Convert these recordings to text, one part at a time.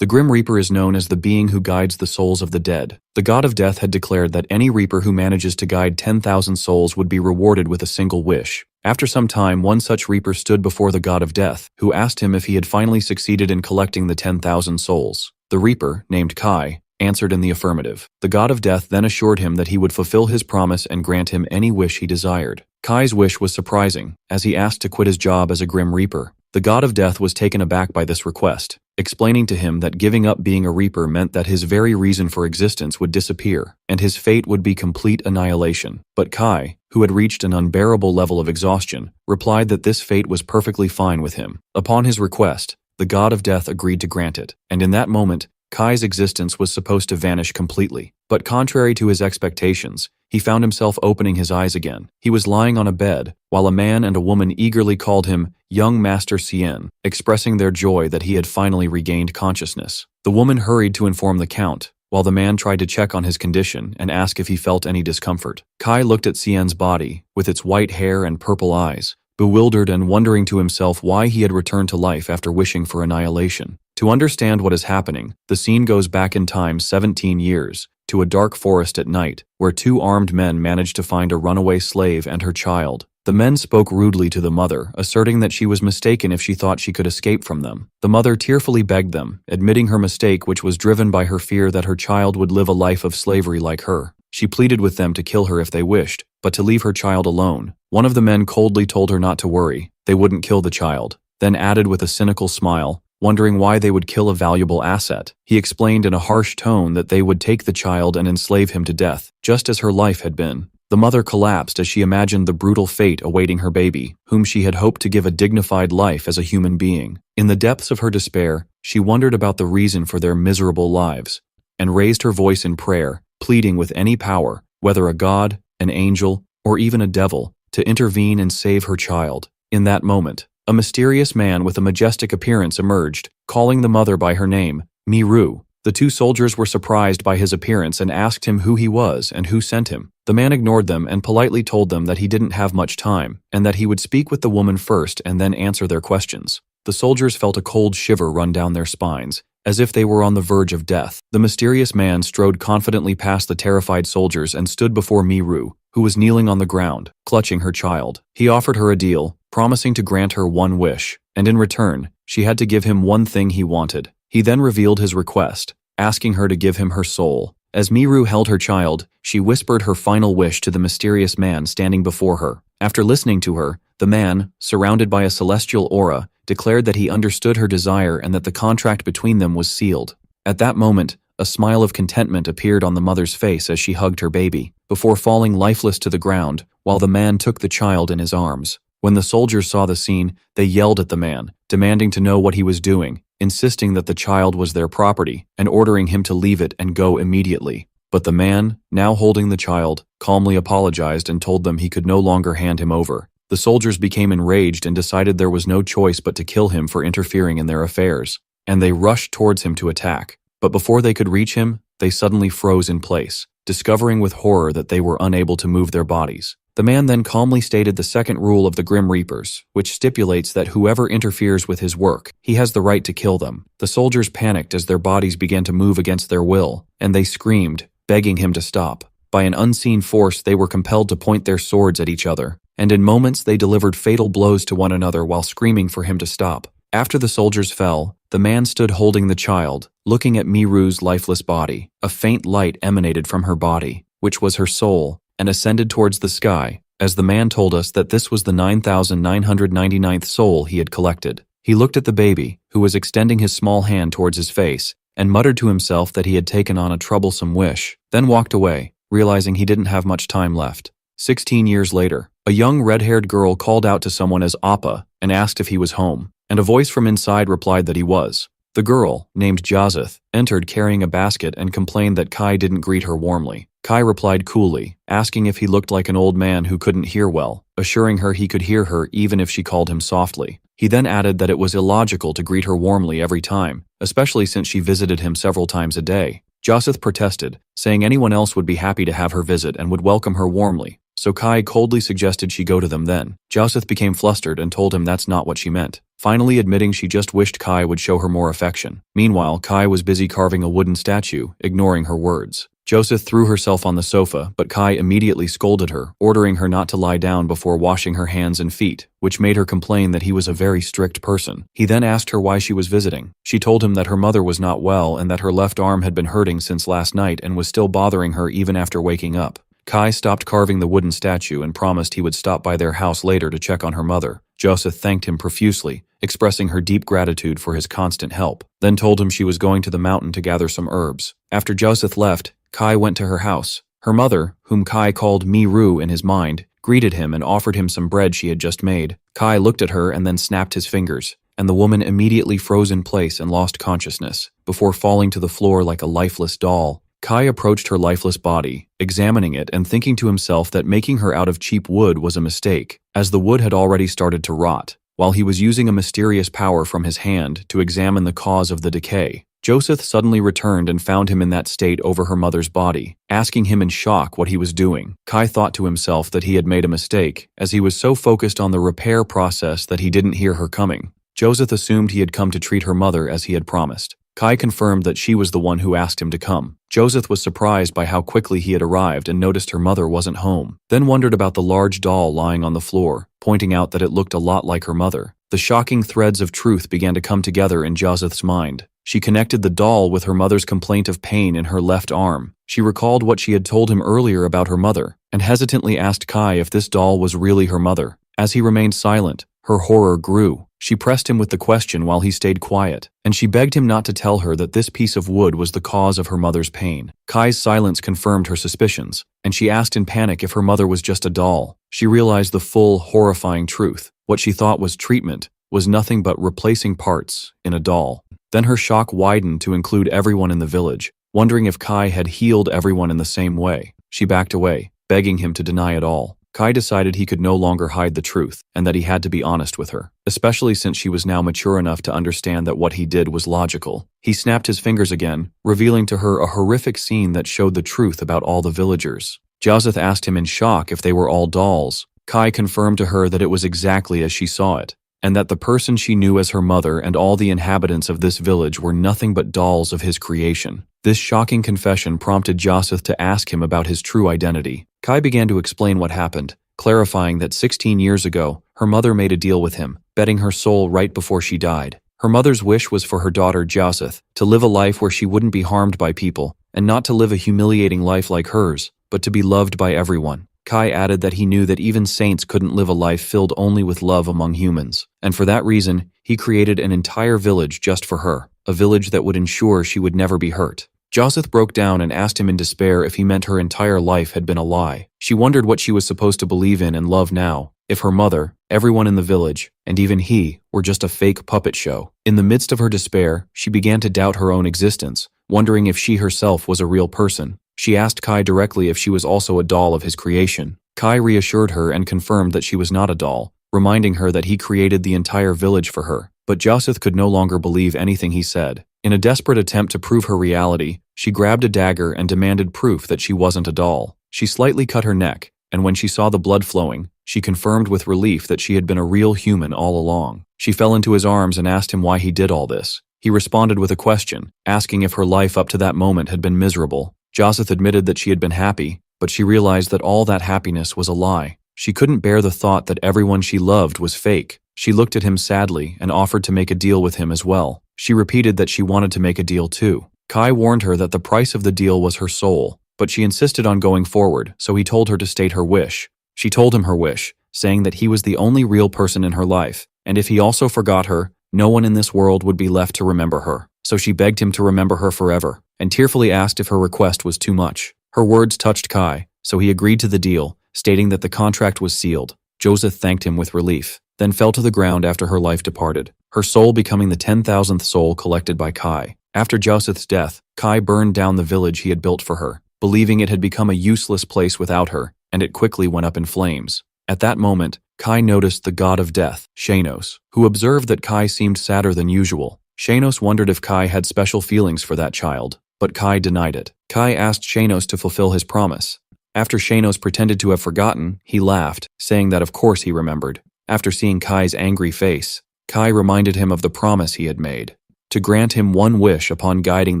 The Grim Reaper is known as the being who guides the souls of the dead. The god of death had declared that any Reaper who manages to guide 10,000 souls would be rewarded with a single wish. After some time, one such Reaper stood before the god of death, who asked him if he had finally succeeded in collecting the 10,000 souls. The Reaper, named Kai, answered in the affirmative. The god of death then assured him that he would fulfill his promise and grant him any wish he desired. Kai's wish was surprising, as he asked to quit his job as a Grim Reaper. The god of death was taken aback by this request, explaining to him that giving up being a Reaper meant that his very reason for existence would disappear, and his fate would be complete annihilation. But Kai, who had reached an unbearable level of exhaustion, replied that this fate was perfectly fine with him. Upon his request, the god of death agreed to grant it, and in that moment, Kai's existence was supposed to vanish completely. But contrary to his expectations, he found himself opening his eyes again. He was lying on a bed, while a man and a woman eagerly called him Young Master Cien, expressing their joy that he had finally regained consciousness. The woman hurried to inform the Count, while the man tried to check on his condition and ask if he felt any discomfort. Kai looked at Cien's body, with its white hair and purple eyes, bewildered and wondering to himself why he had returned to life after wishing for annihilation. To understand what is happening, the scene goes back in time 17 years, to a dark forest at night, where two armed men managed to find a runaway slave and her child. The men spoke rudely to the mother, asserting that she was mistaken if she thought she could escape from them. The mother tearfully begged them, admitting her mistake, which was driven by her fear that her child would live a life of slavery like her. She pleaded with them to kill her if they wished, but to leave her child alone. One of the men coldly told her not to worry, they wouldn't kill the child, then added with a cynical smile, wondering why they would kill a valuable asset. He explained in a harsh tone that they would take the child and enslave him to death, just as her life had been. The mother collapsed as she imagined the brutal fate awaiting her baby, whom she had hoped to give a dignified life as a human being. In the depths of her despair, she wondered about the reason for their miserable lives, and raised her voice in prayer, pleading with any power, whether a god, an angel, or even a devil, to intervene and save her child. In that moment, a mysterious man with a majestic appearance emerged, calling the mother by her name, Miru. The two soldiers were surprised by his appearance and asked him who he was and who sent him. The man ignored them and politely told them that he didn't have much time, and that he would speak with the woman first and then answer their questions. The soldiers felt a cold shiver run down their spines, as if they were on the verge of death. The mysterious man strode confidently past the terrified soldiers and stood before Miru, who was kneeling on the ground, clutching her child. He offered her a deal, promising to grant her one wish, and in return, she had to give him one thing he wanted. He then revealed his request, asking her to give him her soul. As Miru held her child, she whispered her final wish to the mysterious man standing before her. After listening to her, the man, surrounded by a celestial aura, declared that he understood her desire and that the contract between them was sealed. At that moment, a smile of contentment appeared on the mother's face as she hugged her baby, before falling lifeless to the ground, while the man took the child in his arms. When the soldiers saw the scene, they yelled at the man, demanding to know what he was doing, insisting that the child was their property, and ordering him to leave it and go immediately. But the man, now holding the child, calmly apologized and told them he could no longer hand him over. The soldiers became enraged and decided there was no choice but to kill him for interfering in their affairs, and they rushed towards him to attack. But before they could reach him, they suddenly froze in place, discovering with horror that they were unable to move their bodies. The man then calmly stated the second rule of the Grim Reapers, which stipulates that whoever interferes with his work, he has the right to kill them. The soldiers panicked as their bodies began to move against their will, and they screamed, begging him to stop. By an unseen force, they were compelled to point their swords at each other, and in moments they delivered fatal blows to one another while screaming for him to stop. After the soldiers fell, the man stood holding the child, looking at Miru's lifeless body. A faint light emanated from her body, which was her soul, and ascended towards the sky, as the man told us that this was the 9,999th soul he had collected. He looked at the baby, who was extending his small hand towards his face, and muttered to himself that he had taken on a troublesome wish, then walked away, realizing he didn't have much time left. 16 years later, a young red-haired girl called out to someone as Appa and asked if he was home, and a voice from inside replied that he was. The girl, named Jazeth, entered carrying a basket and complained that Kai didn't greet her warmly. Kai replied coolly, asking if he looked like an old man who couldn't hear well, assuring her he could hear her even if she called him softly. He then added that it was illogical to greet her warmly every time, especially since she visited him several times a day. Jazeth protested, saying anyone else would be happy to have her visit and would welcome her warmly. so Kai coldly suggested she go to them then. Joseph became flustered and told him that's not what she meant, finally admitting she just wished Kai would show her more affection. Meanwhile, Kai was busy carving a wooden statue, ignoring her words. Joseph threw herself on the sofa, but Kai immediately scolded her, ordering her not to lie down before washing her hands and feet, which made her complain that he was a very strict person. He then asked her why she was visiting. She told him that her mother was not well and that her left arm had been hurting since last night and was still bothering her even after waking up. Kai stopped carving the wooden statue and promised he would stop by their house later to check on her mother. Joseph thanked him profusely, expressing her deep gratitude for his constant help, then told him she was going to the mountain to gather some herbs. After Joseph left, Kai went to her house. Her mother, whom Kai called Miru in his mind, greeted him and offered him some bread she had just made. Kai looked at her and then snapped his fingers, and the woman immediately froze in place and lost consciousness, before falling to the floor like a lifeless doll. Kai approached her lifeless body, examining it and thinking to himself that making her out of cheap wood was a mistake, as the wood had already started to rot, while he was using a mysterious power from his hand to examine the cause of the decay. Joseph suddenly returned and found him in that state over her mother's body, asking him in shock what he was doing. Kai thought to himself that he had made a mistake, as he was so focused on the repair process that he didn't hear her coming. Joseph assumed he had come to treat her mother as he had promised. Kai confirmed that she was the one who asked him to come. Joseph was surprised by how quickly he had arrived and noticed her mother wasn't home, then wondered about the large doll lying on the floor, pointing out that it looked a lot like her mother. The shocking threads of truth began to come together in Joseph's mind. She connected the doll with her mother's complaint of pain in her left arm. She recalled what she had told him earlier about her mother, and hesitantly asked Kai if this doll was really her mother. As he remained silent, her horror grew. She pressed him with the question while he stayed quiet, and she begged him not to tell her that this piece of wood was the cause of her mother's pain. Kai's silence confirmed her suspicions, and she asked in panic if her mother was just a doll. She realized the full, horrifying truth. What she thought was treatment was nothing but replacing parts in a doll. Then her shock widened to include everyone in the village, wondering if Kai had healed everyone in the same way. She backed away, begging him to deny it all. Kai decided he could no longer hide the truth, and that he had to be honest with her, especially since she was now mature enough to understand that what he did was logical. He snapped his fingers again, revealing to her a horrific scene that showed the truth about all the villagers. Joseph asked him in shock if they were all dolls. Kai confirmed to her that it was exactly as she saw it, and that the person she knew as her mother and all the inhabitants of this village were nothing but dolls of his creation. This shocking confession prompted Joseph to ask him about his true identity. Kai began to explain what happened, clarifying that 16 years ago, her mother made a deal with him, betting her soul right before she died. Her mother's wish was for her daughter, Joseph, to live a life where she wouldn't be harmed by people, and not to live a humiliating life like hers, but to be loved by everyone. Kai added that he knew that even saints couldn't live a life filled only with love among humans, and for that reason, he created an entire village just for her, a village that would ensure she would never be hurt. Joseph broke down and asked him in despair if he meant her entire life had been a lie. She wondered what she was supposed to believe in and love now, if her mother, everyone in the village, and even he, were just a fake puppet show. In the midst of her despair, she began to doubt her own existence, wondering if she herself was a real person. She asked Kai directly if she was also a doll of his creation. Kai reassured her and confirmed that she was not a doll, reminding her that he created the entire village for her. But Joseph could no longer believe anything he said. In a desperate attempt to prove her reality, she grabbed a dagger and demanded proof that she wasn't a doll. She slightly cut her neck, and when she saw the blood flowing, she confirmed with relief that she had been a real human all along. She fell into his arms and asked him why he did all this. He responded with a question, asking if her life up to that moment had been miserable. Joseph admitted that she had been happy, but she realized that all that happiness was a lie. She couldn't bear the thought that everyone she loved was fake. She looked at him sadly and offered to make a deal with him as well. She repeated that she wanted to make a deal too. Kai warned her that the price of the deal was her soul, but she insisted on going forward, so he told her to state her wish. She told him her wish, saying that he was the only real person in her life, and if he also forgot her, no one in this world would be left to remember her. So she begged him to remember her forever, and tearfully asked if her request was too much. Her words touched Kai, so he agreed to the deal, stating that the contract was sealed. Joseph thanked him with relief, then fell to the ground after her life departed, her soul becoming the 10,000th soul collected by Kai. After Joseph's death, Kai burned down the village he had built for her, believing it had become a useless place without her, and it quickly went up in flames. At that moment, Kai noticed the god of death, Shanos, who observed that Kai seemed sadder than usual. Shanos wondered if Kai had special feelings for that child, but Kai denied it. Kai asked Shanos to fulfill his promise. After Shanos pretended to have forgotten, he laughed, saying that of course he remembered. After seeing Kai's angry face, Kai reminded him of the promise he had made to grant him one wish upon guiding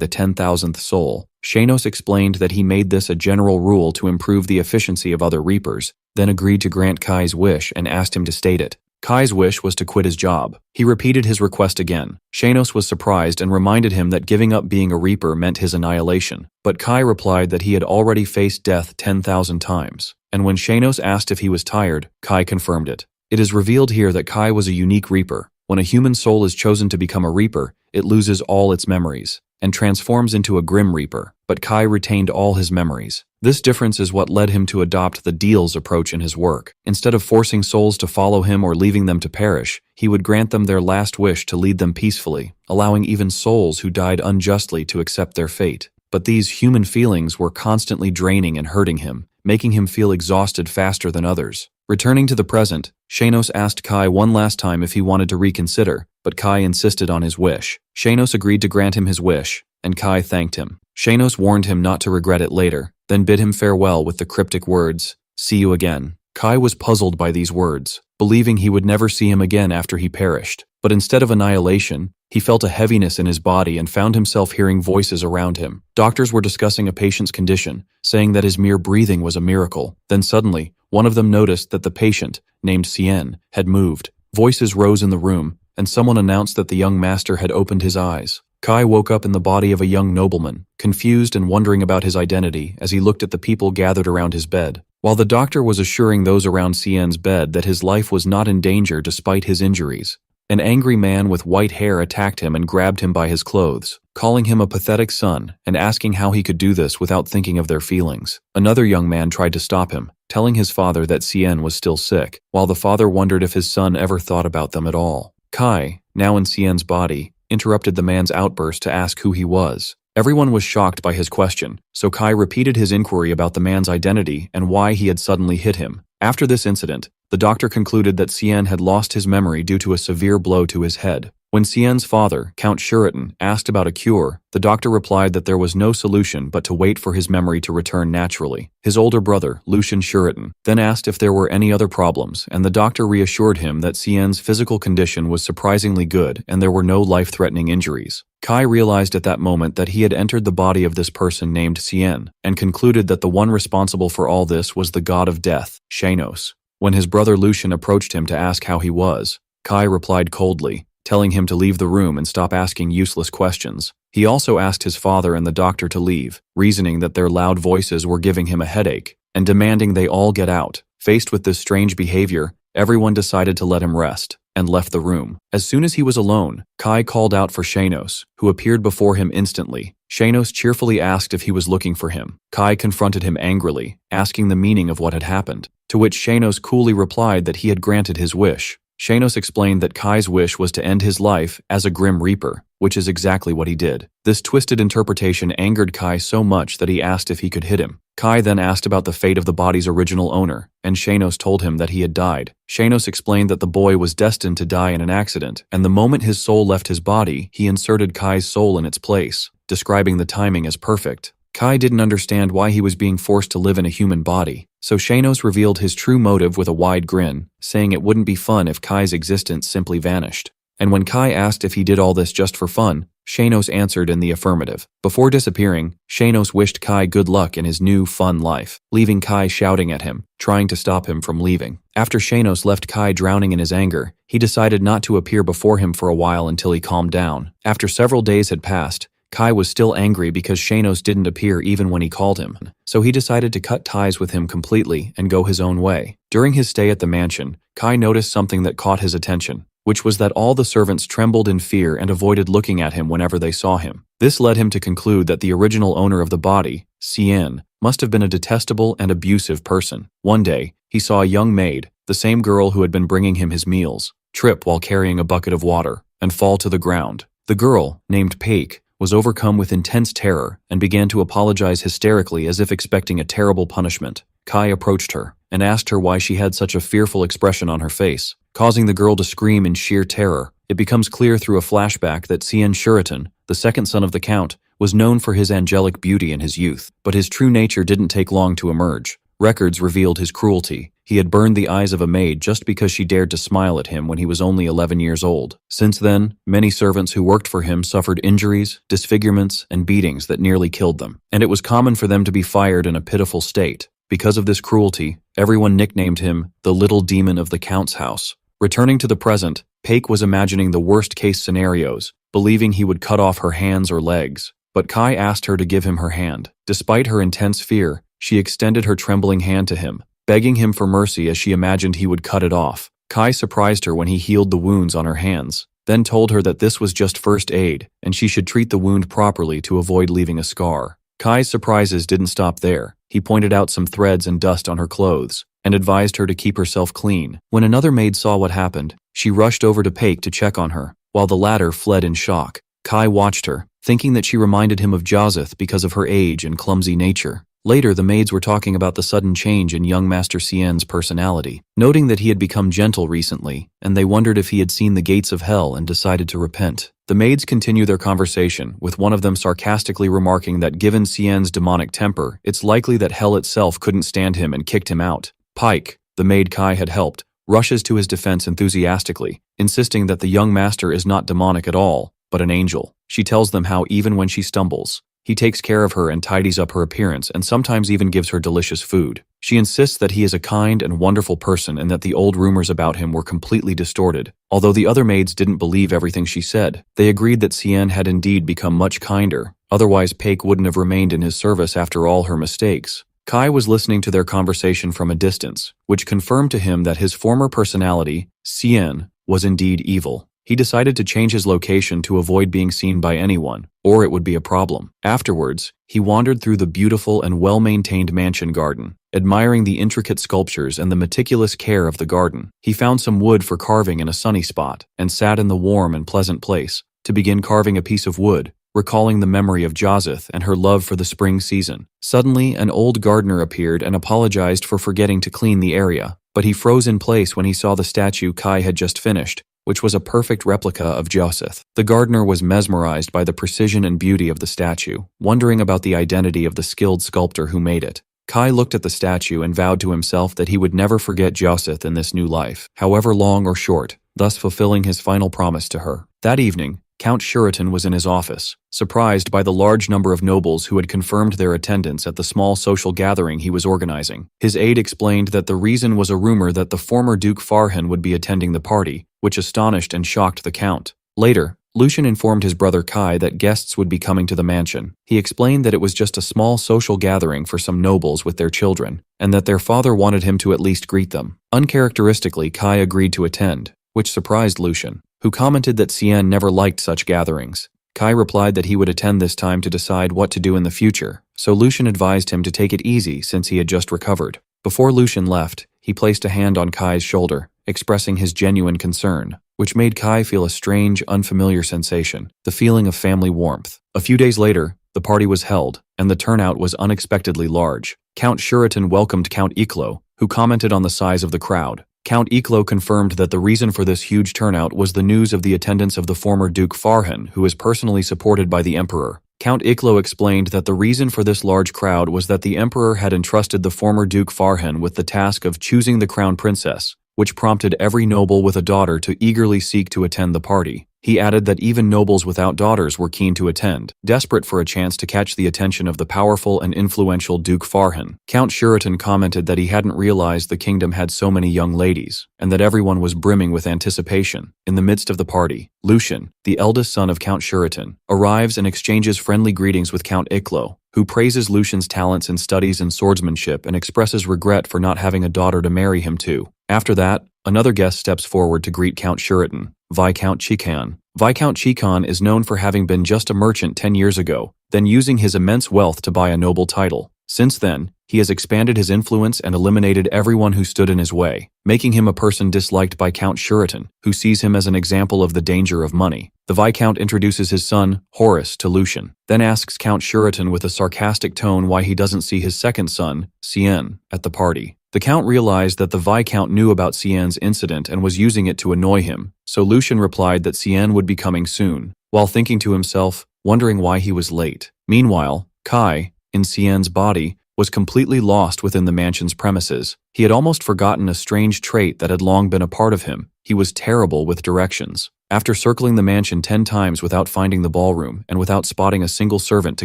the 10,000th soul. Shanos explained that he made this a general rule to improve the efficiency of other Reapers, then agreed to grant Kai's wish and asked him to state it. Kai's wish was to quit his job. He repeated his request again. Shanos was surprised and reminded him that giving up being a Reaper meant his annihilation. But Kai replied that he had already faced death 10,000 times. And when Shanos asked if he was tired, Kai confirmed it. It is revealed here that Kai was a unique Reaper. When a human soul is chosen to become a Reaper, it loses all its memories and transforms into a Grim Reaper, but Kai retained all his memories. This difference is what led him to adopt the deals approach in his work. Instead of forcing souls to follow him or leaving them to perish, he would grant them their last wish to lead them peacefully, allowing even souls who died unjustly to accept their fate. But these human feelings were constantly draining and hurting him, making him feel exhausted faster than others. Returning to the present, Shanos asked Kai one last time if he wanted to reconsider, but Kai insisted on his wish. Shanos agreed to grant him his wish, and Kai thanked him. Shanos warned him not to regret it later, then bid him farewell with the cryptic words, "See you again." Kai was puzzled by these words, believing he would never see him again after he perished. But instead of annihilation, he felt a heaviness in his body and found himself hearing voices around him. Doctors were discussing a patient's condition, saying that his mere breathing was a miracle. Then suddenly, one of them noticed that the patient, named Cien, had moved. Voices rose in the room, and someone announced that the young master had opened his eyes. Kai woke up in the body of a young nobleman, confused and wondering about his identity as he looked at the people gathered around his bed. While the doctor was assuring those around Cien's bed that his life was not in danger despite his injuries, an angry man with white hair attacked him and grabbed him by his clothes, calling him a pathetic son and asking how he could do this without thinking of their feelings. Another young man tried to stop him, telling his father that Cien was still sick, while the father wondered if his son ever thought about them at all. Kai, now in Cien's body, interrupted the man's outburst to ask who he was. Everyone was shocked by his question, so Kai repeated his inquiry about the man's identity and why he had suddenly hit him. After this incident, the doctor concluded that Cien had lost his memory due to a severe blow to his head. When Cien's father, Count Shuritan, asked about a cure, the doctor replied that there was no solution but to wait for his memory to return naturally. His older brother, Lucian Shuritan, then asked if there were any other problems, and the doctor reassured him that Cien's physical condition was surprisingly good and there were no life-threatening injuries. Kai realized at that moment that he had entered the body of this person named Cien, and concluded that the one responsible for all this was the god of death, Shanos. When his brother Lucian approached him to ask how he was, Kai replied coldly, telling him to leave the room and stop asking useless questions. He also asked his father and the doctor to leave, reasoning that their loud voices were giving him a headache, and demanding they all get out. Faced with this strange behavior, everyone decided to let him rest, and left the room. As soon as he was alone, Kai called out for Shanos, who appeared before him instantly. Shanos cheerfully asked if he was looking for him. Kai confronted him angrily, asking the meaning of what had happened, to which Shanos coolly replied that he had granted his wish. Shanos explained that Kai's wish was to end his life as a Grim Reaper, which is exactly what he did. This twisted interpretation angered Kai so much that he asked if he could hit him. Kai then asked about the fate of the body's original owner, and Shanos told him that he had died. Shanos explained that the boy was destined to die in an accident, and the moment his soul left his body, he inserted Kai's soul in its place, describing the timing as perfect. Kai didn't understand why he was being forced to live in a human body, so Shanos revealed his true motive with a wide grin, saying it wouldn't be fun if Kai's existence simply vanished. And when Kai asked if he did all this just for fun, Shanos answered in the affirmative. Before disappearing, Shanos wished Kai good luck in his new, fun life, leaving Kai shouting at him, trying to stop him from leaving. After Shanos left Kai drowning in his anger, he decided not to appear before him for a while until he calmed down. After several days had passed, Kai was still angry because Shanos didn't appear even when he called him, so he decided to cut ties with him completely and go his own way. During his stay at the mansion, Kai noticed something that caught his attention, which was that all the servants trembled in fear and avoided looking at him whenever they saw him. This led him to conclude that the original owner of the body, Cien, must have been a detestable and abusive person. One day, he saw a young maid, the same girl who had been bringing him his meals, trip while carrying a bucket of water, and fall to the ground. The girl, named Paik, was overcome with intense terror and began to apologize hysterically as if expecting a terrible punishment. Kai approached her and asked her why she had such a fearful expression on her face, causing the girl to scream in sheer terror. It becomes clear through a flashback that Cien Shuritan, the second son of the Count, was known for his angelic beauty in his youth, but his true nature didn't take long to emerge. Records revealed his cruelty. He had burned the eyes of a maid just because she dared to smile at him when he was only 11 years old. Since then, many servants who worked for him suffered injuries, disfigurements, and beatings that nearly killed them, and it was common for them to be fired in a pitiful state. Because of this cruelty, everyone nicknamed him the Little Demon of the Count's House. Returning to the present, Paik was imagining the worst-case scenarios, believing he would cut off her hands or legs. But Kai asked her to give him her hand. Despite her intense fear, she extended her trembling hand to him, begging him for mercy as she imagined he would cut it off. Kai surprised her when he healed the wounds on her hands, then told her that this was just first aid, and she should treat the wound properly to avoid leaving a scar. Kai's surprises didn't stop there. He pointed out some threads and dust on her clothes, and advised her to keep herself clean. When another maid saw what happened, she rushed over to Paik to check on her, while the latter fled in shock. Kai watched her, thinking that she reminded him of Joseph because of her age and clumsy nature. Later, the maids were talking about the sudden change in young Master Cien's personality, noting that he had become gentle recently, and they wondered if he had seen the gates of hell and decided to repent. The maids continue their conversation, with one of them sarcastically remarking that given Cien's demonic temper, it's likely that hell itself couldn't stand him and kicked him out. Pike, the maid Kai had helped, rushes to his defense enthusiastically, insisting that the young master is not demonic at all, but an angel. She tells them how even when she stumbles, he takes care of her and tidies up her appearance and sometimes even gives her delicious food. She insists that he is a kind and wonderful person and that the old rumors about him were completely distorted. Although the other maids didn't believe everything she said, they agreed that Cien had indeed become much kinder. Otherwise, Paik wouldn't have remained in his service after all her mistakes. Kai was listening to their conversation from a distance, which confirmed to him that his former personality, Cien, was indeed evil. He decided to change his location to avoid being seen by anyone, or it would be a problem. Afterwards, he wandered through the beautiful and well-maintained mansion garden, admiring the intricate sculptures and the meticulous care of the garden. He found some wood for carving in a sunny spot, and sat in the warm and pleasant place to begin carving a piece of wood, recalling the memory of Joseph and her love for the spring season. Suddenly, an old gardener appeared and apologized for forgetting to clean the area, but he froze in place when he saw the statue Kai had just finished, which was a perfect replica of Joseph. The gardener was mesmerized by the precision and beauty of the statue, wondering about the identity of the skilled sculptor who made it. Kai looked at the statue and vowed to himself that he would never forget Joseph in this new life, however long or short, thus fulfilling his final promise to her. That evening, Count Shuritan was in his office, surprised by the large number of nobles who had confirmed their attendance at the small social gathering he was organizing. His aide explained that the reason was a rumor that the former Duke Farhan would be attending the party, which astonished and shocked the Count. Later, Lucian informed his brother Kai that guests would be coming to the mansion. He explained that it was just a small social gathering for some nobles with their children, and that their father wanted him to at least greet them. Uncharacteristically, Kai agreed to attend, which surprised Lucian, who commented that Cien never liked such gatherings. Kai replied that he would attend this time to decide what to do in the future, so Lucian advised him to take it easy since he had just recovered. Before Lucian left, he placed a hand on Kai's shoulder, expressing his genuine concern, which made Kai feel a strange, unfamiliar sensation, the feeling of family warmth. A few days later, the party was held, and the turnout was unexpectedly large. Count Shuritan welcomed Count Iklo, who commented on the size of the crowd. Count Iklo confirmed that the reason for this huge turnout was the news of the attendance of the former Duke Farhan, who is personally supported by the Emperor. Count Iklo explained that the reason for this large crowd was that the Emperor had entrusted the former Duke Farhan with the task of choosing the crown princess, which prompted every noble with a daughter to eagerly seek to attend the party. He added that even nobles without daughters were keen to attend, desperate for a chance to catch the attention of the powerful and influential Duke Farhan. Count Shuritan commented that he hadn't realized the kingdom had so many young ladies, and that everyone was brimming with anticipation. In the midst of the party, Lucian, the eldest son of Count Shuritan, arrives and exchanges friendly greetings with Count Iklo, who praises Lucian's talents in studies and swordsmanship and expresses regret for not having a daughter to marry him to. After that, another guest steps forward to greet Count Shuritan, Viscount Chikan. Viscount Chikan is known for having been just a merchant 10 years ago, then using his immense wealth to buy a noble title. Since then, he has expanded his influence and eliminated everyone who stood in his way, making him a person disliked by Count Shuritan, who sees him as an example of the danger of money. The Viscount introduces his son, Horace, to Lucian, then asks Count Shuritan with a sarcastic tone why he doesn't see his second son, Cien, at the party. The Count realized that the Viscount knew about Cien's incident and was using it to annoy him, so Lucian replied that Cien would be coming soon, while thinking to himself, wondering why he was late. Meanwhile, Kai, in Cien's body, was completely lost within the mansion's premises. He had almost forgotten a strange trait that had long been a part of him. He was terrible with directions. After circling the mansion 10 times without finding the ballroom and without spotting a single servant to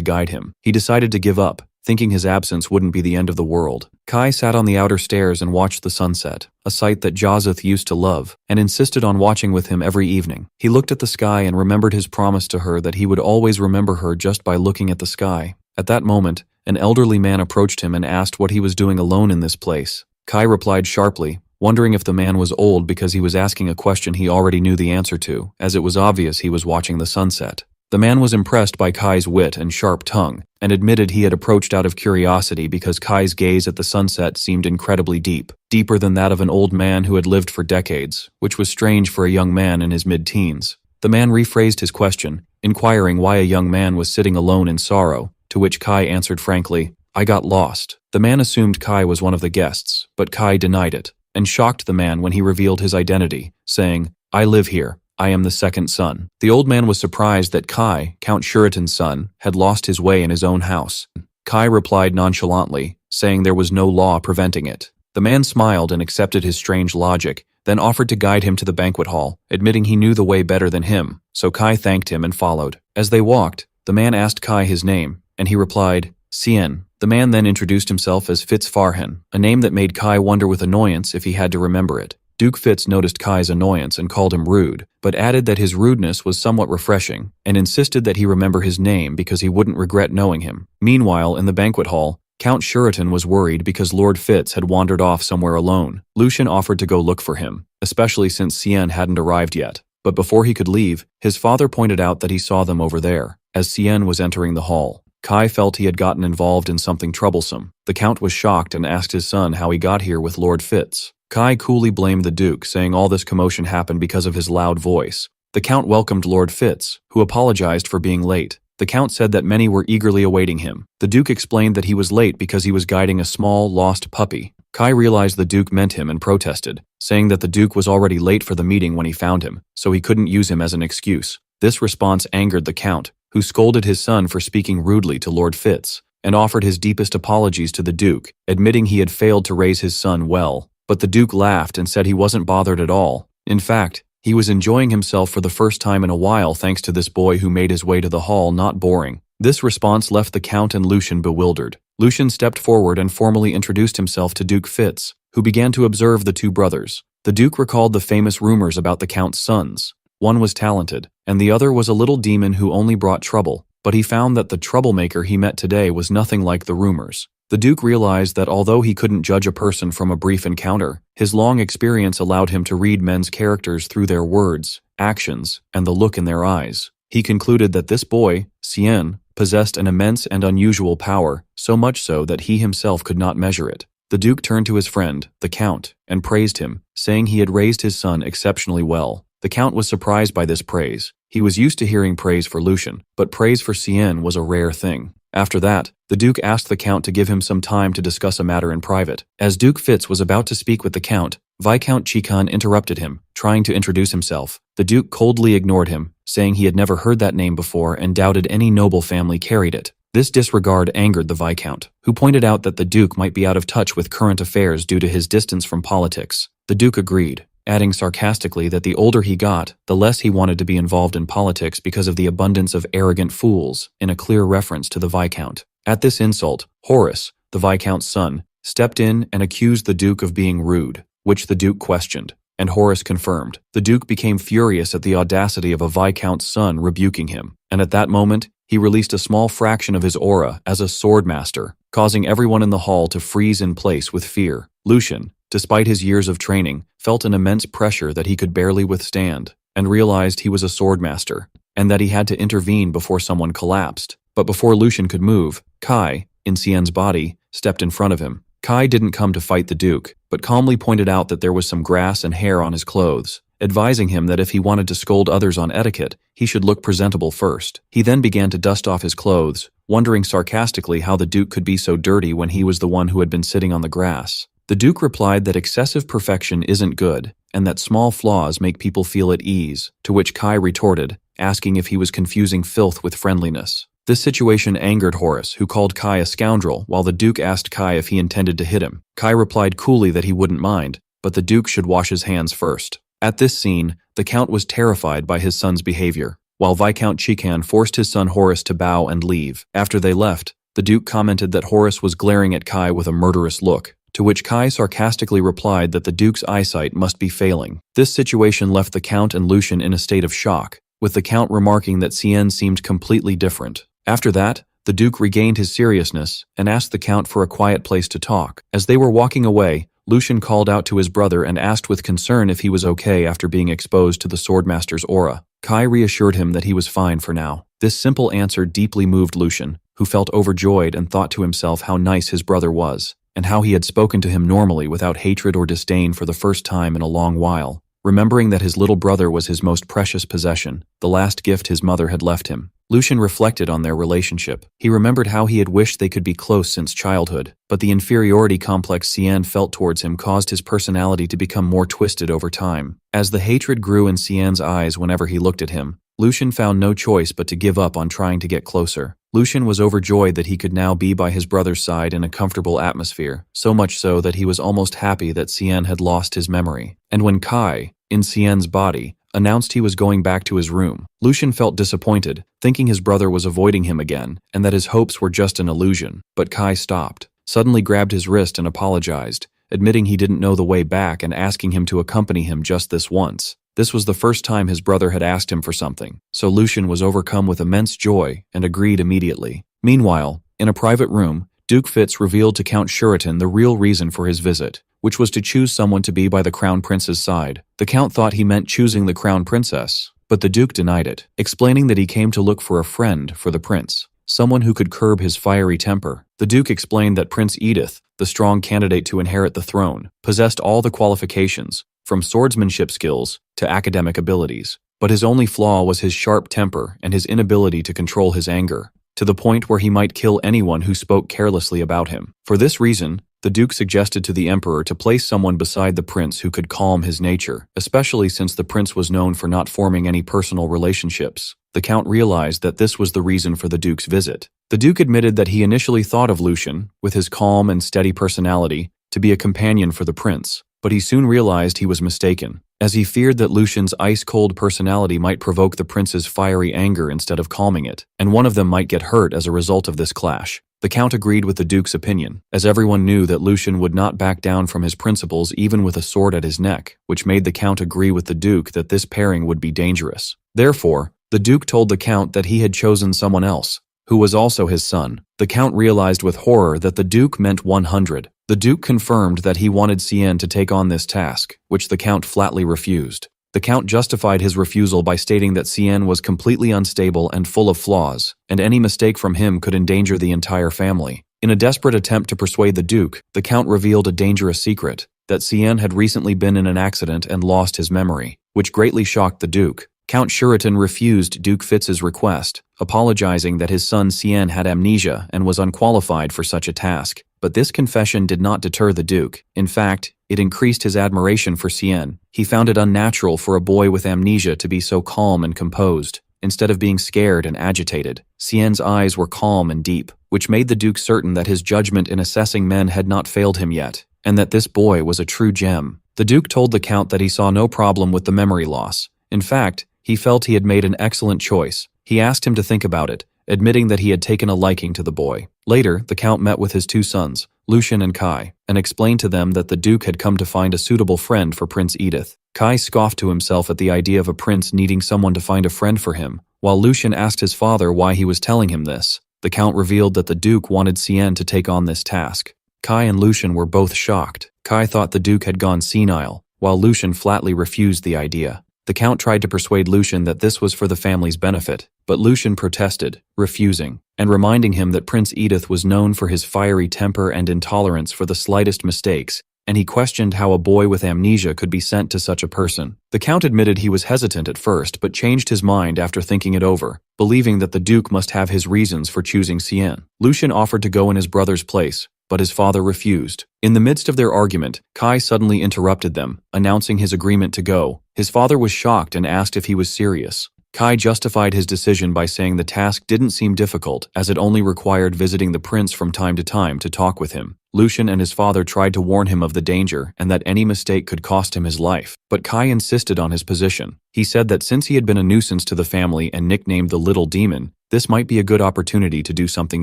guide him, he decided to give up, thinking his absence wouldn't be the end of the world. Kai sat on the outer stairs and watched the sunset, a sight that Joseph used to love, and insisted on watching with him every evening. He looked at the sky and remembered his promise to her that he would always remember her just by looking at the sky. At that moment, an elderly man approached him and asked what he was doing alone in this place. Kai replied sharply, wondering if the man was old because he was asking a question he already knew the answer to, as it was obvious he was watching the sunset. The man was impressed by Kai's wit and sharp tongue, and admitted he had approached out of curiosity because Kai's gaze at the sunset seemed incredibly deep, deeper than that of an old man who had lived for decades, which was strange for a young man in his mid-teens. The man rephrased his question, inquiring why a young man was sitting alone in sorrow, to which Kai answered frankly, "I got lost." The man assumed Kai was one of the guests, but Kai denied it, and shocked the man when he revealed his identity, saying, "I live here. I am the second son." The old man was surprised that Kai, Count Shuritan's son, had lost his way in his own house. Kai replied nonchalantly, saying there was no law preventing it. The man smiled and accepted his strange logic, then offered to guide him to the banquet hall, admitting he knew the way better than him, so Kai thanked him and followed. As they walked, the man asked Kai his name, and he replied, "Sien." The man then introduced himself as Fitz Farhan, a name that made Kai wonder with annoyance if he had to remember it. Duke Fitz noticed Kai's annoyance and called him rude, but added that his rudeness was somewhat refreshing, and insisted that he remember his name because he wouldn't regret knowing him. Meanwhile, in the banquet hall, Count Shuritan was worried because Lord Fitz had wandered off somewhere alone. Lucian offered to go look for him, especially since Sien hadn't arrived yet. But before he could leave, his father pointed out that he saw them over there, as Sien was entering the hall. Kai felt he had gotten involved in something troublesome. The Count was shocked and asked his son how he got here with Lord Fitz. Kai coolly blamed the Duke, saying all this commotion happened because of his loud voice. The Count welcomed Lord Fitz, who apologized for being late. The Count said that many were eagerly awaiting him. The Duke explained that he was late because he was guiding a small, lost puppy. Kai realized the Duke meant him and protested, saying that the Duke was already late for the meeting when he found him, so he couldn't use him as an excuse. This response angered the Count, who scolded his son for speaking rudely to Lord Fitz, and offered his deepest apologies to the Duke, admitting he had failed to raise his son well. But the Duke laughed and said he wasn't bothered at all. In fact, he was enjoying himself for the first time in a while thanks to this boy who made his way to the hall not boring. This response left the Count and Lucian bewildered. Lucian stepped forward and formally introduced himself to Duke Fitz, who began to observe the two brothers. The Duke recalled the famous rumors about the Count's sons. One was talented, and the other was a little demon who only brought trouble, but he found that the troublemaker he met today was nothing like the rumors. The Duke realized that although he couldn't judge a person from a brief encounter, his long experience allowed him to read men's characters through their words, actions, and the look in their eyes. He concluded that this boy, Sien, possessed an immense and unusual power, so much so that he himself could not measure it. The Duke turned to his friend, the Count, and praised him, saying he had raised his son exceptionally well. The Count was surprised by this praise. He was used to hearing praise for Lucian, but praise for Sien was a rare thing. After that, the Duke asked the Count to give him some time to discuss a matter in private. As Duke Fitz was about to speak with the Count, Viscount Chikan interrupted him, trying to introduce himself. The Duke coldly ignored him, saying he had never heard that name before and doubted any noble family carried it. This disregard angered the Viscount, who pointed out that the Duke might be out of touch with current affairs due to his distance from politics. The Duke agreed, adding sarcastically that the older he got, the less he wanted to be involved in politics because of the abundance of arrogant fools, in a clear reference to the Viscount. At this insult, Horace, the Viscount's son, stepped in and accused the Duke of being rude, which the Duke questioned, and Horace confirmed. The Duke became furious at the audacity of a Viscount's son rebuking him, and at that moment, he released a small fraction of his aura as a swordmaster, causing everyone in the hall to freeze in place with fear. Lucian, despite his years of training, felt an immense pressure that he could barely withstand, and realized he was a swordmaster, and that he had to intervene before someone collapsed. But before Lucian could move, Kai, in Sien's body, stepped in front of him. Kai didn't come to fight the Duke, but calmly pointed out that there was some grass and hair on his clothes, advising him that if he wanted to scold others on etiquette, he should look presentable first. He then began to dust off his clothes, wondering sarcastically how the Duke could be so dirty when he was the one who had been sitting on the grass. The Duke replied that excessive perfection isn't good, and that small flaws make people feel at ease, to which Kai retorted, asking if he was confusing filth with friendliness. This situation angered Horace, who called Kai a scoundrel, while the Duke asked Kai if he intended to hit him. Kai replied coolly that he wouldn't mind, but the Duke should wash his hands first. At this scene, the Count was terrified by his son's behavior, while Viscount Chican forced his son Horace to bow and leave. After they left, the Duke commented that Horace was glaring at Kai with a murderous look, to which Kai sarcastically replied that the Duke's eyesight must be failing. This situation left the Count and Lucien in a state of shock, with the Count remarking that Cien seemed completely different. After that, the Duke regained his seriousness and asked the Count for a quiet place to talk. As they were walking away, Lucien called out to his brother and asked with concern if he was okay after being exposed to the Swordmaster's aura. Kai reassured him that he was fine for now. This simple answer deeply moved Lucien, who felt overjoyed and thought to himself how nice his brother was, and how he had spoken to him normally without hatred or disdain for the first time in a long while, remembering that his little brother was his most precious possession, the last gift his mother had left him. Lucien reflected on their relationship. He remembered how he had wished they could be close since childhood, but the inferiority complex Cien felt towards him caused his personality to become more twisted over time. As the hatred grew in Cien's eyes whenever he looked at him, Lucien found no choice but to give up on trying to get closer. Lucien was overjoyed that he could now be by his brother's side in a comfortable atmosphere, so much so that he was almost happy that Cien had lost his memory. And when Kai, in Cien's body, announced he was going back to his room, Lucien felt disappointed, thinking his brother was avoiding him again, and that his hopes were just an illusion. But Kai stopped, suddenly grabbed his wrist and apologized, admitting he didn't know the way back and asking him to accompany him just this once. This was the first time his brother had asked him for something, so Lucien was overcome with immense joy and agreed immediately. Meanwhile, in a private room, Duke Fitz revealed to Count Shuritan the real reason for his visit, which was to choose someone to be by the Crown Prince's side. The Count thought he meant choosing the Crown Princess, but the Duke denied it, explaining that he came to look for a friend for the Prince, someone who could curb his fiery temper. The Duke explained that Prince Edith, the strong candidate to inherit the throne, possessed all the qualifications, from swordsmanship skills to academic abilities, but his only flaw was his sharp temper and his inability to control his anger, to the point where he might kill anyone who spoke carelessly about him. For this reason, the Duke suggested to the Emperor to place someone beside the Prince who could calm his nature, especially since the Prince was known for not forming any personal relationships. The Count realized that this was the reason for the Duke's visit. The Duke admitted that he initially thought of Lucien, with his calm and steady personality, to be a companion for the Prince, but he soon realized he was mistaken, as he feared that Lucien's ice-cold personality might provoke the Prince's fiery anger instead of calming it, and one of them might get hurt as a result of this clash. The Count agreed with the Duke's opinion, as everyone knew that Lucien would not back down from his principles even with a sword at his neck, which made the Count agree with the Duke that this pairing would be dangerous. Therefore, the Duke told the Count that he had chosen someone else, who was also his son. The Count realized with horror that the Duke meant 100. The Duke confirmed that he wanted Cien to take on this task, which the Count flatly refused. The Count justified his refusal by stating that Cien was completely unstable and full of flaws, and any mistake from him could endanger the entire family. In a desperate attempt to persuade the Duke, the Count revealed a dangerous secret, that Cien had recently been in an accident and lost his memory, which greatly shocked the Duke. Count Shuritan refused Duke Fitz's request, apologizing that his son Cien had amnesia and was unqualified for such a task. But this confession did not deter the Duke. In fact, it increased his admiration for Cien. He found it unnatural for a boy with amnesia to be so calm and composed. Instead of being scared and agitated, Cien's eyes were calm and deep, which made the Duke certain that his judgment in assessing men had not failed him yet, and that this boy was a true gem. The Duke told the Count that he saw no problem with the memory loss. In fact, he felt he had made an excellent choice. He asked him to think about it, admitting that he had taken a liking to the boy. Later, the Count met with his two sons, Lucien and Kai, and explained to them that the Duke had come to find a suitable friend for Prince Edith. Kai scoffed to himself at the idea of a prince needing someone to find a friend for him, while Lucien asked his father why he was telling him this. The Count revealed that the Duke wanted Cien to take on this task. Kai and Lucien were both shocked. Kai thought the Duke had gone senile, while Lucien flatly refused the idea. The Count tried to persuade Lucien that this was for the family's benefit, but Lucien protested, refusing, and reminding him that Prince Edith was known for his fiery temper and intolerance for the slightest mistakes, and he questioned how a boy with amnesia could be sent to such a person. The Count admitted he was hesitant at first but changed his mind after thinking it over, believing that the Duke must have his reasons for choosing Cien. Lucien offered to go in his brother's place, but his father refused. In the midst of their argument, Kai suddenly interrupted them, announcing his agreement to go. His father was shocked and asked if he was serious. Kai justified his decision by saying the task didn't seem difficult, as it only required visiting the prince from time to talk with him. Lucian and his father tried to warn him of the danger and that any mistake could cost him his life, but Kai insisted on his position. He said that since he had been a nuisance to the family and nicknamed the Little Demon, this might be a good opportunity to do something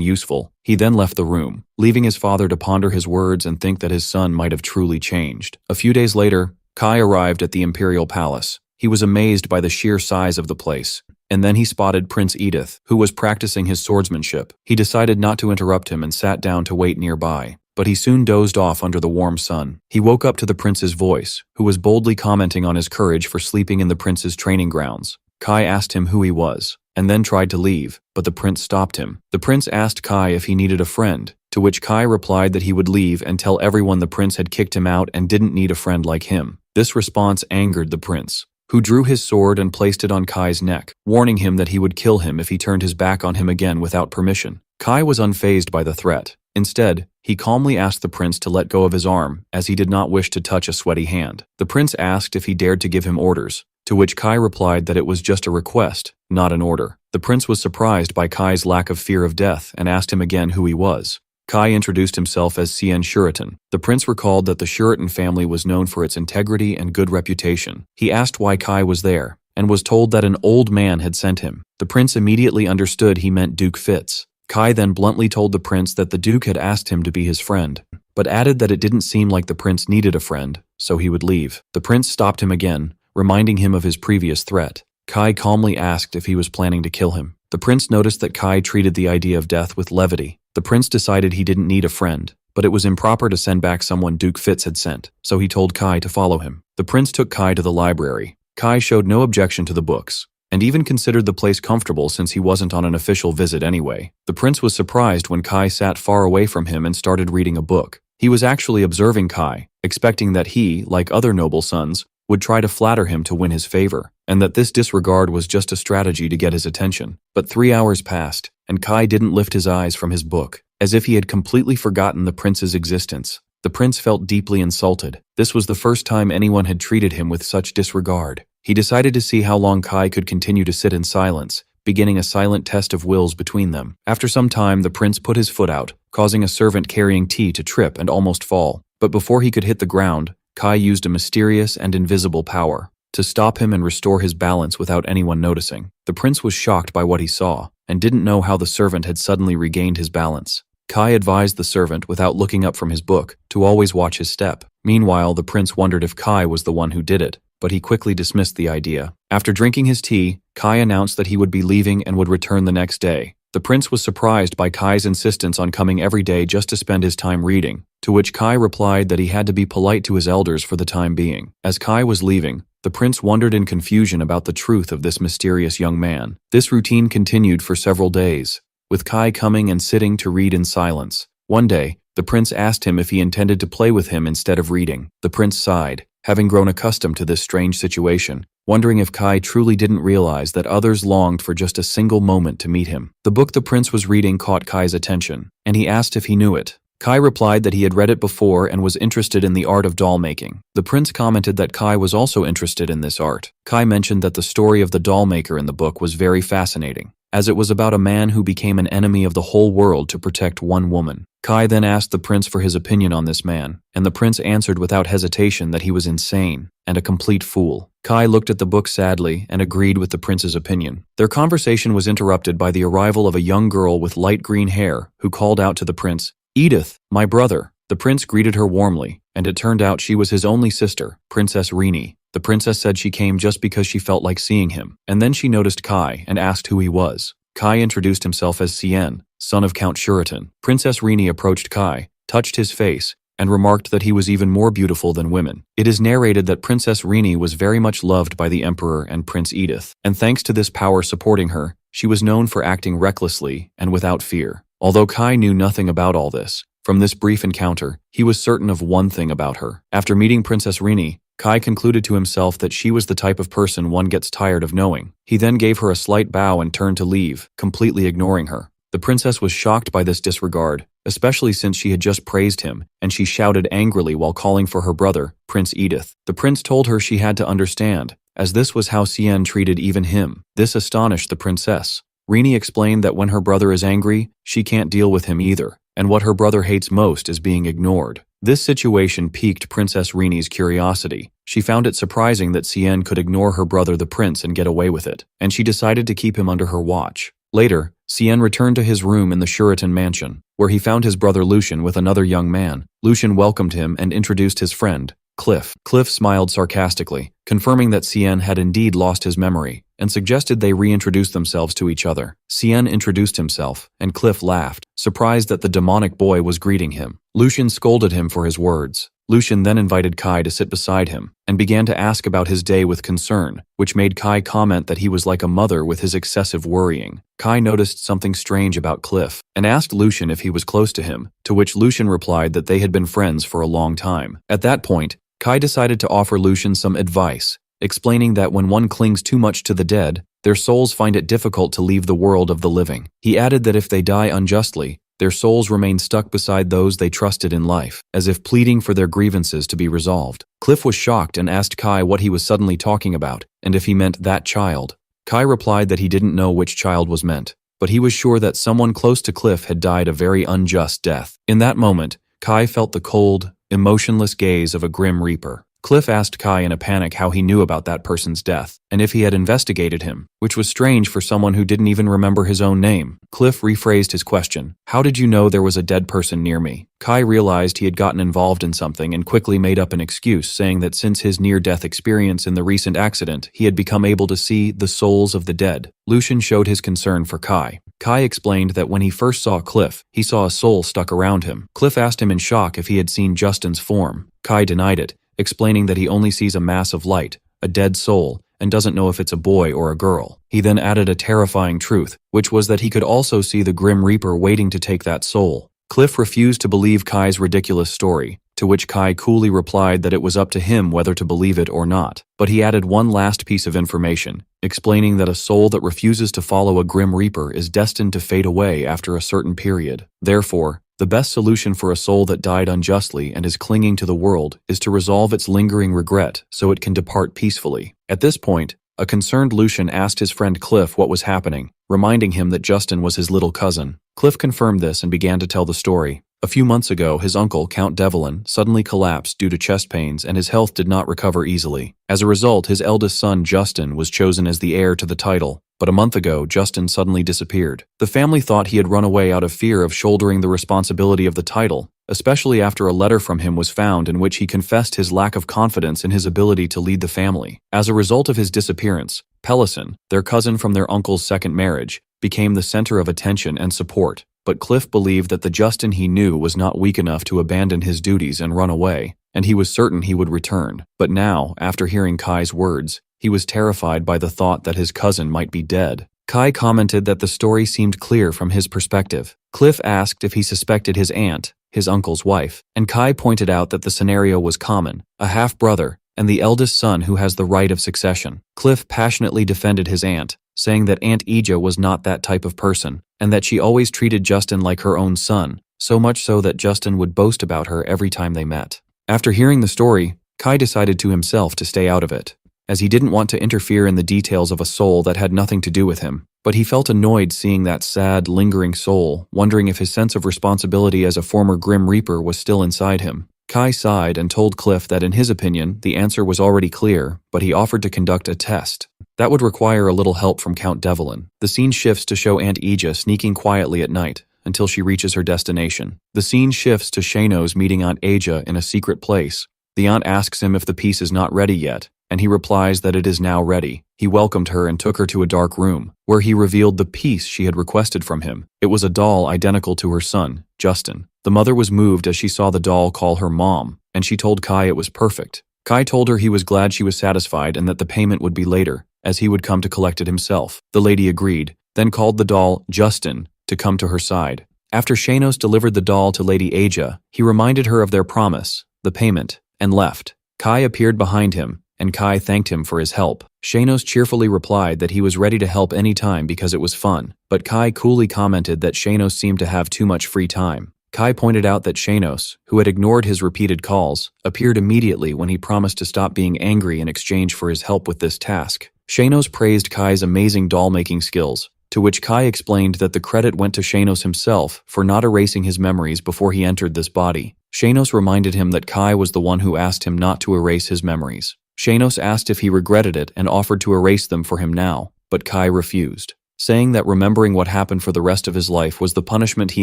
useful. He then left the room, leaving his father to ponder his words and think that his son might have truly changed. A few days later, Kai arrived at the Imperial Palace. He was amazed by the sheer size of the place. And then he spotted Prince Edith, who was practicing his swordsmanship. He decided not to interrupt him and sat down to wait nearby. But he soon dozed off under the warm sun. He woke up to the prince's voice, who was boldly commenting on his courage for sleeping in the prince's training grounds. Kai asked him who he was, and then tried to leave, but the prince stopped him. The prince asked Kai if he needed a friend, to which Kai replied that he would leave and tell everyone the prince had kicked him out and didn't need a friend like him. This response angered the prince, who drew his sword and placed it on Kai's neck, warning him that he would kill him if he turned his back on him again without permission. Kai was unfazed by the threat. Instead, he calmly asked the prince to let go of his arm, as he did not wish to touch a sweaty hand. The prince asked if he dared to give him orders, to which Kai replied that it was just a request, not an order. The prince was surprised by Kai's lack of fear of death and asked him again who he was. Kai introduced himself as Cien Shuritan. The prince recalled that the Shuritan family was known for its integrity and good reputation. He asked why Kai was there, and was told that an old man had sent him. The prince immediately understood he meant Duke Fitz. Kai then bluntly told the prince that the Duke had asked him to be his friend, but added that it didn't seem like the prince needed a friend, so he would leave. The prince stopped him again, reminding him of his previous threat. Kai calmly asked if he was planning to kill him. The prince noticed that Kai treated the idea of death with levity. The prince decided he didn't need a friend, but it was improper to send back someone Duke Fitz had sent, so he told Kai to follow him. The prince took Kai to the library. Kai showed no objection to the books, and even considered the place comfortable since he wasn't on an official visit anyway. The prince was surprised when Kai sat far away from him and started reading a book. He was actually observing Kai, expecting that he, like other noble sons, would try to flatter him to win his favor, and that this disregard was just a strategy to get his attention. But 3 hours passed, and Kai didn't lift his eyes from his book, as if he had completely forgotten the prince's existence. The prince felt deeply insulted. This was the first time anyone had treated him with such disregard. He decided to see how long Kai could continue to sit in silence, beginning a silent test of wills between them. After some time, the prince put his foot out, causing a servant carrying tea to trip and almost fall. But before he could hit the ground, Kai used a mysterious and invisible power to stop him and restore his balance without anyone noticing. The prince was shocked by what he saw, and didn't know how the servant had suddenly regained his balance. Kai advised the servant, without looking up from his book, to always watch his step. Meanwhile, the prince wondered if Kai was the one who did it, but he quickly dismissed the idea. After drinking his tea, Kai announced that he would be leaving and would return the next day. The prince was surprised by Kai's insistence on coming every day just to spend his time reading, to which Kai replied that he had to be polite to his elders for the time being. As Kai was leaving, the prince wondered in confusion about the truth of this mysterious young man. This routine continued for several days, with Kai coming and sitting to read in silence. One day, the prince asked him if he intended to play with him instead of reading. The prince sighed, having grown accustomed to this strange situation, wondering if Kai truly didn't realize that others longed for just a single moment to meet him. The book the prince was reading caught Kai's attention, and he asked if he knew it. Kai replied that he had read it before and was interested in the art of doll making. The prince commented that Kai was also interested in this art. Kai mentioned that the story of the doll maker in the book was very fascinating, as it was about a man who became an enemy of the whole world to protect one woman. Kai then asked the prince for his opinion on this man, and the prince answered without hesitation that he was insane and a complete fool. Kai looked at the book sadly and agreed with the prince's opinion. Their conversation was interrupted by the arrival of a young girl with light green hair who called out to the prince, "Edith, my brother." The prince greeted her warmly, and it turned out she was his only sister, Princess Rini. The princess said she came just because she felt like seeing him, and then she noticed Kai and asked who he was. Kai introduced himself as Cien, son of Count Shuritan. Princess Rini approached Kai, touched his face, and remarked that he was even more beautiful than women. It is narrated that Princess Rini was very much loved by the Emperor and Prince Edith, and thanks to this power supporting her, she was known for acting recklessly and without fear. Although Kai knew nothing about all this, from this brief encounter, he was certain of one thing about her. After meeting Princess Rini, Kai concluded to himself that she was the type of person one gets tired of knowing. He then gave her a slight bow and turned to leave, completely ignoring her. The princess was shocked by this disregard, especially since she had just praised him, and she shouted angrily while calling for her brother, Prince Edith. The prince told her she had to understand as this was how Cien treated even him. This astonished the princess. Rini explained that when her brother is angry, she can't deal with him either, and what her brother hates most is being ignored. This situation piqued Princess Rini's curiosity. She found it surprising that Cien could ignore her brother the prince and get away with it, and she decided to keep him under her watch. Later, Cien returned to his room in the Shuritan mansion, where he found his brother Lucian with another young man. Lucian welcomed him and introduced his friend, Cliff. Cliff smiled sarcastically, confirming that Cien had indeed lost his memory, and suggested they reintroduce themselves to each other. Cien introduced himself, and Cliff laughed, surprised that the demonic boy was greeting him. Lucian scolded him for his words. Lucian then invited Kai to sit beside him, and began to ask about his day with concern, which made Kai comment that he was like a mother with his excessive worrying. Kai noticed something strange about Cliff, and asked Lucian if he was close to him, to which Lucian replied that they had been friends for a long time. At that point, Kai decided to offer Lucian some advice, explaining that when one clings too much to the dead, their souls find it difficult to leave the world of the living. He added that if they die unjustly, their souls remain stuck beside those they trusted in life, as if pleading for their grievances to be resolved. Cliff was shocked and asked Kai what he was suddenly talking about, and if he meant that child. Kai replied that he didn't know which child was meant, but he was sure that someone close to Cliff had died a very unjust death. In that moment, Kai felt the cold, emotionless gaze of a grim reaper. Cliff asked Kai in a panic how he knew about that person's death, and if he had investigated him, which was strange for someone who didn't even remember his own name. Cliff rephrased his question, "How did you know there was a dead person near me?" Kai realized he had gotten involved in something and quickly made up an excuse, saying that since his near-death experience in the recent accident, he had become able to see the souls of the dead. Lucian showed his concern for Kai. Kai explained that when he first saw Cliff, he saw a soul stuck around him. Cliff asked him in shock if he had seen Justin's form. Kai denied it, explaining that he only sees a mass of light, a dead soul, and doesn't know if it's a boy or a girl. He then added a terrifying truth, which was that he could also see the Grim Reaper waiting to take that soul. Cliff refused to believe Kai's ridiculous story, to which Kai coolly replied that it was up to him whether to believe it or not. But he added one last piece of information, explaining that a soul that refuses to follow a Grim Reaper is destined to fade away after a certain period. Therefore, the best solution for a soul that died unjustly and is clinging to the world is to resolve its lingering regret so it can depart peacefully. At this point, a concerned Lucian asked his friend Cliff what was happening, reminding him that Justin was his little cousin. Cliff confirmed this and began to tell the story. A few months ago, his uncle, Count Devlin, suddenly collapsed due to chest pains and his health did not recover easily. As a result, his eldest son, Justin, was chosen as the heir to the title. But a month ago, Justin suddenly disappeared. The family thought he had run away out of fear of shouldering the responsibility of the title, especially after a letter from him was found in which he confessed his lack of confidence in his ability to lead the family. As a result of his disappearance, Pellison, their cousin from their uncle's second marriage, became the center of attention and support. But Cliff believed that the Justin he knew was not weak enough to abandon his duties and run away, and he was certain he would return. But now, after hearing Kai's words, he was terrified by the thought that his cousin might be dead. Kai commented that the story seemed clear from his perspective. Cliff asked if he suspected his aunt, his uncle's wife, and Kai pointed out that the scenario was common, a half-brother, and the eldest son who has the right of succession. Cliff passionately defended his aunt, saying that Aunt Ija was not that type of person, and that she always treated Justin like her own son, so much so that Justin would boast about her every time they met. After hearing the story, Kai decided to himself to stay out of it, as he didn't want to interfere in the details of a soul that had nothing to do with him. But he felt annoyed seeing that sad, lingering soul, wondering if his sense of responsibility as a former Grim Reaper was still inside him. Kai sighed and told Cliff that in his opinion, the answer was already clear, but he offered to conduct a test. That would require a little help from Count Devlin. The scene shifts to show Aunt Ija sneaking quietly at night until she reaches her destination. The scene shifts to Shanos meeting Aunt Ija in a secret place. The aunt asks him if the piece is not ready yet, and he replies that it is now ready. He welcomed her and took her to a dark room, where he revealed the piece she had requested from him. It was a doll identical to her son, Justin. The mother was moved as she saw the doll call her mom, and she told Kai it was perfect. Kai told her he was glad she was satisfied and that the payment would be later, as he would come to collect it himself. The lady agreed, then called the doll Justin to come to her side. After Shanos delivered the doll to Lady Aja, he reminded her of their promise, the payment, and left. Kai appeared behind him, and Kai thanked him for his help. Shanos cheerfully replied that he was ready to help any time because it was fun, but Kai coolly commented that Shanos seemed to have too much free time. Kai pointed out that Shanos, who had ignored his repeated calls, appeared immediately when he promised to stop being angry in exchange for his help with this task. Shanos praised Kai's amazing doll-making skills, to which Kai explained that the credit went to Shanos himself for not erasing his memories before he entered this body. Shanos reminded him that Kai was the one who asked him not to erase his memories. Shanos asked if he regretted it and offered to erase them for him now, but Kai refused, saying that remembering what happened for the rest of his life was the punishment he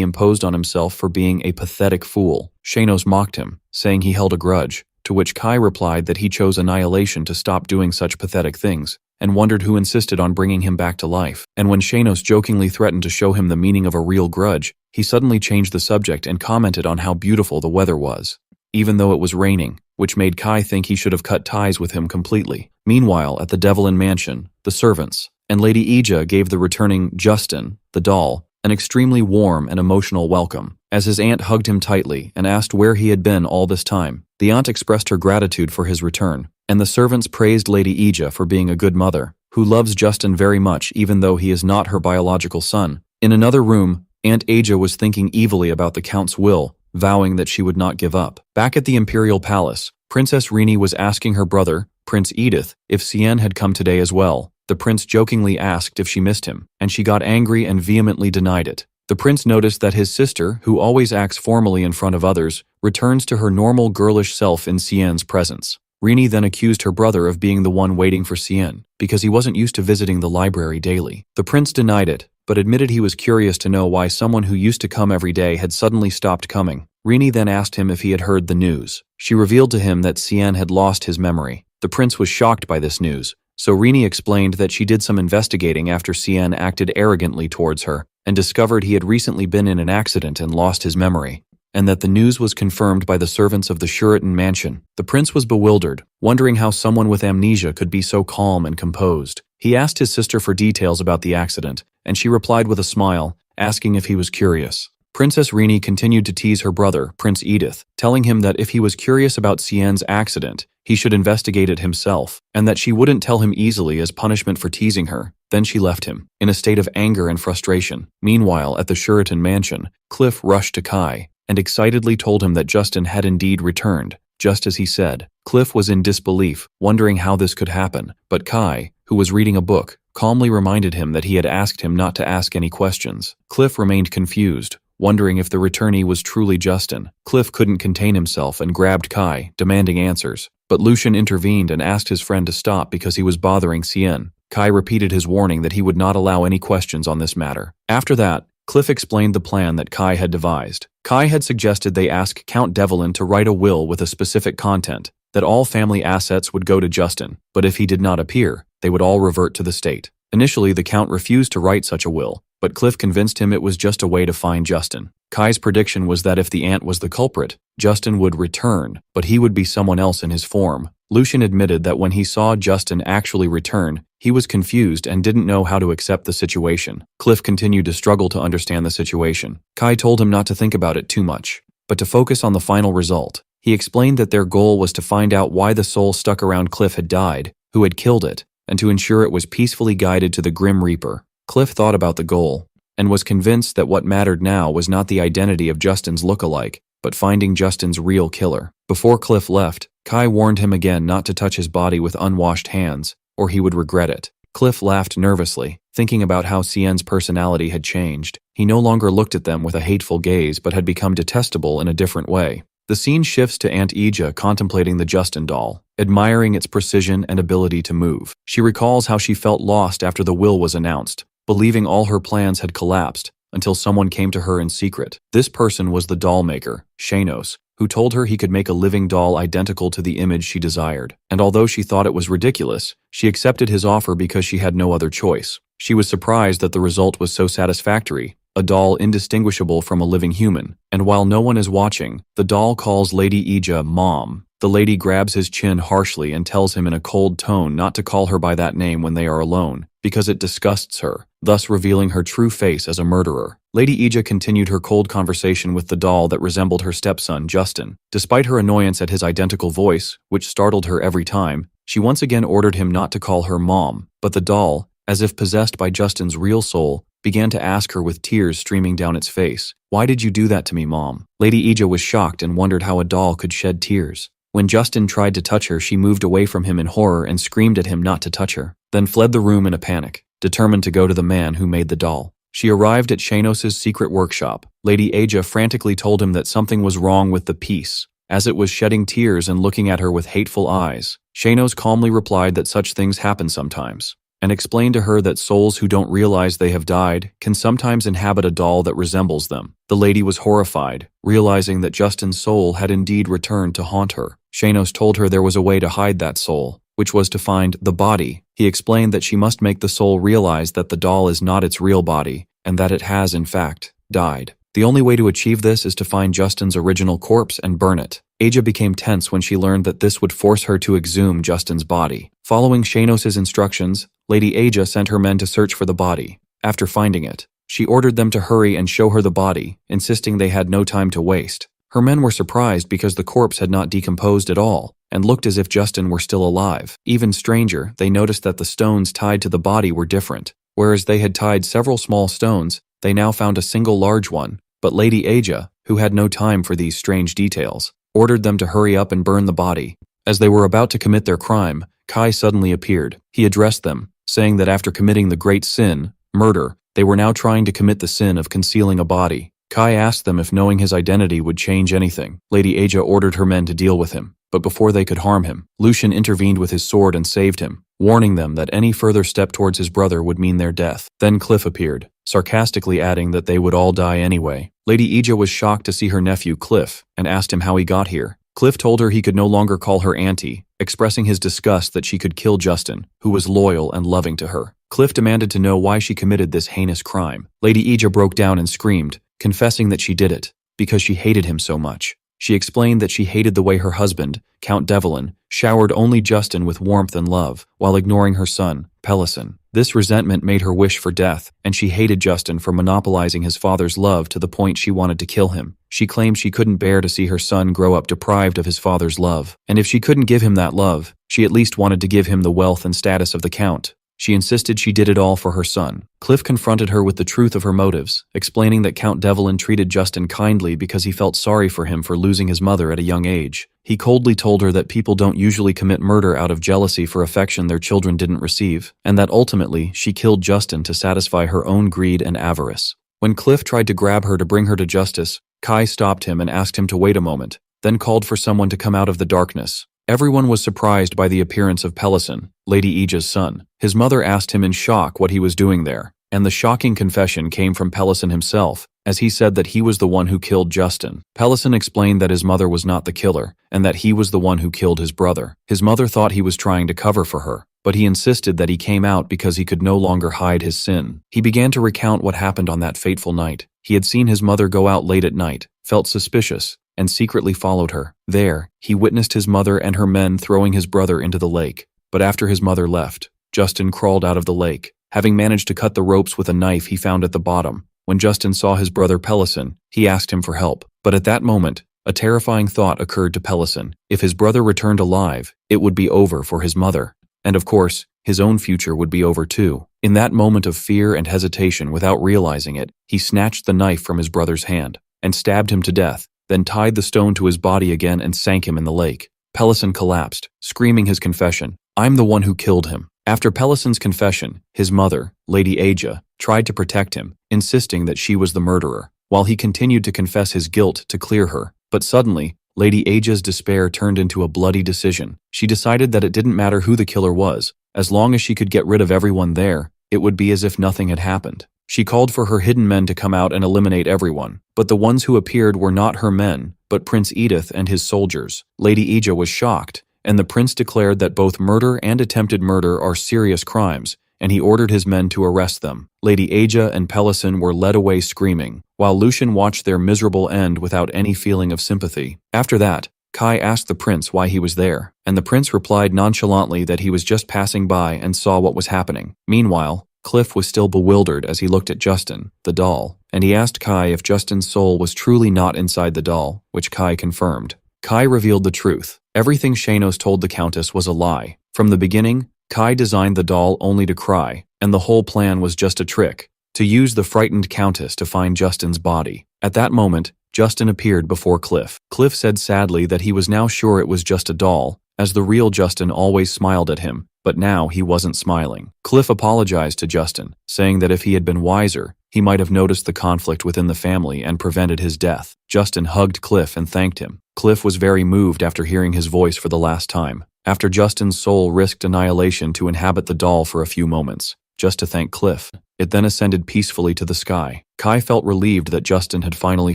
imposed on himself for being a pathetic fool. Shanos mocked him, saying he held a grudge, to which Kai replied that he chose annihilation to stop doing such pathetic things, and wondered who insisted on bringing him back to life. And when Shanos jokingly threatened to show him the meaning of a real grudge, he suddenly changed the subject and commented on how beautiful the weather was, even though it was raining, which made Kai think he should have cut ties with him completely. Meanwhile, at the Devlin mansion, the servants and Lady Ija gave the returning Justin, the doll, an extremely warm and emotional welcome. As his aunt hugged him tightly and asked where he had been all this time, the aunt expressed her gratitude for his return, and the servants praised Lady Ija for being a good mother, who loves Justin very much even though he is not her biological son. In another room, Aunt Aja was thinking evilly about the Count's will, vowing that she would not give up. Back at the Imperial Palace, Princess Rini was asking her brother, Prince Edith, if Cien had come today as well. The prince jokingly asked if she missed him, and she got angry and vehemently denied it. The prince noticed that his sister, who always acts formally in front of others, returns to her normal girlish self in Cien's presence. Rini then accused her brother of being the one waiting for Cien, because he wasn't used to visiting the library daily. The prince denied it, but admitted he was curious to know why someone who used to come every day had suddenly stopped coming. Rini then asked him if he had heard the news. She revealed to him that Cien had lost his memory. The prince was shocked by this news, so Rini explained that she did some investigating after Cien acted arrogantly towards her, and discovered he had recently been in an accident and lost his memory, and that the news was confirmed by the servants of the Shuritan mansion. The prince was bewildered, wondering how someone with amnesia could be so calm and composed. He asked his sister for details about the accident, and she replied with a smile, asking if he was curious. Princess Rini continued to tease her brother, Prince Edith, telling him that if he was curious about Cien's accident, he should investigate it himself, and that she wouldn't tell him easily as punishment for teasing her. Then she left him, in a state of anger and frustration. Meanwhile, at the Shuritan mansion, Cliff rushed to Kai, and excitedly told him that Justin had indeed returned, just as he said. Cliff was in disbelief, wondering how this could happen, but Kai, who was reading a book, calmly reminded him that he had asked him not to ask any questions. Cliff remained confused, wondering if the returnee was truly Justin. Cliff couldn't contain himself and grabbed Kai, demanding answers. But Lucian intervened and asked his friend to stop because he was bothering Cien. Kai repeated his warning that he would not allow any questions on this matter. After that, Cliff explained the plan that Kai had devised. Kai had suggested they ask Count Devlin to write a will with a specific content, that all family assets would go to Justin, but if he did not appear, they would all revert to the state. Initially, the Count refused to write such a will, but Cliff convinced him it was just a way to find Justin. Kai's prediction was that if the aunt was the culprit, Justin would return, but he would be someone else in his form. Lucian admitted that when he saw Justin actually return, he was confused and didn't know how to accept the situation. Cliff continued to struggle to understand the situation. Kai told him not to think about it too much, but to focus on the final result. He explained that their goal was to find out why the soul stuck around Cliff had died, who had killed it, and to ensure it was peacefully guided to the Grim Reaper. Cliff thought about the goal, and was convinced that what mattered now was not the identity of Justin's look-alike, but finding Justin's real killer. Before Cliff left, Kai warned him again not to touch his body with unwashed hands, or he would regret it. Cliff laughed nervously, thinking about how Cien's personality had changed. He no longer looked at them with a hateful gaze but had become detestable in a different way. The scene shifts to Aunt Ija contemplating the Justin doll, admiring its precision and ability to move. She recalls how she felt lost after the will was announced, believing all her plans had collapsed, until someone came to her in secret. This person was the doll maker, Shanos, who told her he could make a living doll identical to the image she desired. And although she thought it was ridiculous, she accepted his offer because she had no other choice. She was surprised that the result was so satisfactory, a doll indistinguishable from a living human. And while no one is watching, the doll calls Lady Ija Mom. The lady grabs his chin harshly and tells him in a cold tone not to call her by that name when they are alone, because it disgusts her, thus revealing her true face as a murderer. Lady Ija continued her cold conversation with the doll that resembled her stepson, Justin. Despite her annoyance at his identical voice, which startled her every time, she once again ordered him not to call her Mom, but the doll, as if possessed by Justin's real soul, began to ask her with tears streaming down its face. "Why did you do that to me, Mom?" Lady Ija was shocked and wondered how a doll could shed tears. When Justin tried to touch her, she moved away from him in horror and screamed at him not to touch her, then fled the room in a panic, determined to go to the man who made the doll. She arrived at Shanos's secret workshop. Lady Ija frantically told him that something was wrong with the piece, as it was shedding tears and looking at her with hateful eyes. Shanos calmly replied that such things happen sometimes, and explained to her that souls who don't realize they have died can sometimes inhabit a doll that resembles them. The lady was horrified, realizing that Justin's soul had indeed returned to haunt her. Shanos told her there was a way to hide that soul, which was to find the body. He explained that she must make the soul realize that the doll is not its real body, and that it has, in fact, died. The only way to achieve this is to find Justin's original corpse and burn it. Ija became tense when she learned that this would force her to exhume Justin's body. Following Shanos's instructions, Lady Ija sent her men to search for the body. After finding it, she ordered them to hurry and show her the body, insisting they had no time to waste. Her men were surprised because the corpse had not decomposed at all, and looked as if Justin were still alive. Even stranger, they noticed that the stones tied to the body were different. Whereas they had tied several small stones, they now found a single large one. But Lady Ija, who had no time for these strange details, ordered them to hurry up and burn the body. As they were about to commit their crime, Kai suddenly appeared. He addressed them, saying that after committing the great sin, murder, they were now trying to commit the sin of concealing a body. Kai asked them if knowing his identity would change anything. Lady Ija ordered her men to deal with him, but before they could harm him, Lucian intervened with his sword and saved him, warning them that any further step towards his brother would mean their death. Then Cliff appeared, sarcastically adding that they would all die anyway. Lady Ija was shocked to see her nephew Cliff, and asked him how he got here. Cliff told her he could no longer call her auntie, expressing his disgust that she could kill Justin, who was loyal and loving to her. Cliff demanded to know why she committed this heinous crime. Lady Ija broke down and screamed, confessing that she did it because she hated him so much. She explained that she hated the way her husband, Count Devlin, showered only Justin with warmth and love, while ignoring her son, Pelison. This resentment made her wish for death, and she hated Justin for monopolizing his father's love to the point she wanted to kill him. She claimed she couldn't bear to see her son grow up deprived of his father's love, and if she couldn't give him that love, she at least wanted to give him the wealth and status of the Count. She insisted she did it all for her son. Cliff confronted her with the truth of her motives, explaining that Count Devlin treated Justin kindly because he felt sorry for him for losing his mother at a young age. He coldly told her that people don't usually commit murder out of jealousy for affection their children didn't receive, and that ultimately she killed Justin to satisfy her own greed and avarice. When Cliff tried to grab her to bring her to justice, Kai stopped him and asked him to wait a moment, then called for someone to come out of the darkness. Everyone was surprised by the appearance of Pelison, Lady Ija's son. His mother asked him in shock what he was doing there, and the shocking confession came from Pelison himself, as he said that he was the one who killed Justin. Pelison explained that his mother was not the killer, and that he was the one who killed his brother. His mother thought he was trying to cover for her, but he insisted that he came out because he could no longer hide his sin. He began to recount what happened on that fateful night. He had seen his mother go out late at night, felt suspicious, and secretly followed her. There, he witnessed his mother and her men throwing his brother into the lake. But after his mother left, Justin crawled out of the lake, having managed to cut the ropes with a knife he found at the bottom. When Justin saw his brother Pelison, he asked him for help. But at that moment, a terrifying thought occurred to Pelison. If his brother returned alive, it would be over for his mother. And of course, his own future would be over too. In that moment of fear and hesitation, without realizing it, he snatched the knife from his brother's hand and stabbed him to death, then tied the stone to his body again and sank him in the lake. Pelison collapsed, screaming his confession, "I'm the one who killed him." After Pelison's confession, his mother, Lady Ija, tried to protect him, insisting that she was the murderer, while he continued to confess his guilt to clear her. But suddenly, Lady Ija's despair turned into a bloody decision. She decided that it didn't matter who the killer was, as long as she could get rid of everyone there, it would be as if nothing had happened. She called for her hidden men to come out and eliminate everyone, but the ones who appeared were not her men, but Prince Edith and his soldiers. Lady Ija was shocked, and the prince declared that both murder and attempted murder are serious crimes, and he ordered his men to arrest them. Lady Ija and Pelison were led away screaming, while Lucian watched their miserable end without any feeling of sympathy. After that, Kai asked the prince why he was there, and the prince replied nonchalantly that he was just passing by and saw what was happening. Meanwhile, Cliff was still bewildered as he looked at Justin, the doll, and he asked Kai if Justin's soul was truly not inside the doll, which Kai confirmed. Kai revealed the truth. Everything Shanos told the Countess was a lie. From the beginning, Kai designed the doll only to cry, and the whole plan was just a trick. to use the frightened countess to find Justin's body. At that moment, Justin appeared before Cliff. Cliff said sadly that he was now sure it was just a doll, as the real Justin always smiled at him, but now he wasn't smiling. Cliff apologized to Justin, saying that if he had been wiser, he might have noticed the conflict within the family and prevented his death. Justin hugged Cliff and thanked him. Cliff was very moved after hearing his voice for the last time. After Justin's soul risked annihilation to inhabit the doll for a few moments, just to thank Cliff, it then ascended peacefully to the sky. Kai felt relieved that Justin had finally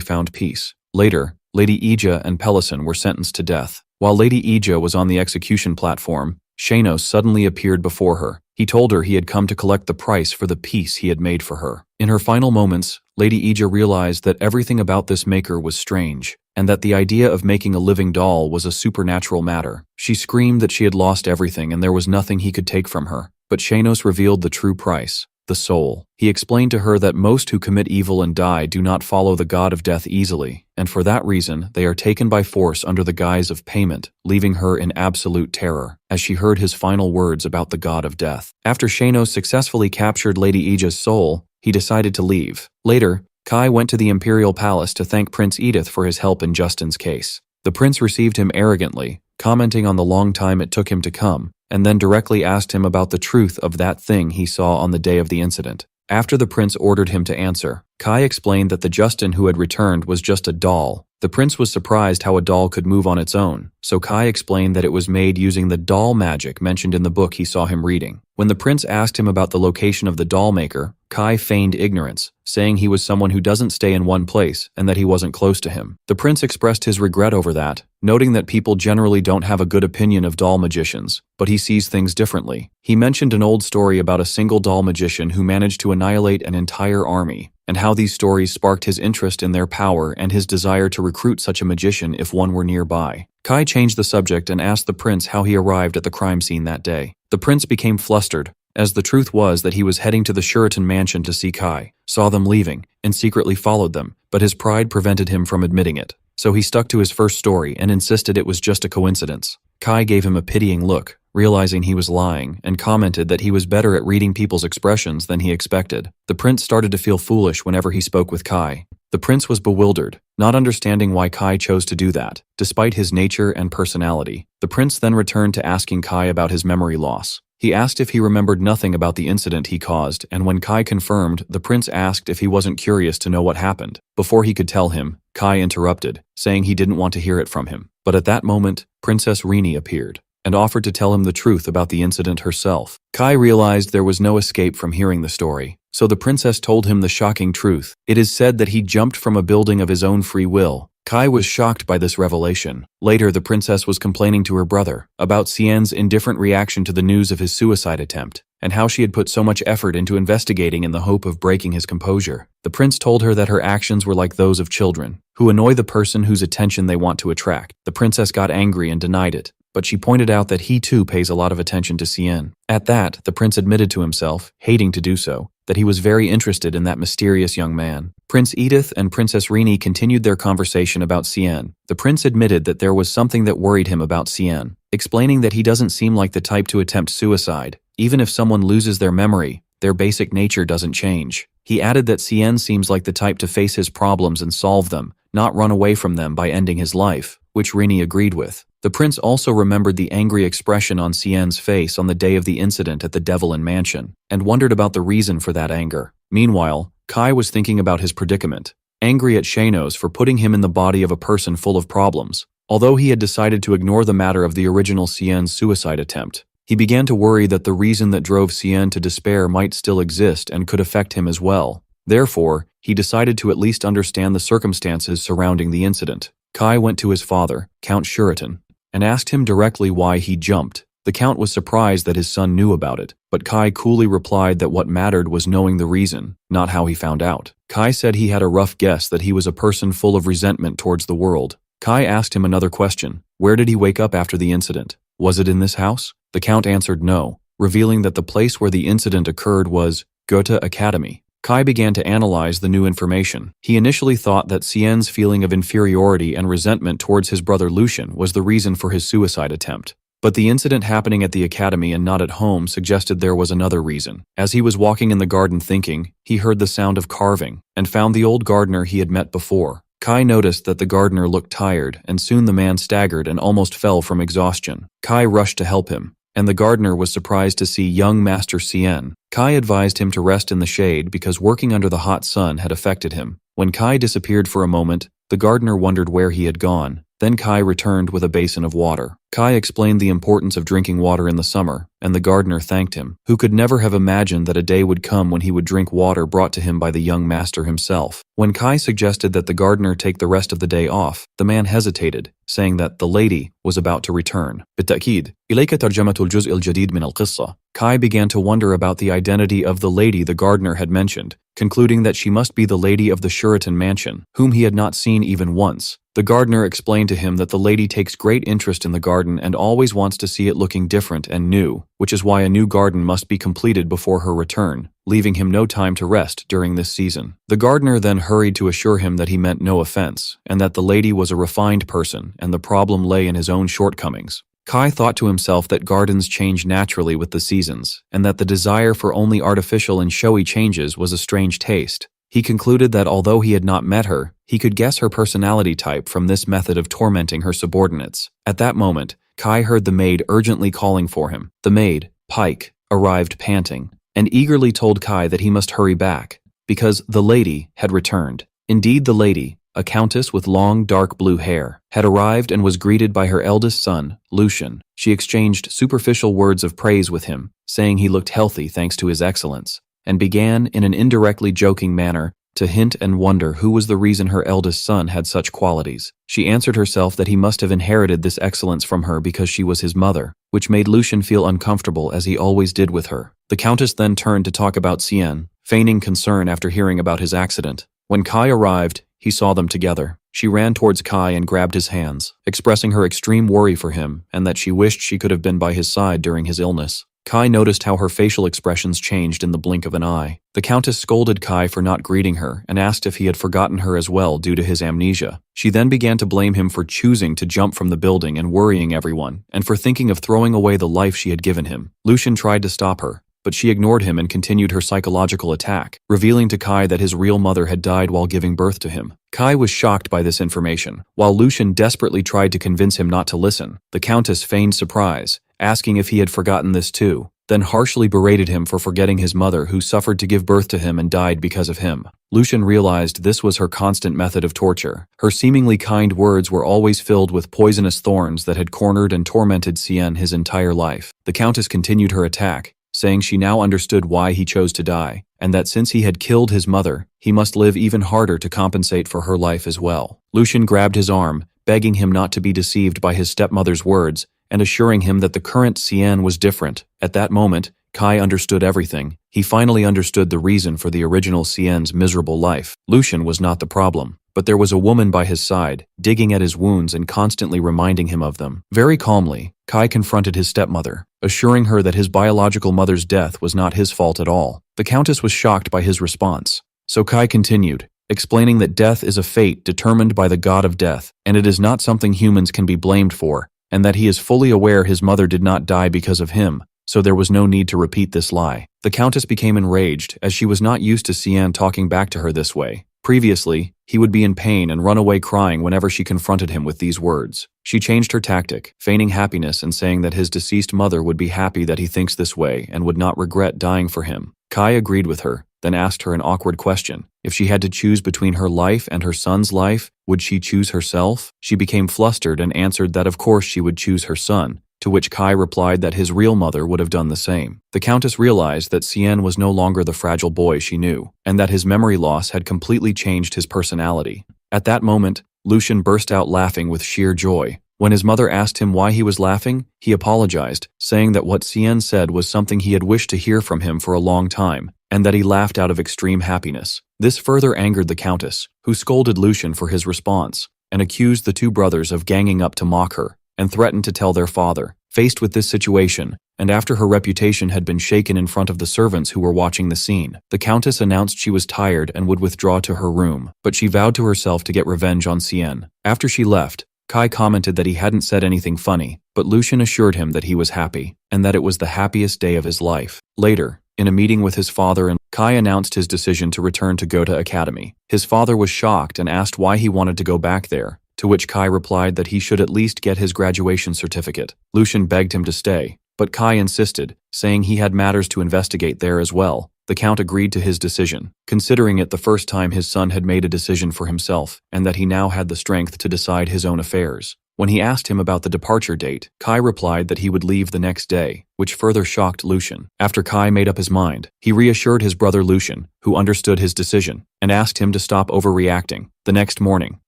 found peace. Later, Lady Ija and Pelison were sentenced to death. While Lady Ija was on the execution platform, Shanos suddenly appeared before her. He told her he had come to collect the price for the peace he had made for her. In her final moments, Lady Ija realized that everything about this maker was strange, and that the idea of making a living doll was a supernatural matter. She screamed that she had lost everything and there was nothing he could take from her. But Shanos revealed the true price, the soul. He explained to her that most who commit evil and die do not follow the god of death easily, and for that reason they are taken by force under the guise of payment, leaving her in absolute terror, as she heard his final words about the god of death. After Shanos successfully captured Lady Ija's soul, he decided to leave. Later, Kai went to the Imperial Palace to thank Prince Edith for his help in Justin's case. The prince received him arrogantly, commenting on the long time it took him to come, and then directly asked him about the truth of that thing he saw on the day of the incident. After the prince ordered him to answer, Kai explained that the Justin who had returned was just a doll. The prince was surprised how a doll could move on its own, so Kai explained that it was made using the doll magic mentioned in the book he saw him reading. When the prince asked him about the location of the doll maker, Kai feigned ignorance, saying he was someone who doesn't stay in one place and that he wasn't close to him. The prince expressed his regret over that, noting that people generally don't have a good opinion of doll magicians, but he sees things differently. He mentioned an old story about a single doll magician who managed to annihilate an entire army, and how these stories sparked his interest in their power and his desire to recruit such a magician if one were nearby. Kai changed the subject and asked the prince how he arrived at the crime scene that day. The prince became flustered, as the truth was that he was heading to the Shuritan mansion to see Kai, saw them leaving, and secretly followed them, but his pride prevented him from admitting it. So he stuck to his first story and insisted it was just a coincidence. Kai gave him a pitying look, realizing he was lying, and commented that he was better at reading people's expressions than he expected. The prince started to feel foolish whenever he spoke with Kai. The prince was bewildered, not understanding why Kai chose to do that, despite his nature and personality. The prince then returned to asking Kai about his memory loss. He asked if he remembered nothing about the incident he caused, and when Kai confirmed, the prince asked if he wasn't curious to know what happened. Before he could tell him, Kai interrupted, saying he didn't want to hear it from him. But at that moment, Princess Rini appeared, and offered to tell him the truth about the incident herself. Kai realized there was no escape from hearing the story, so the princess told him the shocking truth. It is said that he jumped from a building of his own free will. Kai was shocked by this revelation. Later, the princess was complaining to her brother about Xian's indifferent reaction to the news of his suicide attempt, and how she had put so much effort into investigating in the hope of breaking his composure. The prince told her that her actions were like those of children, who annoy the person whose attention they want to attract. The princess got angry and denied it, but she pointed out that he too pays a lot of attention to Xian. At that, the prince admitted to himself, hating to do so, that he was very interested in that mysterious young man. Prince Edith and Princess Rini continued their conversation about Xian. The prince admitted that there was something that worried him about Xian, explaining that he doesn't seem like the type to attempt suicide. Even if someone loses their memory, their basic nature doesn't change. He added that Xian seems like the type to face his problems and solve them, not run away from them by ending his life, which Rini agreed with. The prince also remembered the angry expression on Xian's face on the day of the incident at the Devlin Mansion, and wondered about the reason for that anger. Meanwhile, Kai was thinking about his predicament, angry at Shanos for putting him in the body of a person full of problems. Although he had decided to ignore the matter of the original Xian's suicide attempt, he began to worry that the reason that drove Xian to despair might still exist and could affect him as well. Therefore, he decided to at least understand the circumstances surrounding the incident. Kai went to his father, Count Shuritan, and asked him directly why he jumped. The Count was surprised that his son knew about it, but Kai coolly replied that what mattered was knowing the reason, not how he found out. Kai said he had a rough guess that he was a person full of resentment towards the world. Kai asked him another question. Where did he wake up after the incident? Was it in this house? The Count answered no, revealing that the place where the incident occurred was Goethe Academy. Kai began to analyze the new information. He initially thought that Xian's feeling of inferiority and resentment towards his brother Lucian was the reason for his suicide attempt. But the incident happening at the academy and not at home suggested there was another reason. As he was walking in the garden thinking, he heard the sound of carving, and found the old gardener he had met before. Kai noticed that the gardener looked tired, and soon the man staggered and almost fell from exhaustion. Kai rushed to help him, and the gardener was surprised to see young Master Cien. Kai advised him to rest in the shade because working under the hot sun had affected him. When Kai disappeared for a moment, the gardener wondered where he had gone. Then Kai returned with a basin of water. Kai explained the importance of drinking water in the summer, and the gardener thanked him, who could never have imagined that a day would come when he would drink water brought to him by the young master himself. When Kai suggested that the gardener take the rest of the day off, the man hesitated, saying that the lady was about to return. بالتأكيد إليك ترجمة الجزء الجديد من القصة. Kai began to wonder about the identity of the lady the gardener had mentioned, concluding that she must be the lady of the Shuritan mansion, whom he had not seen even once. The gardener explained to him that the lady takes great interest in the garden and always wants to see it looking different and new, which is why a new garden must be completed before her return, leaving him no time to rest during this season. The gardener then hurried to assure him that he meant no offense, and that the lady was a refined person and the problem lay in his own shortcomings. Kai thought to himself that gardens change naturally with the seasons, and that the desire for only artificial and showy changes was a strange taste. He concluded that although he had not met her, he could guess her personality type from this method of tormenting her subordinates. At that moment, Kai heard the maid urgently calling for him. The maid, Pike, arrived panting, and eagerly told Kai that he must hurry back, because the lady had returned. Indeed, the lady, a countess with long dark blue hair, had arrived and was greeted by her eldest son, Lucian. She exchanged superficial words of praise with him, saying he looked healthy thanks to his excellence, and began, in an indirectly joking manner, to hint and wonder who was the reason her eldest son had such qualities. She answered herself that he must have inherited this excellence from her because she was his mother, which made Lucian feel uncomfortable as he always did with her. The countess then turned to talk about Cien, feigning concern after hearing about his accident. When Kai arrived, he saw them together. She ran towards Kai and grabbed his hands, expressing her extreme worry for him and that she wished she could have been by his side during his illness. Kai noticed how her facial expressions changed in the blink of an eye. The countess scolded Kai for not greeting her and asked if he had forgotten her as well due to his amnesia. She then began to blame him for choosing to jump from the building and worrying everyone, and for thinking of throwing away the life she had given him. Lucian tried to stop her, but she ignored him and continued her psychological attack, revealing to Kai that his real mother had died while giving birth to him. Kai was shocked by this information. While Lucian desperately tried to convince him not to listen, the countess feigned surprise, asking if he had forgotten this too, then harshly berated him for forgetting his mother who suffered to give birth to him and died because of him. Lucian realized this was her constant method of torture. Her seemingly kind words were always filled with poisonous thorns that had cornered and tormented Cien his entire life. The countess continued her attack, saying she now understood why he chose to die, and that since he had killed his mother, he must live even harder to compensate for her life as well. Lucian grabbed his arm, begging him not to be deceived by his stepmother's words, and assuring him that the current Cien was different. At that moment, Kai understood everything. He finally understood the reason for the original Cien's miserable life. Lucian was not the problem, but there was a woman by his side, digging at his wounds and constantly reminding him of them. Very calmly, Kai confronted his stepmother, assuring her that his biological mother's death was not his fault at all. The countess was shocked by his response, so Kai continued, explaining that death is a fate determined by the god of death, and it is not something humans can be blamed for, and that he is fully aware his mother did not die because of him, so there was no need to repeat this lie. The countess became enraged as she was not used to Cien talking back to her this way. Previously, he would be in pain and run away crying whenever she confronted him with these words. She changed her tactic, feigning happiness and saying that his deceased mother would be happy that he thinks this way and would not regret dying for him. Kai agreed with her, then asked her an awkward question. If she had to choose between her life and her son's life, would she choose herself? She became flustered and answered that of course she would choose her son, to which Kai replied that his real mother would have done the same. The countess realized that Cien was no longer the fragile boy she knew, and that his memory loss had completely changed his personality. At that moment, Lucian burst out laughing with sheer joy. When his mother asked him why he was laughing, he apologized, saying that what Cien said was something he had wished to hear from him for a long time, and that he laughed out of extreme happiness. This further angered the countess, who scolded Lucian for his response, and accused the two brothers of ganging up to mock her, and threatened to tell their father. Faced with this situation, and after her reputation had been shaken in front of the servants who were watching the scene, the countess announced she was tired and would withdraw to her room, but she vowed to herself to get revenge on Cien. After she left, Kai commented that he hadn't said anything funny, but Lucian assured him that he was happy, and that it was the happiest day of his life. Later, in a meeting with his father, Kai announced his decision to return to Gotha Academy. His father was shocked and asked why he wanted to go back there, to which Kai replied that he should at least get his graduation certificate. Lucian begged him to stay, but Kai insisted, saying he had matters to investigate there as well. The Count agreed to his decision, considering it the first time his son had made a decision for himself, and that he now had the strength to decide his own affairs. When he asked him about the departure date, Kai replied that he would leave the next day, which further shocked Lucian. After Kai made up his mind, he reassured his brother Lucian, who understood his decision, and asked him to stop overreacting. The next morning,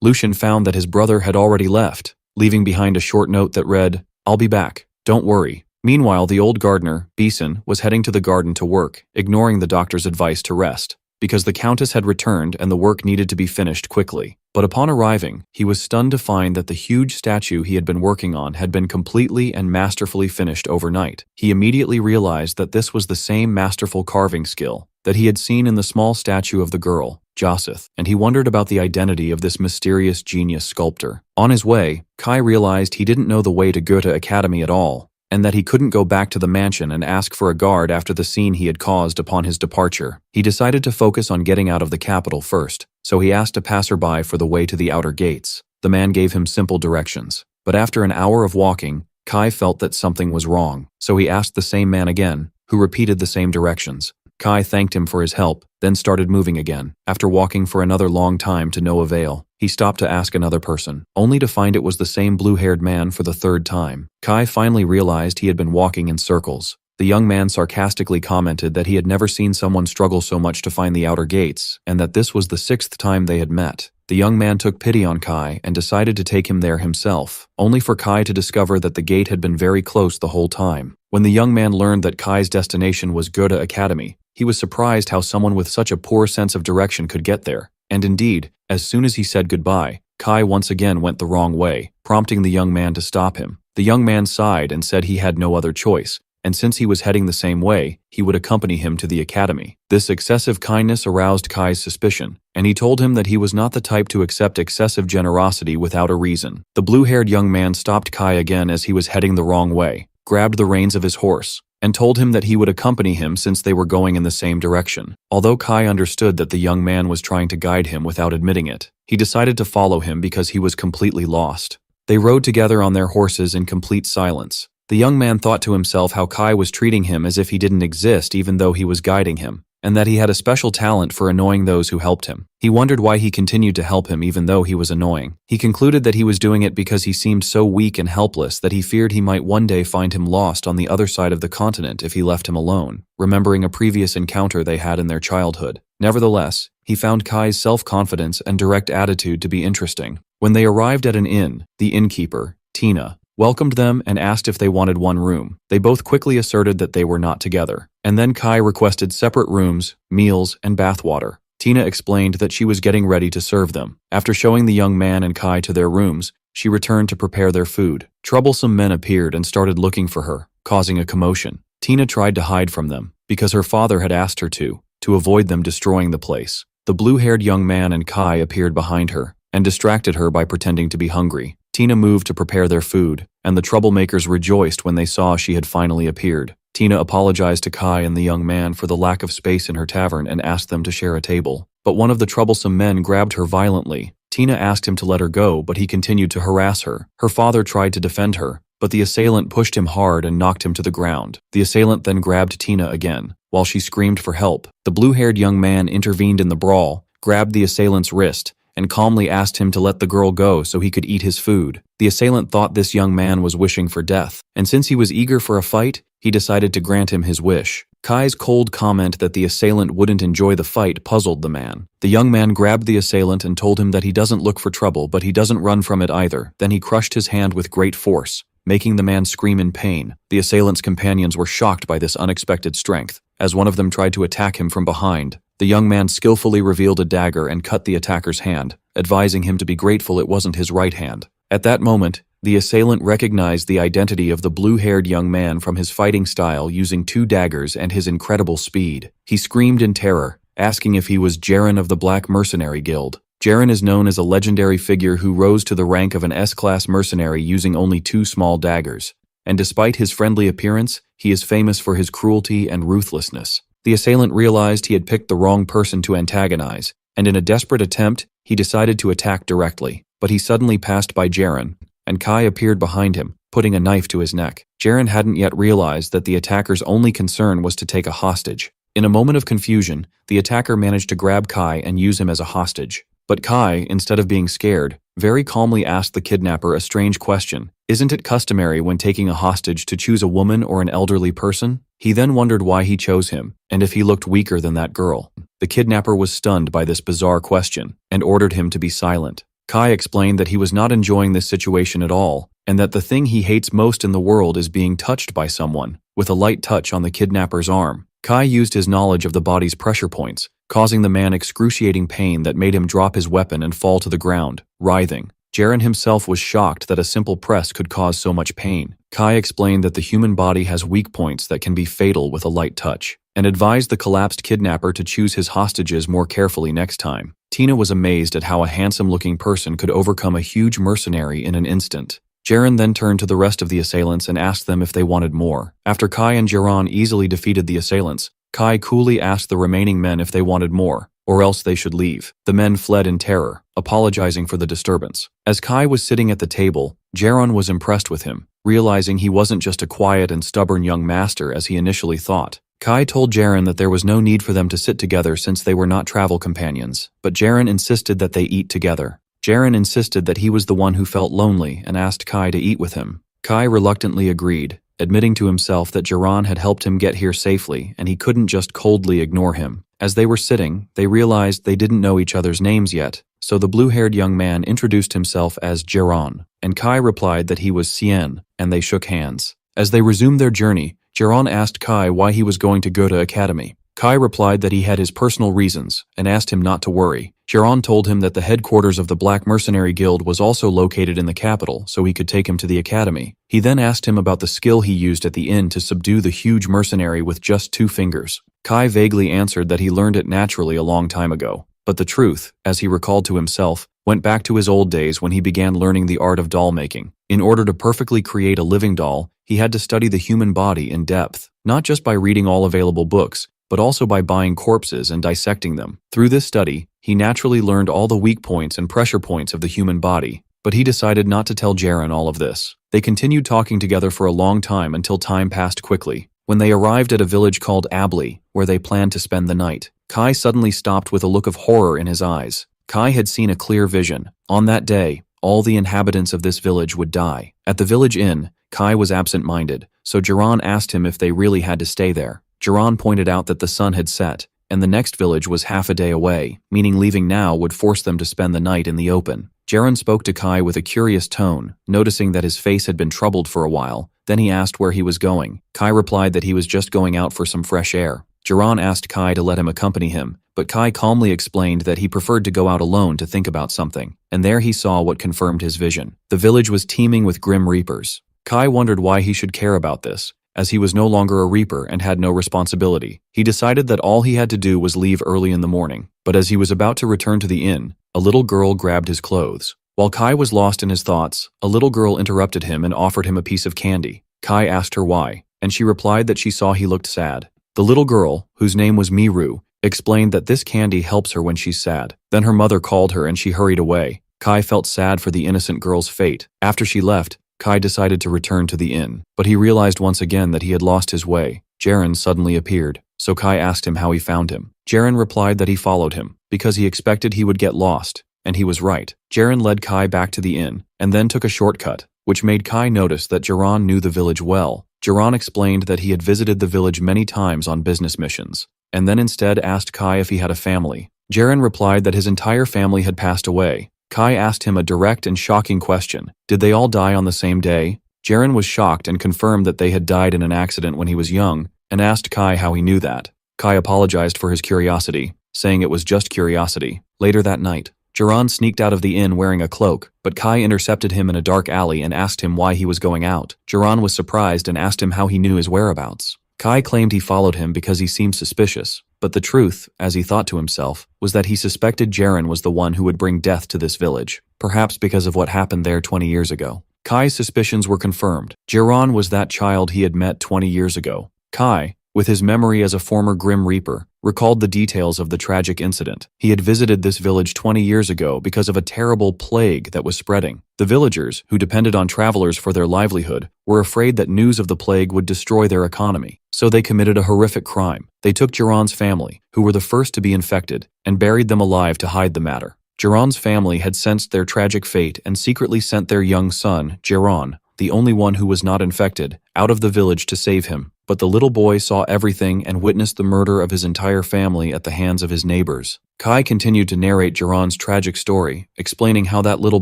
Lucian found that his brother had already left, leaving behind a short note that read, "I'll be back. Don't worry." Meanwhile, the old gardener, Beeson, was heading to the garden to work, ignoring the doctor's advice to rest, because the Countess had returned and the work needed to be finished quickly. But upon arriving, he was stunned to find that the huge statue he had been working on had been completely and masterfully finished overnight. He immediately realized that this was the same masterful carving skill that he had seen in the small statue of the girl, Joseph, and he wondered about the identity of this mysterious genius sculptor. On his way, Kai realized he didn't know the way to Gotha Academy at all, and that he couldn't go back to the mansion and ask for a guard after the scene he had caused upon his departure. He decided to focus on getting out of the capital first, so he asked a passerby for the way to the outer gates. The man gave him simple directions, but after an hour of walking, Kai felt that something was wrong, so he asked the same man again, who repeated the same directions. Kai thanked him for his help, then started moving again. After walking for another long time to no avail, he stopped to ask another person, only to find it was the same blue-haired man for the third time. Kai finally realized he had been walking in circles. The young man sarcastically commented that he had never seen someone struggle so much to find the outer gates, and that this was the 6th time they had met. The young man took pity on Kai and decided to take him there himself, only for Kai to discover that the gate had been very close the whole time. When the young man learned that Kai's destination was Gotha Academy, he was surprised how someone with such a poor sense of direction could get there. And indeed, as soon as he said goodbye, Kai once again went the wrong way, prompting the young man to stop him. The young man sighed and said he had no other choice, and since he was heading the same way, he would accompany him to the academy. This excessive kindness aroused Kai's suspicion, and he told him that he was not the type to accept excessive generosity without a reason. The blue-haired young man stopped Kai again as he was heading the wrong way, grabbed the reins of his horse, and told him that he would accompany him since they were going in the same direction. Although Kai understood that the young man was trying to guide him without admitting it, he decided to follow him because he was completely lost. They rode together on their horses in complete silence. The young man thought to himself how Kai was treating him as if he didn't exist even though he was guiding him, and that he had a special talent for annoying those who helped him. He wondered why he continued to help him even though he was annoying. He concluded that he was doing it because he seemed so weak and helpless that he feared he might one day find him lost on the other side of the continent if he left him alone, remembering a previous encounter they had in their childhood. Nevertheless, he found Kai's self-confidence and direct attitude to be interesting. When they arrived at an inn, the innkeeper, Tina, welcomed them and asked if they wanted one room. They both quickly asserted that they were not together, and then Kai requested separate rooms, meals, and bathwater. Tina explained that she was getting ready to serve them. After showing the young man and Kai to their rooms, she returned to prepare their food. Troublesome men appeared and started looking for her, causing a commotion. Tina tried to hide from them, because her father had asked her to avoid them destroying the place. The blue-haired young man and Kai appeared behind her, and distracted her by pretending to be hungry. Tina moved to prepare their food, and the troublemakers rejoiced when they saw she had finally appeared. Tina apologized to Kai and the young man for the lack of space in her tavern and asked them to share a table. But one of the troublesome men grabbed her violently. Tina asked him to let her go, but he continued to harass her. Her father tried to defend her, but the assailant pushed him hard and knocked him to the ground. The assailant then grabbed Tina again, while she screamed for help. The blue-haired young man intervened in the brawl, grabbed the assailant's wrist, and calmly asked him to let the girl go so he could eat his food. The assailant thought this young man was wishing for death, and since he was eager for a fight, he decided to grant him his wish. Kai's cold comment that the assailant wouldn't enjoy the fight puzzled the man. The young man grabbed the assailant and told him that he doesn't look for trouble, but he doesn't run from it either. Then he crushed his hand with great force, making the man scream in pain. The assailant's companions were shocked by this unexpected strength. As one of them tried to attack him from behind, the young man skillfully revealed a dagger and cut the attacker's hand, advising him to be grateful it wasn't his right hand. At that moment, the assailant recognized the identity of the blue-haired young man from his fighting style using 2 daggers and his incredible speed. He screamed in terror, asking if he was Jaren of the Black Mercenary Guild. Jaren is known as a legendary figure who rose to the rank of an S-class mercenary using only 2 small daggers. And despite his friendly appearance, he is famous for his cruelty and ruthlessness. The assailant realized he had picked the wrong person to antagonize, and in a desperate attempt, he decided to attack directly. But he suddenly passed by Jaren, and Kai appeared behind him, putting a knife to his neck. Jaren hadn't yet realized that the attacker's only concern was to take a hostage. In a moment of confusion, the attacker managed to grab Kai and use him as a hostage. But Kai, instead of being scared, very calmly asked the kidnapper a strange question. Isn't it customary when taking a hostage to choose a woman or an elderly person? He then wondered why he chose him, and if he looked weaker than that girl. The kidnapper was stunned by this bizarre question, and ordered him to be silent. Kai explained that he was not enjoying this situation at all, and that the thing he hates most in the world is being touched by someone. With a light touch on the kidnapper's arm, Kai used his knowledge of the body's pressure points, causing the man excruciating pain that made him drop his weapon and fall to the ground, writhing. Jaren himself was shocked that a simple press could cause so much pain. Kai explained that the human body has weak points that can be fatal with a light touch, and advised the collapsed kidnapper to choose his hostages more carefully next time. Tina was amazed at how a handsome-looking person could overcome a huge mercenary in an instant. Jaren then turned to the rest of the assailants and asked them if they wanted more. After Kai and Jaren easily defeated the assailants, Kai coolly asked the remaining men if they wanted more, or else they should leave. The men fled in terror, apologizing for the disturbance. As Kai was sitting at the table, Jaren was impressed with him, realizing he wasn't just a quiet and stubborn young master as he initially thought. Kai told Jaren that there was no need for them to sit together since they were not travel companions, but Jaren insisted that they eat together. Jaren insisted that he was the one who felt lonely and asked Kai to eat with him. Kai reluctantly agreed, admitting to himself that Jaren had helped him get here safely and he couldn't just coldly ignore him. As they were sitting, they realized they didn't know each other's names yet, so the blue-haired young man introduced himself as Jaren, and Kai replied that he was Cien, and they shook hands. As they resumed their journey, Jaren asked Kai why he was going to go to academy. Kai replied that he had his personal reasons, and asked him not to worry. Jaren told him that the headquarters of the Black Mercenary Guild was also located in the capital, so he could take him to the academy. He then asked him about the skill he used at the inn to subdue the huge mercenary with just 2 fingers. Kai vaguely answered that he learned it naturally a long time ago. But the truth, as he recalled to himself, went back to his old days when he began learning the art of doll making. In order to perfectly create a living doll, he had to study the human body in depth, not just by reading all available books, but also by buying corpses and dissecting them. Through this study, he naturally learned all the weak points and pressure points of the human body, but he decided not to tell Jaren all of this. They continued talking together for a long time until time passed quickly. When they arrived at a village called Abli, where they planned to spend the night, Kai suddenly stopped with a look of horror in his eyes. Kai had seen a clear vision. On that day, all the inhabitants of this village would die. At the village inn, Kai was absent-minded, so Jaren asked him if they really had to stay there. Jaren pointed out that the sun had set, and the next village was half a day away, meaning leaving now would force them to spend the night in the open. Jaren spoke to Kai with a curious tone, noticing that his face had been troubled for a while. Then he asked where he was going. Kai replied that he was just going out for some fresh air. Jaren asked Kai to let him accompany him, but Kai calmly explained that he preferred to go out alone to think about something, and there he saw what confirmed his vision. The village was teeming with grim reapers. Kai wondered why he should care about this, as he was no longer a reaper and had no responsibility. He decided that all he had to do was leave early in the morning, but as he was about to return to the inn, a little girl grabbed his clothes. While Kai was lost in his thoughts, a little girl interrupted him and offered him a piece of candy. Kai asked her why, and she replied that she saw he looked sad. The little girl, whose name was Miru, explained that this candy helps her when she's sad. Then her mother called her and she hurried away. Kai felt sad for the innocent girl's fate. After she left, Kai decided to return to the inn, but he realized once again that he had lost his way. Jaren suddenly appeared, so Kai asked him how he found him. Jaren replied that he followed him, because he expected he would get lost, and he was right. Jaren led Kai back to the inn, and then took a shortcut, which made Kai notice that Jaren knew the village well. Jaren explained that he had visited the village many times on business missions, and then instead asked Kai if he had a family. Jaren replied that his entire family had passed away. Kai asked him a direct and shocking question. Did they all die on the same day? Jaren was shocked and confirmed that they had died in an accident when he was young, and asked Kai how he knew that. Kai apologized for his curiosity, saying it was just curiosity. Later that night, Jaren sneaked out of the inn wearing a cloak, but Kai intercepted him in a dark alley and asked him why he was going out. Jaren was surprised and asked him how he knew his whereabouts. Kai claimed he followed him because he seemed suspicious, But the truth, as he thought to himself, was that he suspected Jaren was the one who would bring death to this village, perhaps because of what happened there 20 years ago. Kai's suspicions were confirmed. Jaren was that child he had met 20 years ago. Kai, with his memory as a former Grim Reaper, recalled the details of the tragic incident. He had visited this village 20 years ago because of a terrible plague that was spreading. The villagers, who depended on travelers for their livelihood, were afraid that news of the plague would destroy their economy. So they committed a horrific crime. They took Jaron's family, who were the first to be infected, and buried them alive to hide the matter. Jaron's family had sensed their tragic fate and secretly sent their young son, Jaron, the only one who was not infected, out of the village to save him. But the little boy saw everything and witnessed the murder of his entire family at the hands of his neighbors. Kai continued to narrate Jaron's tragic story, explaining how that little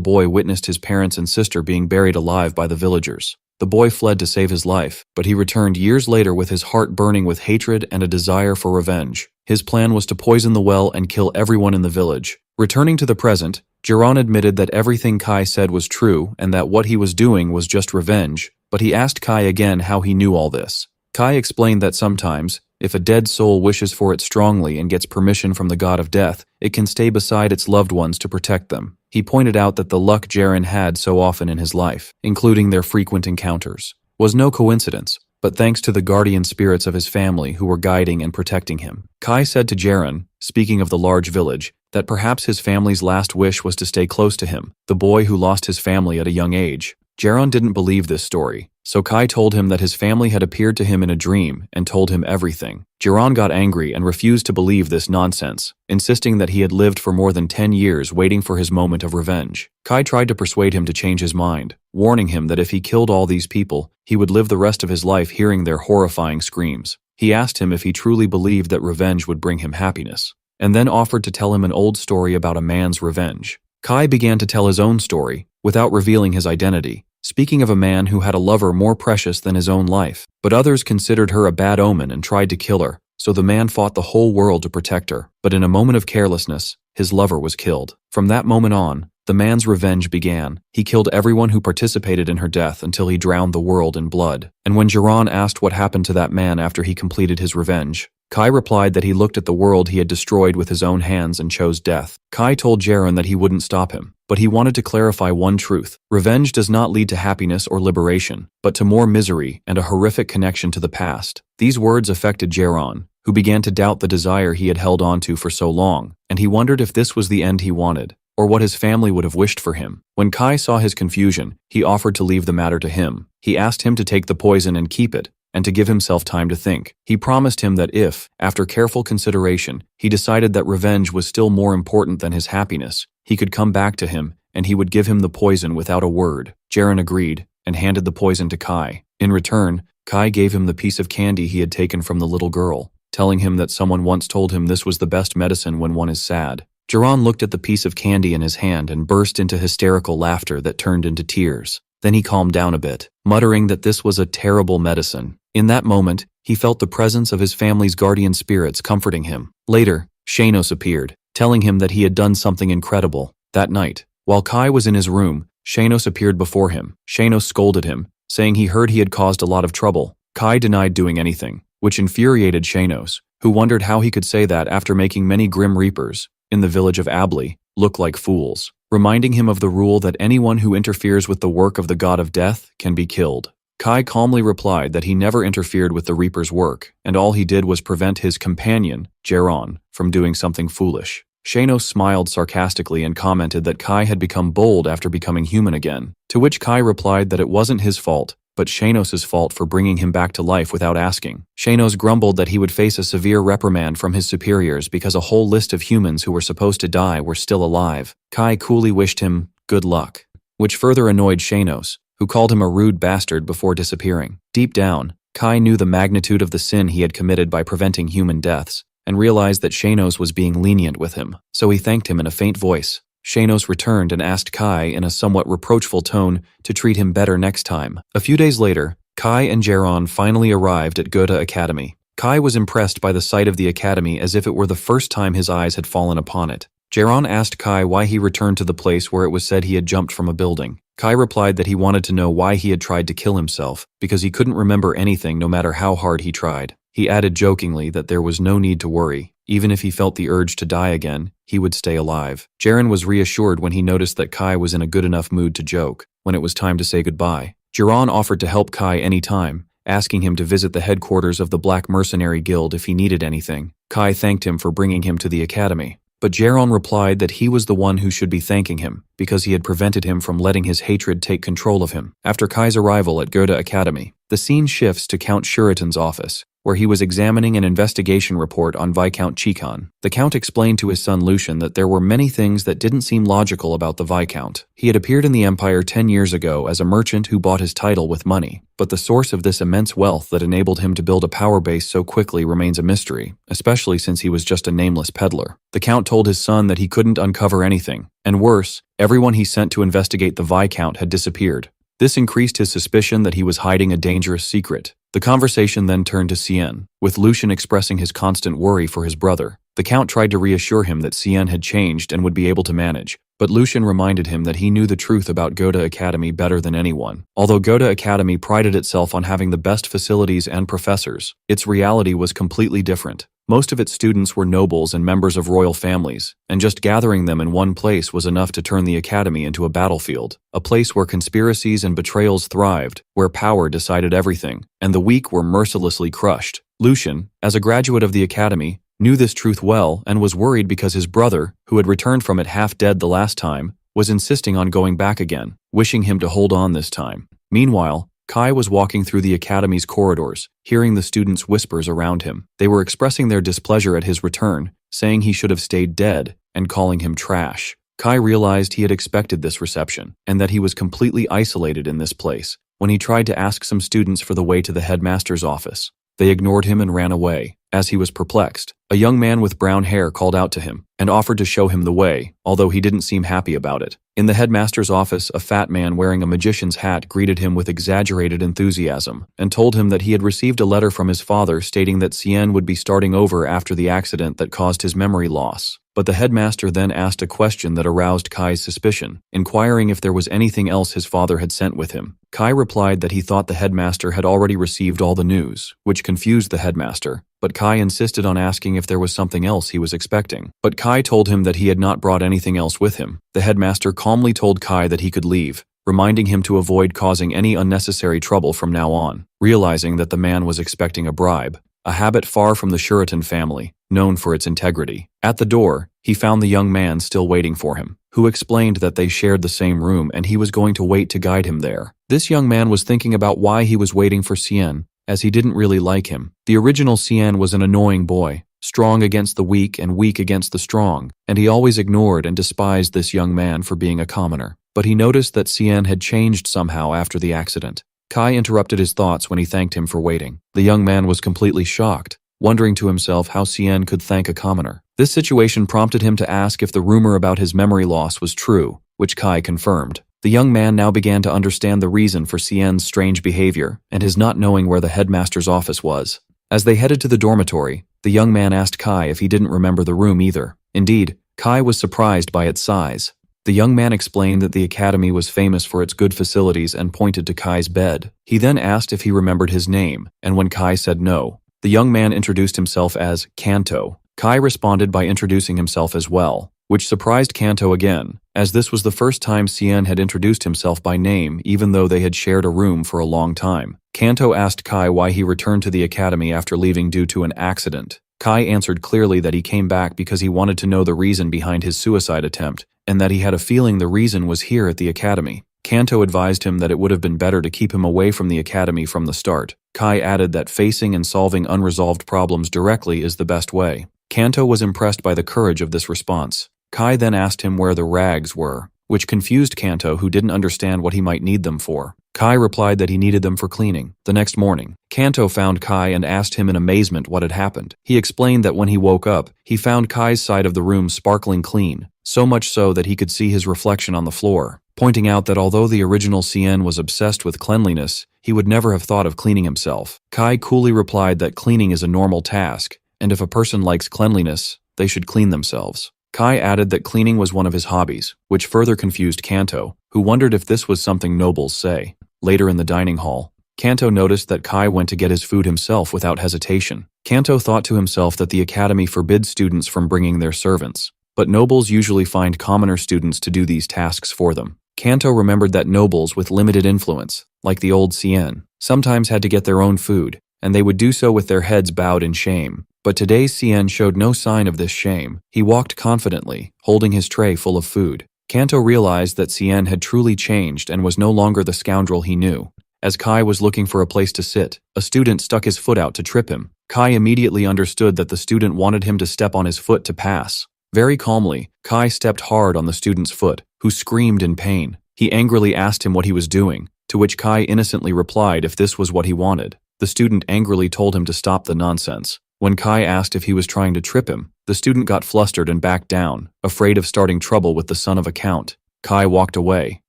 boy witnessed his parents and sister being buried alive by the villagers. The boy fled to save his life, but he returned years later with his heart burning with hatred and a desire for revenge. His plan was to poison the well and kill everyone in the village. Returning to the present, Jaron admitted that everything Kai said was true and that what he was doing was just revenge, but he asked Kai again how he knew all this. Kai explained that sometimes, if a dead soul wishes for it strongly and gets permission from the god of death, it can stay beside its loved ones to protect them. He pointed out that the luck Jaren had so often in his life, including their frequent encounters, was no coincidence, but thanks to the guardian spirits of his family who were guiding and protecting him. Kai said to Jaren, speaking of the large village, that perhaps his family's last wish was to stay close to him, the boy who lost his family at a young age. Jaren didn't believe this story, so Kai told him that his family had appeared to him in a dream and told him everything. Jaren got angry and refused to believe this nonsense, insisting that he had lived for more than 10 years waiting for his moment of revenge. Kai tried to persuade him to change his mind, warning him that if he killed all these people, he would live the rest of his life hearing their horrifying screams. He asked him if he truly believed that revenge would bring him happiness, and then offered to tell him an old story about a man's revenge. Kai began to tell his own story, without revealing his identity, speaking of a man who had a lover more precious than his own life. But others considered her a bad omen and tried to kill her, so the man fought the whole world to protect her. But in a moment of carelessness, his lover was killed. From that moment on, the man's revenge began. He killed everyone who participated in her death until he drowned the world in blood. And when Jaren asked what happened to that man after he completed his revenge, Kai replied that he looked at the world he had destroyed with his own hands and chose death. Kai told Jaren that he wouldn't stop him, but he wanted to clarify one truth. Revenge does not lead to happiness or liberation, but to more misery and a horrific connection to the past. These words affected Jaren, who began to doubt the desire he had held onto for so long, and he wondered if this was the end he wanted, or what his family would have wished for him. When Kai saw his confusion, he offered to leave the matter to him. He asked him to take the poison and keep it, and to give himself time to think. He promised him that if, after careful consideration, he decided that revenge was still more important than his happiness, he could come back to him, and he would give him the poison without a word. Jaren agreed, and handed the poison to Kai. In return, Kai gave him the piece of candy he had taken from the little girl, telling him that someone once told him this was the best medicine when one is sad. Jaren looked at the piece of candy in his hand and burst into hysterical laughter that turned into tears. Then he calmed down a bit, muttering that this was a terrible medicine. In that moment, he felt the presence of his family's guardian spirits comforting him. Later, Shanos appeared, telling him that he had done something incredible. That night, while Kai was in his room, Shanos appeared before him. Shanos scolded him, saying he heard he had caused a lot of trouble. Kai denied doing anything, which infuriated Shanos, who wondered how he could say that after making many Grim Reapers, in the village of Abli, look like fools, reminding him of the rule that anyone who interferes with the work of the god of death can be killed. Kai calmly replied that he never interfered with the Reaper's work, and all he did was prevent his companion, Jaren, from doing something foolish. Shanos smiled sarcastically and commented that Kai had become bold after becoming human again, to which Kai replied that it wasn't his fault, but Shanos' fault for bringing him back to life without asking. Shanos grumbled that he would face a severe reprimand from his superiors because a whole list of humans who were supposed to die were still alive. Kai coolly wished him good luck, which further annoyed Shanos, who called him a rude bastard before disappearing. Deep down, Kai knew the magnitude of the sin he had committed by preventing human deaths, and realized that Shanos was being lenient with him, so he thanked him in a faint voice. Shanos returned and asked Kai in a somewhat reproachful tone to treat him better next time. A few days later, Kai and Jaren finally arrived at Goethe Academy. Kai was impressed by the sight of the academy as if it were the first time his eyes had fallen upon it. Jaren asked Kai why he returned to the place where it was said he had jumped from a building. Kai replied that he wanted to know why he had tried to kill himself, because he couldn't remember anything no matter how hard he tried. He added jokingly that there was no need to worry. Even if he felt the urge to die again, he would stay alive. Jiren was reassured when he noticed that Kai was in a good enough mood to joke. When it was time to say goodbye, Jiren offered to help Kai anytime, asking him to visit the headquarters of the Black Mercenary Guild if he needed anything. Kai thanked him for bringing him to the academy. But Jiren replied that he was the one who should be thanking him, because he had prevented him from letting his hatred take control of him. After Kai's arrival at Goethe Academy, the scene shifts to Count Shuritan's office, where he was examining an investigation report on Viscount Chikon. The Count explained to his son Lucian that there were many things that didn't seem logical about the Viscount. He had appeared in the Empire 10 years ago as a merchant who bought his title with money, but the source of this immense wealth that enabled him to build a power base so quickly remains a mystery, especially since he was just a nameless peddler. The Count told his son that he couldn't uncover anything, and worse, everyone he sent to investigate the Viscount had disappeared. This increased his suspicion that he was hiding a dangerous secret. The conversation then turned to Cien, with Lucian expressing his constant worry for his brother. The Count tried to reassure him that Cien had changed and would be able to manage, but Lucian reminded him that he knew the truth about Goethe Academy better than anyone. Although Goethe Academy prided itself on having the best facilities and professors, its reality was completely different. Most of its students were nobles and members of royal families, and just gathering them in one place was enough to turn the academy into a battlefield, a place where conspiracies and betrayals thrived, where power decided everything, and the weak were mercilessly crushed. Lucian, as a graduate of the academy, knew this truth well and was worried because his brother, who had returned from it half dead the last time, was insisting on going back again, wishing him to hold on this time. Meanwhile, Kai was walking through the academy's corridors, hearing the students' whispers around him. They were expressing their displeasure at his return, saying he should have stayed dead, and calling him trash. Kai realized he had expected this reception, and that he was completely isolated in this place. When he tried to ask some students for the way to the headmaster's office, they ignored him and ran away. As he was perplexed, a young man with brown hair called out to him and offered to show him the way, although he didn't seem happy about it. In the headmaster's office, a fat man wearing a magician's hat greeted him with exaggerated enthusiasm and told him that he had received a letter from his father stating that Cien would be starting over after the accident that caused his memory loss. But the headmaster then asked a question that aroused Kai's suspicion, inquiring if there was anything else his father had sent with him. Kai replied that he thought the headmaster had already received all the news, which confused the headmaster, but Kai insisted on asking if there was something else he was expecting. But Kai told him that he had not brought anything else with him. The headmaster calmly told Kai that he could leave, reminding him to avoid causing any unnecessary trouble from now on, realizing that the man was expecting a bribe, a habit far from the Shuritan family, known for its integrity. At the door, he found the young man still waiting for him, who explained that they shared the same room and he was going to wait to guide him there. This young man was thinking about why he was waiting for Cien, as he didn't really like him. The original Cien was an annoying boy, strong against the weak and weak against the strong, and he always ignored and despised this young man for being a commoner. But he noticed that Cien had changed somehow after the accident. Kai interrupted his thoughts when he thanked him for waiting. The young man was completely shocked, wondering to himself how Cien could thank a commoner. This situation prompted him to ask if the rumor about his memory loss was true, which Kai confirmed. The young man now began to understand the reason for Cien's strange behavior and his not knowing where the headmaster's office was. As they headed to the dormitory, the young man asked Kai if he didn't remember the room either. Indeed, Kai was surprised by its size. The young man explained that the academy was famous for its good facilities and pointed to Kai's bed. He then asked if he remembered his name, and when Kai said no, the young man introduced himself as Kanto. Kai responded by introducing himself as well, which surprised Kanto again, as this was the first time Cien had introduced himself by name even though they had shared a room for a long time. Kanto asked Kai why he returned to the academy after leaving due to an accident. Kai answered clearly that he came back because he wanted to know the reason behind his suicide attempt, and that he had a feeling the reason was here at the academy. Kanto advised him that it would have been better to keep him away from the academy from the start. Kai added that facing and solving unresolved problems directly is the best way. Kanto was impressed by the courage of this response. Kai then asked him where the rags were, which confused Kanto, who didn't understand what he might need them for. Kai replied that he needed them for cleaning. The next morning, Kanto found Kai and asked him in amazement what had happened. He explained that when he woke up, he found Kai's side of the room sparkling clean, so much so that he could see his reflection on the floor, pointing out that although the original Cien was obsessed with cleanliness, he would never have thought of cleaning himself. Kai coolly replied that cleaning is a normal task, and if a person likes cleanliness, they should clean themselves. Kai added that cleaning was one of his hobbies, which further confused Kanto, who wondered if this was something nobles say. Later in the dining hall, Kanto noticed that Kai went to get his food himself without hesitation. Kanto thought to himself that the academy forbids students from bringing their servants, but nobles usually find commoner students to do these tasks for them. Kanto remembered that nobles with limited influence, like the old Cien, sometimes had to get their own food, and they would do so with their heads bowed in shame. But today's Cien showed no sign of this shame. He walked confidently, holding his tray full of food. Kanto realized that Cien had truly changed and was no longer the scoundrel he knew. As Kai was looking for a place to sit, a student stuck his foot out to trip him. Kai immediately understood that the student wanted him to step on his foot to pass. Very calmly, Kai stepped hard on the student's foot, who screamed in pain. He angrily asked him what he was doing, to which Kai innocently replied if this was what he wanted. The student angrily told him to stop the nonsense. When Kai asked if he was trying to trip him, the student got flustered and backed down, afraid of starting trouble with the son of a count. Kai walked away,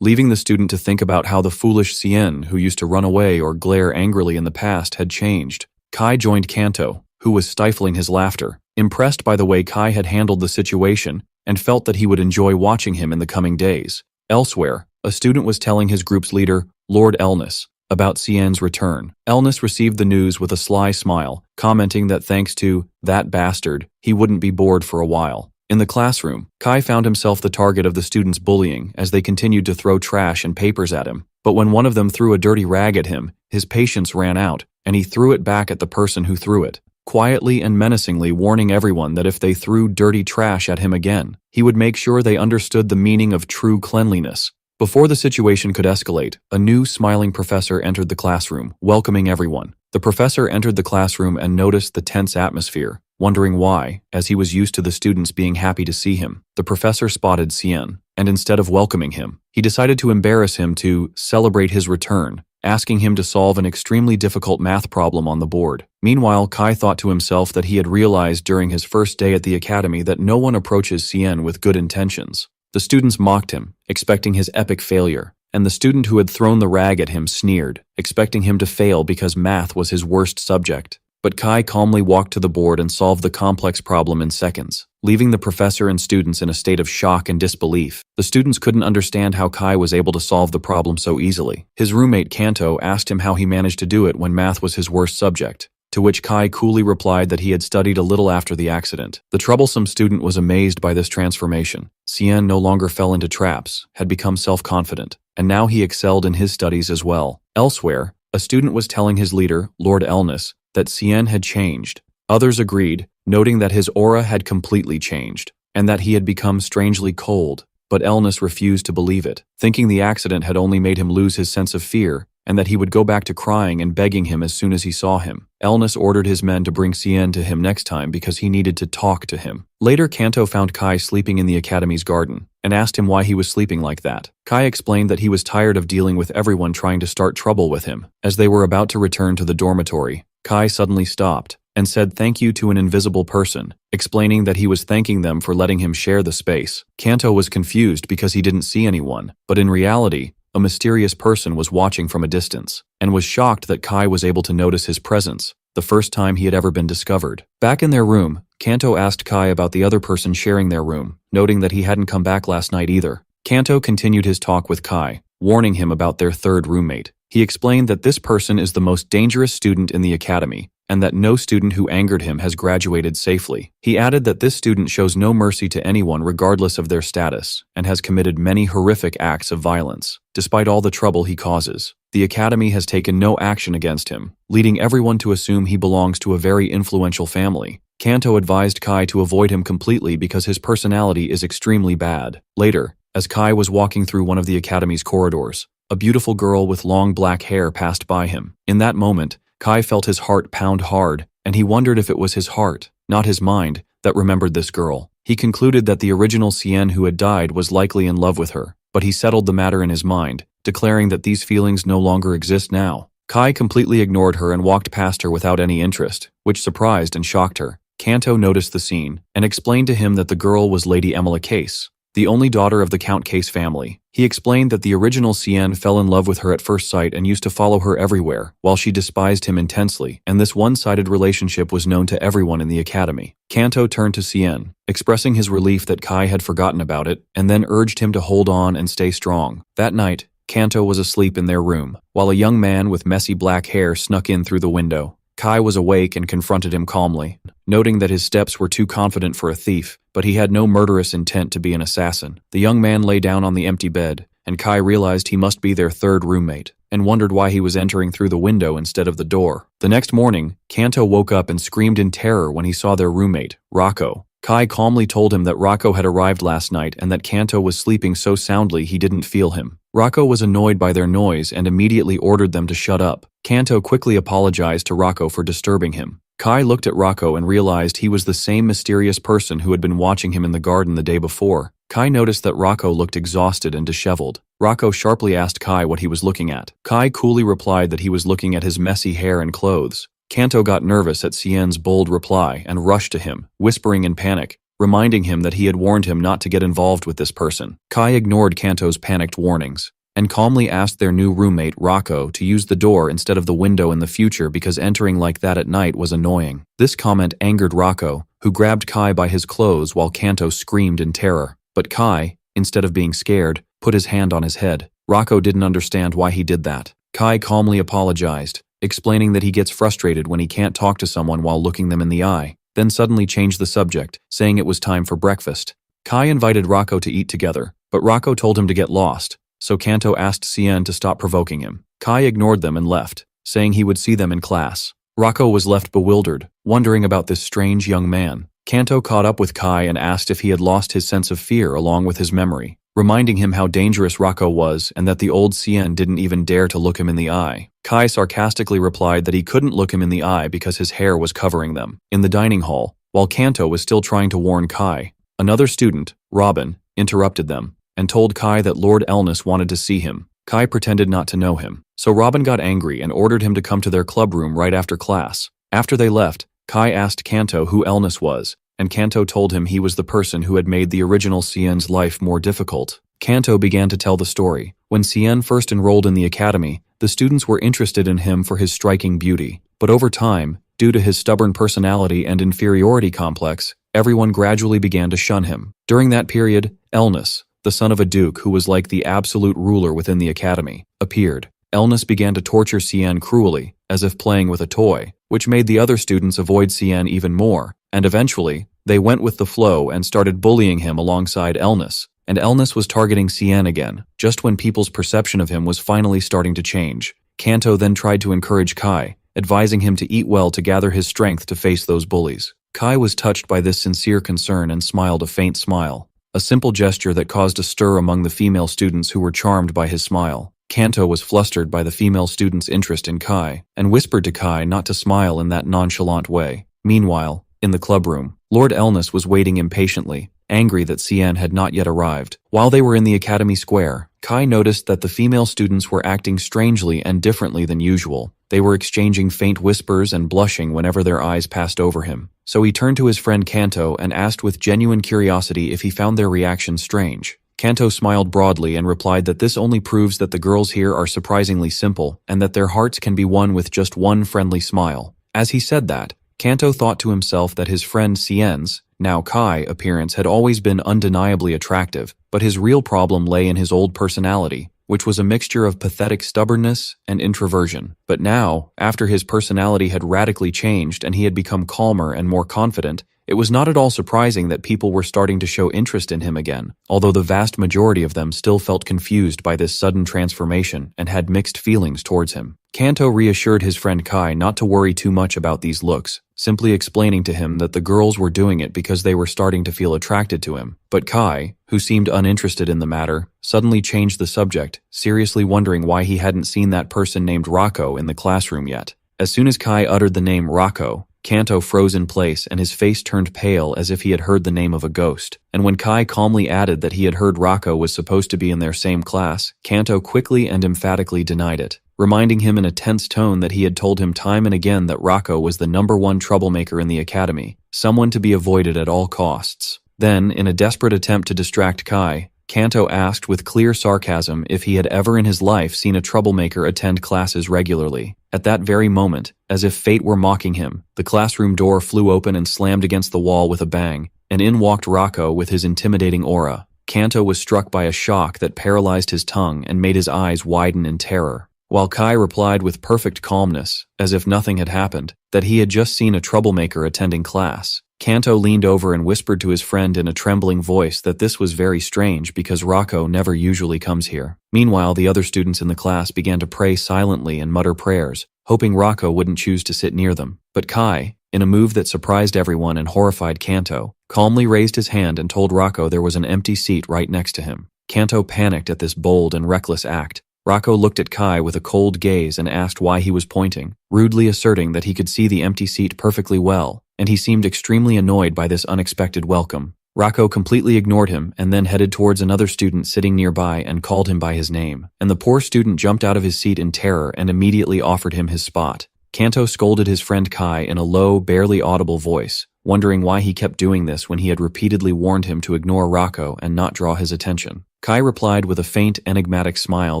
leaving the student to think about how the foolish Cien who used to run away or glare angrily in the past had changed. Kai joined Kanto, who was stifling his laughter, impressed by the way Kai had handled the situation, and felt that he would enjoy watching him in the coming days. Elsewhere, a student was telling his group's leader, Lord Elnis, about Cien's return. Elnis received the news with a sly smile, commenting that thanks to that bastard, he wouldn't be bored for a while. In the classroom, Kai found himself the target of the students' bullying as they continued to throw trash and papers at him. But when one of them threw a dirty rag at him, his patience ran out, and he threw it back at the person who threw it, quietly and menacingly warning everyone that if they threw dirty trash at him again, he would make sure they understood the meaning of true cleanliness. Before the situation could escalate, a new smiling professor entered the classroom, welcoming everyone. The professor entered the classroom and noticed the tense atmosphere, wondering why, as he was used to the students being happy to see him. The professor spotted Cien, and instead of welcoming him, he decided to embarrass him to celebrate his return, asking him to solve an extremely difficult math problem on the board. Meanwhile, Kai thought to himself that he had realized during his first day at the academy that no one approaches Cien with good intentions. The students mocked him, expecting his epic failure, and the student who had thrown the rag at him sneered, expecting him to fail because math was his worst subject. But Kai calmly walked to the board and solved the complex problem in seconds, leaving the professor and students in a state of shock and disbelief. The students couldn't understand how Kai was able to solve the problem so easily. His roommate Kanto asked him how he managed to do it when math was his worst subject, to which Kai coolly replied that he had studied a little after the accident. The troublesome student was amazed by this transformation. Cien no longer fell into traps, had become self-confident, and now he excelled in his studies as well. Elsewhere, a student was telling his leader, Lord Elnis, that Cien had changed. Others agreed, noting that his aura had completely changed, and that he had become strangely cold. But Elnis refused to believe it, thinking the accident had only made him lose his sense of fear, and that he would go back to crying and begging him as soon as he saw him. Elnis ordered his men to bring Cien to him next time because he needed to talk to him. Later, Kanto found Kai sleeping in the academy's garden, and asked him why he was sleeping like that. Kai explained that he was tired of dealing with everyone trying to start trouble with him. As they were about to return to the dormitory, Kai suddenly stopped, and said thank you to an invisible person, explaining that he was thanking them for letting him share the space. Kanto was confused because he didn't see anyone, but in reality, a mysterious person was watching from a distance, and was shocked that Kai was able to notice his presence, the first time he had ever been discovered. Back in their room, Kanto asked Kai about the other person sharing their room, noting that he hadn't come back last night either. Kanto continued his talk with Kai, warning him about their third roommate. He explained that this person is the most dangerous student in the academy, and that no student who angered him has graduated safely. He added that this student shows no mercy to anyone regardless of their status, and has committed many horrific acts of violence. Despite all the trouble he causes, the academy has taken no action against him, leading everyone to assume he belongs to a very influential family. Kanto advised Kai to avoid him completely because his personality is extremely bad. Later, as Kai was walking through one of the academy's corridors, a beautiful girl with long black hair passed by him. In that moment, Kai felt his heart pound hard, and he wondered if it was his heart, not his mind, that remembered this girl. He concluded that the original Cien who had died was likely in love with her, but he settled the matter in his mind, declaring that these feelings no longer exist now. Kai completely ignored her and walked past her without any interest, which surprised and shocked her. Kanto noticed the scene, and explained to him that the girl was Lady Emila Case, the only daughter of the Count Case family. He explained that the original Cien fell in love with her at first sight and used to follow her everywhere, while she despised him intensely, and this one-sided relationship was known to everyone in the academy. Kanto turned to Cien, expressing his relief that Kai had forgotten about it, and then urged him to hold on and stay strong. That night, Kanto was asleep in their room, while a young man with messy black hair snuck in through the window. Kai was awake and confronted him calmly, noting that his steps were too confident for a thief, but he had no murderous intent to be an assassin. The young man lay down on the empty bed, and Kai realized he must be their third roommate, and wondered why he was entering through the window instead of the door. The next morning, Kanto woke up and screamed in terror when he saw their roommate, Rocco. Kai calmly told him that Rocco had arrived last night and that Kanto was sleeping so soundly he didn't feel him. Rocco was annoyed by their noise and immediately ordered them to shut up. Kanto quickly apologized to Rocco for disturbing him. Kai looked at Rocco and realized he was the same mysterious person who had been watching him in the garden the day before. Kai noticed that Rocco looked exhausted and disheveled. Rocco sharply asked Kai what he was looking at. Kai coolly replied that he was looking at his messy hair and clothes. Kanto got nervous at Cien's bold reply and rushed to him, whispering in panic, reminding him that he had warned him not to get involved with this person. Kai ignored Kanto's panicked warnings and calmly asked their new roommate, Rocco, to use the door instead of the window in the future because entering like that at night was annoying. This comment angered Rocco, who grabbed Kai by his clothes while Kanto screamed in terror. But Kai, instead of being scared, put his hand on his head. Rocco didn't understand why he did that. Kai calmly apologized, explaining that he gets frustrated when he can't talk to someone while looking them in the eye, then suddenly changed the subject, saying it was time for breakfast. Kai invited Rocco to eat together, but Rocco told him to get lost, so Kanto asked Cien to stop provoking him. Kai ignored them and left, saying he would see them in class. Rocco was left bewildered, wondering about this strange young man. Kanto caught up with Kai and asked if he had lost his sense of fear along with his memory, reminding him how dangerous Rocco was and that the old Cien didn't even dare to look him in the eye. Kai sarcastically replied that he couldn't look him in the eye because his hair was covering them. In the dining hall, while Kanto was still trying to warn Kai, another student, Robin, interrupted them and told Kai that Lord Elnis wanted to see him. Kai pretended not to know him, so Robin got angry and ordered him to come to their club room right after class. After they left, Kai asked Kanto who Elnis was, and Kanto told him he was the person who had made the original Cien's life more difficult. Kanto began to tell the story. When Cien first enrolled in the academy, the students were interested in him for his striking beauty, but over time, due to his stubborn personality and inferiority complex, everyone gradually began to shun him. During that period, Elnis, the son of a duke who was like the absolute ruler within the academy, appeared. Elnis began to torture Cien cruelly, as if playing with a toy, which made the other students avoid Cien even more, and eventually, they went with the flow and started bullying him alongside Elnis, and Elnis was targeting Cien again, just when people's perception of him was finally starting to change. Kanto then tried to encourage Kai, advising him to eat well to gather his strength to face those bullies. Kai was touched by this sincere concern and smiled a faint smile, a simple gesture that caused a stir among the female students who were charmed by his smile. Kanto was flustered by the female students' interest in Kai, and whispered to Kai not to smile in that nonchalant way. Meanwhile, in the clubroom, Lord Elnis was waiting impatiently, angry that Cien had not yet arrived. While they were in the academy square, Kai noticed that the female students were acting strangely and differently than usual. They were exchanging faint whispers and blushing whenever their eyes passed over him. So he turned to his friend Kanto and asked with genuine curiosity if he found their reaction strange. Kanto smiled broadly and replied that this only proves that the girls here are surprisingly simple and that their hearts can be won with just one friendly smile. As he said that, Kanto thought to himself that his friend Cien's, now Kai, appearance had always been undeniably attractive, but his real problem lay in his old personality, which was a mixture of pathetic stubbornness and introversion. But now, after his personality had radically changed and he had become calmer and more confident, it was not at all surprising that people were starting to show interest in him again, although the vast majority of them still felt confused by this sudden transformation and had mixed feelings towards him. Kanto reassured his friend Kai not to worry too much about these looks, simply explaining to him that the girls were doing it because they were starting to feel attracted to him. But Kai, who seemed uninterested in the matter, suddenly changed the subject, seriously wondering why he hadn't seen that person named Rocco in the classroom yet. As soon as Kai uttered the name Rocco, Kanto froze in place and his face turned pale as if he had heard the name of a ghost. And when Kai calmly added that he had heard Rocco was supposed to be in their same class, Kanto quickly and emphatically denied it, reminding him in a tense tone that he had told him time and again that Rocco was the #1 troublemaker in the academy, someone to be avoided at all costs. Then, in a desperate attempt to distract Kai, Kanto asked with clear sarcasm if he had ever in his life seen a troublemaker attend classes regularly. At that very moment, as if fate were mocking him, the classroom door flew open and slammed against the wall with a bang, and in walked Rocco with his intimidating aura. Kanto was struck by a shock that paralyzed his tongue and made his eyes widen in terror, while Kai replied with perfect calmness, as if nothing had happened, that he had just seen a troublemaker attending class. Kanto leaned over and whispered to his friend in a trembling voice that this was very strange because Rako never usually comes here. Meanwhile, the other students in the class began to pray silently and mutter prayers, hoping Rako wouldn't choose to sit near them. But Kai, in a move that surprised everyone and horrified Kanto, calmly raised his hand and told Rako there was an empty seat right next to him. Kanto panicked at this bold and reckless act. Rako looked at Kai with a cold gaze and asked why he was pointing, rudely asserting that he could see the empty seat perfectly well, and he seemed extremely annoyed by this unexpected welcome. Rako completely ignored him and then headed towards another student sitting nearby and called him by his name, and the poor student jumped out of his seat in terror and immediately offered him his spot. Kanto scolded his friend Kai in a low, barely audible voice, wondering why he kept doing this when he had repeatedly warned him to ignore Rako and not draw his attention. Kai replied with a faint, enigmatic smile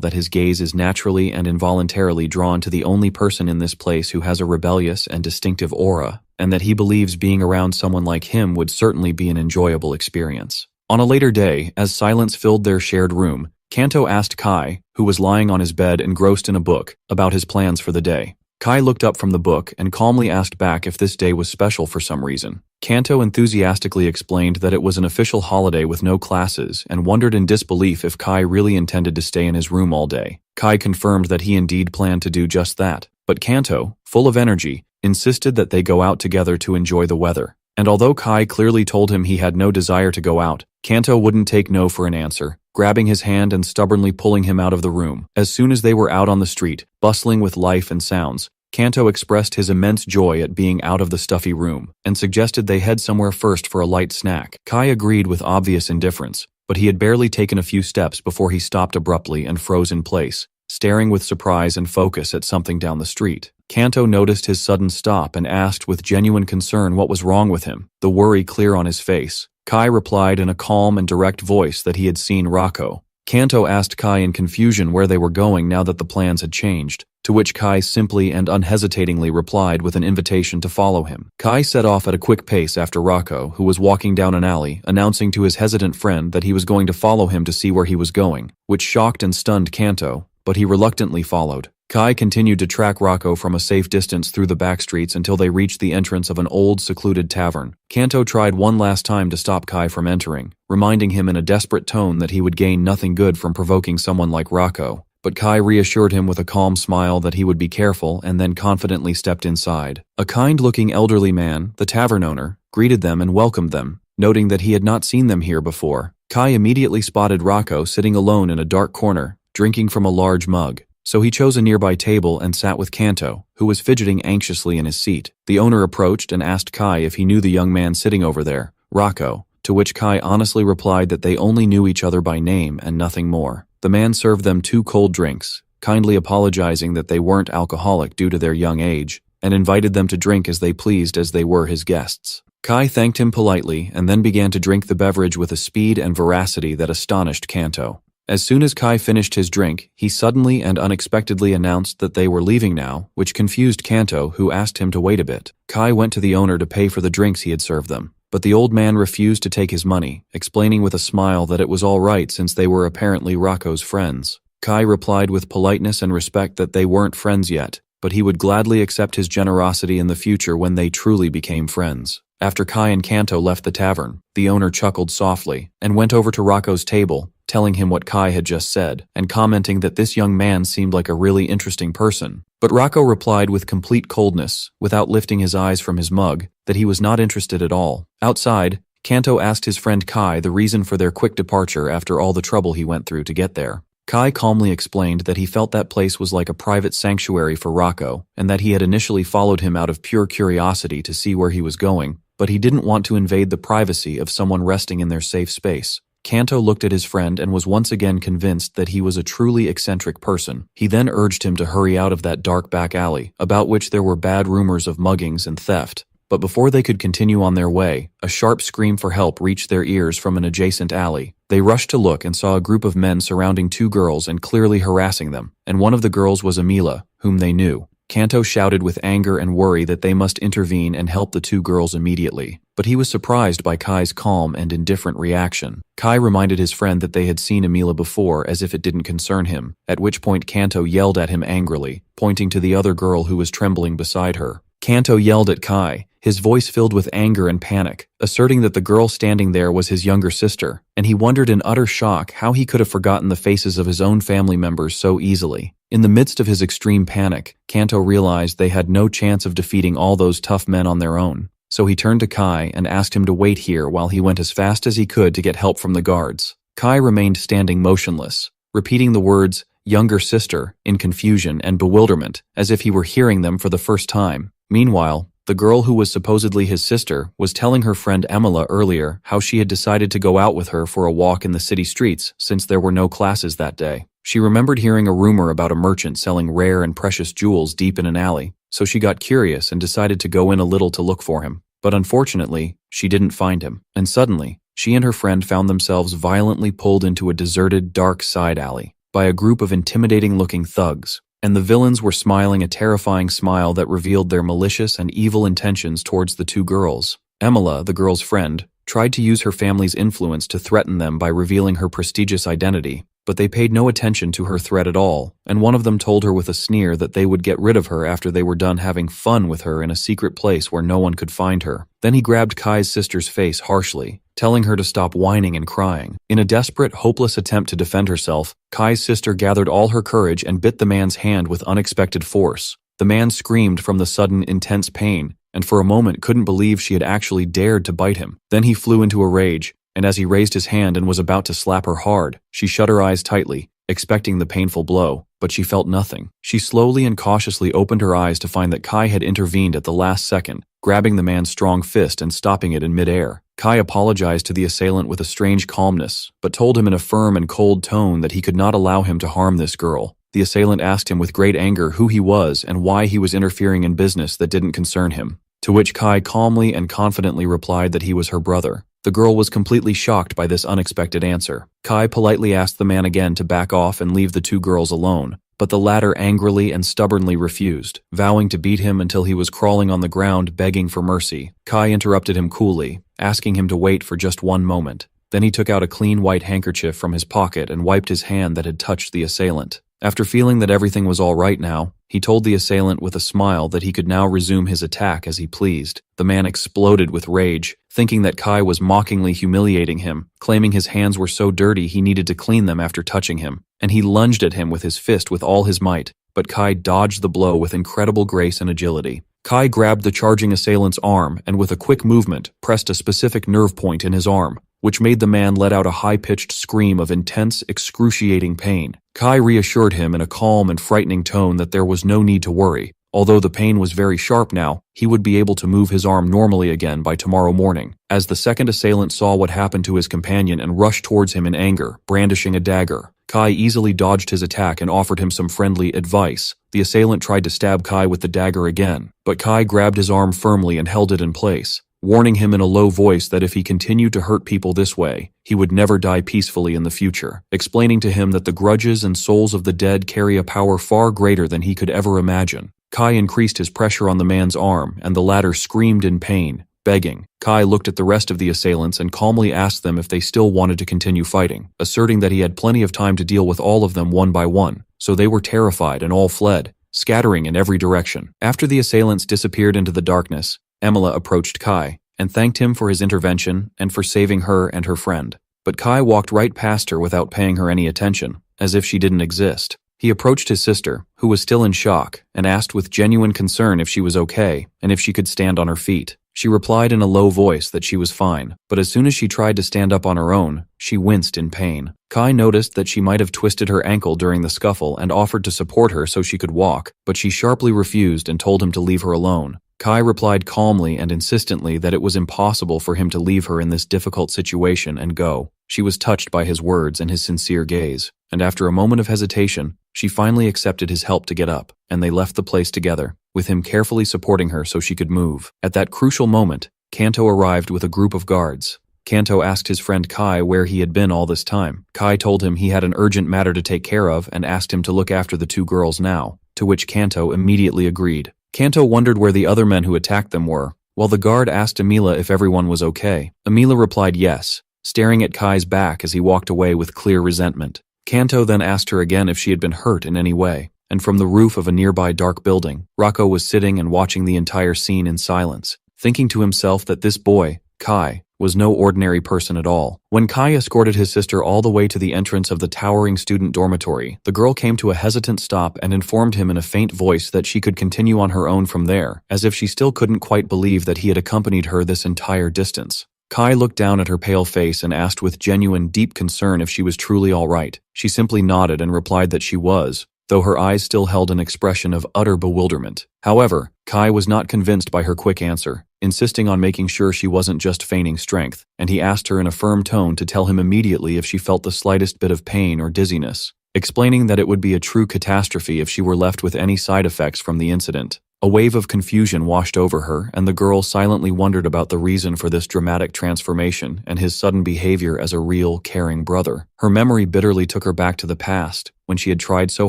that his gaze is naturally and involuntarily drawn to the only person in this place who has a rebellious and distinctive aura, and that he believes being around someone like him would certainly be an enjoyable experience. On a later day, as silence filled their shared room, Kanto asked Kai, who was lying on his bed engrossed in a book, about his plans for the day. Kai looked up from the book and calmly asked back if this day was special for some reason. Kanto enthusiastically explained that it was an official holiday with no classes and wondered in disbelief if Kai really intended to stay in his room all day. Kai confirmed that he indeed planned to do just that, but Kanto, full of energy, insisted that they go out together to enjoy the weather. And although Kai clearly told him he had no desire to go out, Kanto wouldn't take no for an answer, grabbing his hand and stubbornly pulling him out of the room. As soon as they were out on the street, bustling with life and sounds, Kanto expressed his immense joy at being out of the stuffy room, and suggested they head somewhere first for a light snack. Kai agreed with obvious indifference, but he had barely taken a few steps before he stopped abruptly and froze in place, staring with surprise and focus at something down the street. Kanto noticed his sudden stop and asked with genuine concern what was wrong with him, the worry clear on his face. Kai replied in a calm and direct voice that he had seen Rako. Kanto asked Kai in confusion where they were going now that the plans had changed, to which Kai simply and unhesitatingly replied with an invitation to follow him. Kai set off at a quick pace after Rako, who was walking down an alley, announcing to his hesitant friend that he was going to follow him to see where he was going, which shocked and stunned Kanto, but he reluctantly followed. Kai continued to track Rako from a safe distance through the back streets until they reached the entrance of an old, secluded tavern. Kanto tried one last time to stop Kai from entering, reminding him in a desperate tone that he would gain nothing good from provoking someone like Rako. But Kai reassured him with a calm smile that he would be careful and then confidently stepped inside. A kind-looking elderly man, the tavern owner, greeted them and welcomed them, noting that he had not seen them here before. Kai immediately spotted Rako sitting alone in a dark corner, drinking from a large mug. So he chose a nearby table and sat with Kanto, who was fidgeting anxiously in his seat. The owner approached and asked Kai if he knew the young man sitting over there, Rako, to which Kai honestly replied that they only knew each other by name and nothing more. The man served them 2 cold drinks, kindly apologizing that they weren't alcoholic due to their young age, and invited them to drink as they pleased as they were his guests. Kai thanked him politely and then began to drink the beverage with a speed and veracity that astonished Kanto. As soon as Kai finished his drink, he suddenly and unexpectedly announced that they were leaving now, which confused Kanto, who asked him to wait a bit. Kai went to the owner to pay for the drinks he had served them, but the old man refused to take his money, explaining with a smile that it was all right since they were apparently Rako's friends. Kai replied with politeness and respect that they weren't friends yet, but he would gladly accept his generosity in the future when they truly became friends. After Kai and Kanto left the tavern, the owner chuckled softly and went over to Rako's table, telling him what Kai had just said, and commenting that this young man seemed like a really interesting person. But Rako replied with complete coldness, without lifting his eyes from his mug, that he was not interested at all. Outside, Kanto asked his friend Kai the reason for their quick departure after all the trouble he went through to get there. Kai calmly explained that he felt that place was like a private sanctuary for Rako, and that he had initially followed him out of pure curiosity to see where he was going, but he didn't want to invade the privacy of someone resting in their safe space. Kanto looked at his friend and was once again convinced that he was a truly eccentric person. He then urged him to hurry out of that dark back alley, about which there were bad rumors of muggings and theft. But before they could continue on their way, a sharp scream for help reached their ears from an adjacent alley. They rushed to look and saw a group of men surrounding 2 girls and clearly harassing them, and one of the girls was Amila, whom they knew. Kanto shouted with anger and worry that they must intervene and help the 2 girls immediately. but he was surprised by Kai's calm and indifferent reaction. Kai reminded his friend that they had seen Emila before as if it didn't concern him, at which point Kanto yelled at him angrily, pointing to the other girl who was trembling beside her. Kanto yelled at Kai, his voice filled with anger and panic, asserting that the girl standing there was his younger sister, and he wondered in utter shock how he could have forgotten the faces of his own family members so easily. In the midst of his extreme panic, Kanto realized they had no chance of defeating all those tough men on their own. So he turned to Kai and asked him to wait here while he went as fast as he could to get help from the guards. Kai remained standing motionless, repeating the words, "younger sister," in confusion and bewilderment, as if he were hearing them for the first time. Meanwhile, the girl who was supposedly his sister was telling her friend Emila earlier how she had decided to go out with her for a walk in the city streets since there were no classes that day. She remembered hearing a rumor about a merchant selling rare and precious jewels deep in an alley, so she got curious and decided to go in a little to look for him. But unfortunately, she didn't find him, and suddenly, she and her friend found themselves violently pulled into a deserted, dark side alley by a group of intimidating-looking thugs, and the villains were smiling a terrifying smile that revealed their malicious and evil intentions towards the two girls. Emila, the girl's friend, tried to use her family's influence to threaten them by revealing her prestigious identity, but they paid no attention to her threat at all, and one of them told her with a sneer that they would get rid of her after they were done having fun with her in a secret place where no one could find her. Then he grabbed Kai's sister's face harshly, telling her to stop whining and crying. In a desperate, hopeless attempt to defend herself, Kai's sister gathered all her courage and bit the man's hand with unexpected force. The man screamed from the sudden, intense pain, and for a moment couldn't believe she had actually dared to bite him. Then he flew into a rage, and as he raised his hand and was about to slap her hard, she shut her eyes tightly, expecting the painful blow, but she felt nothing. She slowly and cautiously opened her eyes to find that Kai had intervened at the last second, grabbing the man's strong fist and stopping it in midair. Kai apologized to the assailant with a strange calmness, but told him in a firm and cold tone that he could not allow him to harm this girl. The assailant asked him with great anger who he was and why he was interfering in business that didn't concern him, to which Kai calmly and confidently replied that he was her brother. The girl was completely shocked by this unexpected answer. Kai politely asked the man again to back off and leave the two girls alone, but the latter angrily and stubbornly refused, vowing to beat him until he was crawling on the ground begging for mercy. Kai interrupted him coolly, asking him to wait for just one moment. Then he took out a clean white handkerchief from his pocket and wiped his hand that had touched the assailant. After feeling that everything was all right now, he told the assailant with a smile that he could now resume his attack as he pleased. The man exploded with rage, thinking that Kai was mockingly humiliating him, claiming his hands were so dirty he needed to clean them after touching him, and he lunged at him with his fist with all his might, but Kai dodged the blow with incredible grace and agility. Kai grabbed the charging assailant's arm and with a quick movement pressed a specific nerve point in his arm, which made the man let out a high-pitched scream of intense, excruciating pain. Kai reassured him in a calm and frightening tone that there was no need to worry. Although the pain was very sharp now, he would be able to move his arm normally again by tomorrow morning. As the second assailant saw what happened to his companion and rushed towards him in anger, brandishing a dagger, Kai easily dodged his attack and offered him some friendly advice. The assailant tried to stab Kai with the dagger again, but Kai grabbed his arm firmly and held it in place, warning him in a low voice that if he continued to hurt people this way, he would never die peacefully in the future, explaining to him that the grudges and souls of the dead carry a power far greater than he could ever imagine. Kai increased his pressure on the man's arm, and the latter screamed in pain, begging. Kai looked at the rest of the assailants and calmly asked them if they still wanted to continue fighting, asserting that he had plenty of time to deal with all of them one by one, so they were terrified and all fled, scattering in every direction. After the assailants disappeared into the darkness, Emila approached Kai and thanked him for his intervention and for saving her and her friend. But Kai walked right past her without paying her any attention, as if she didn't exist. He approached his sister, who was still in shock, and asked with genuine concern if she was okay and if she could stand on her feet. She replied in a low voice that she was fine, but as soon as she tried to stand up on her own, she winced in pain. Kai noticed that she might have twisted her ankle during the scuffle and offered to support her so she could walk, but she sharply refused and told him to leave her alone. Kai replied calmly and insistently that it was impossible for him to leave her in this difficult situation and go. She was touched by his words and his sincere gaze, and after a moment of hesitation, she finally accepted his help to get up, and they left the place together, with him carefully supporting her so she could move. At that crucial moment, Kanto arrived with a group of guards. Kanto asked his friend Kai where he had been all this time. Kai told him he had an urgent matter to take care of and asked him to look after the two girls now, to which Kanto immediately agreed. Kanto wondered where the other men who attacked them were, While the guard asked Emila if everyone was okay, Emila replied yes, staring at Kai's back as he walked away with clear resentment. Kanto then asked her again if she had been hurt in any way, and from the roof of a nearby dark building, Rocco was sitting and watching the entire scene in silence, thinking to himself that this boy, Kai, was no ordinary person at all. When Kai escorted his sister all the way to the entrance of the towering student dormitory, the girl came to a hesitant stop and informed him in a faint voice that she could continue on her own from there, as if she still couldn't quite believe that he had accompanied her this entire distance. Kai looked down at her pale face and asked with genuine, deep concern if she was truly all right. She simply nodded and replied that she was, though her eyes still held an expression of utter bewilderment. However, Kai was not convinced by her quick answer, insisting on making sure she wasn't just feigning strength, and he asked her in a firm tone to tell him immediately if she felt the slightest bit of pain or dizziness, explaining that it would be a true catastrophe if she were left with any side effects from the incident. A wave of confusion washed over her, and the girl silently wondered about the reason for this dramatic transformation and his sudden behavior as a real, caring brother. Her memory bitterly took her back to the past, when she had tried so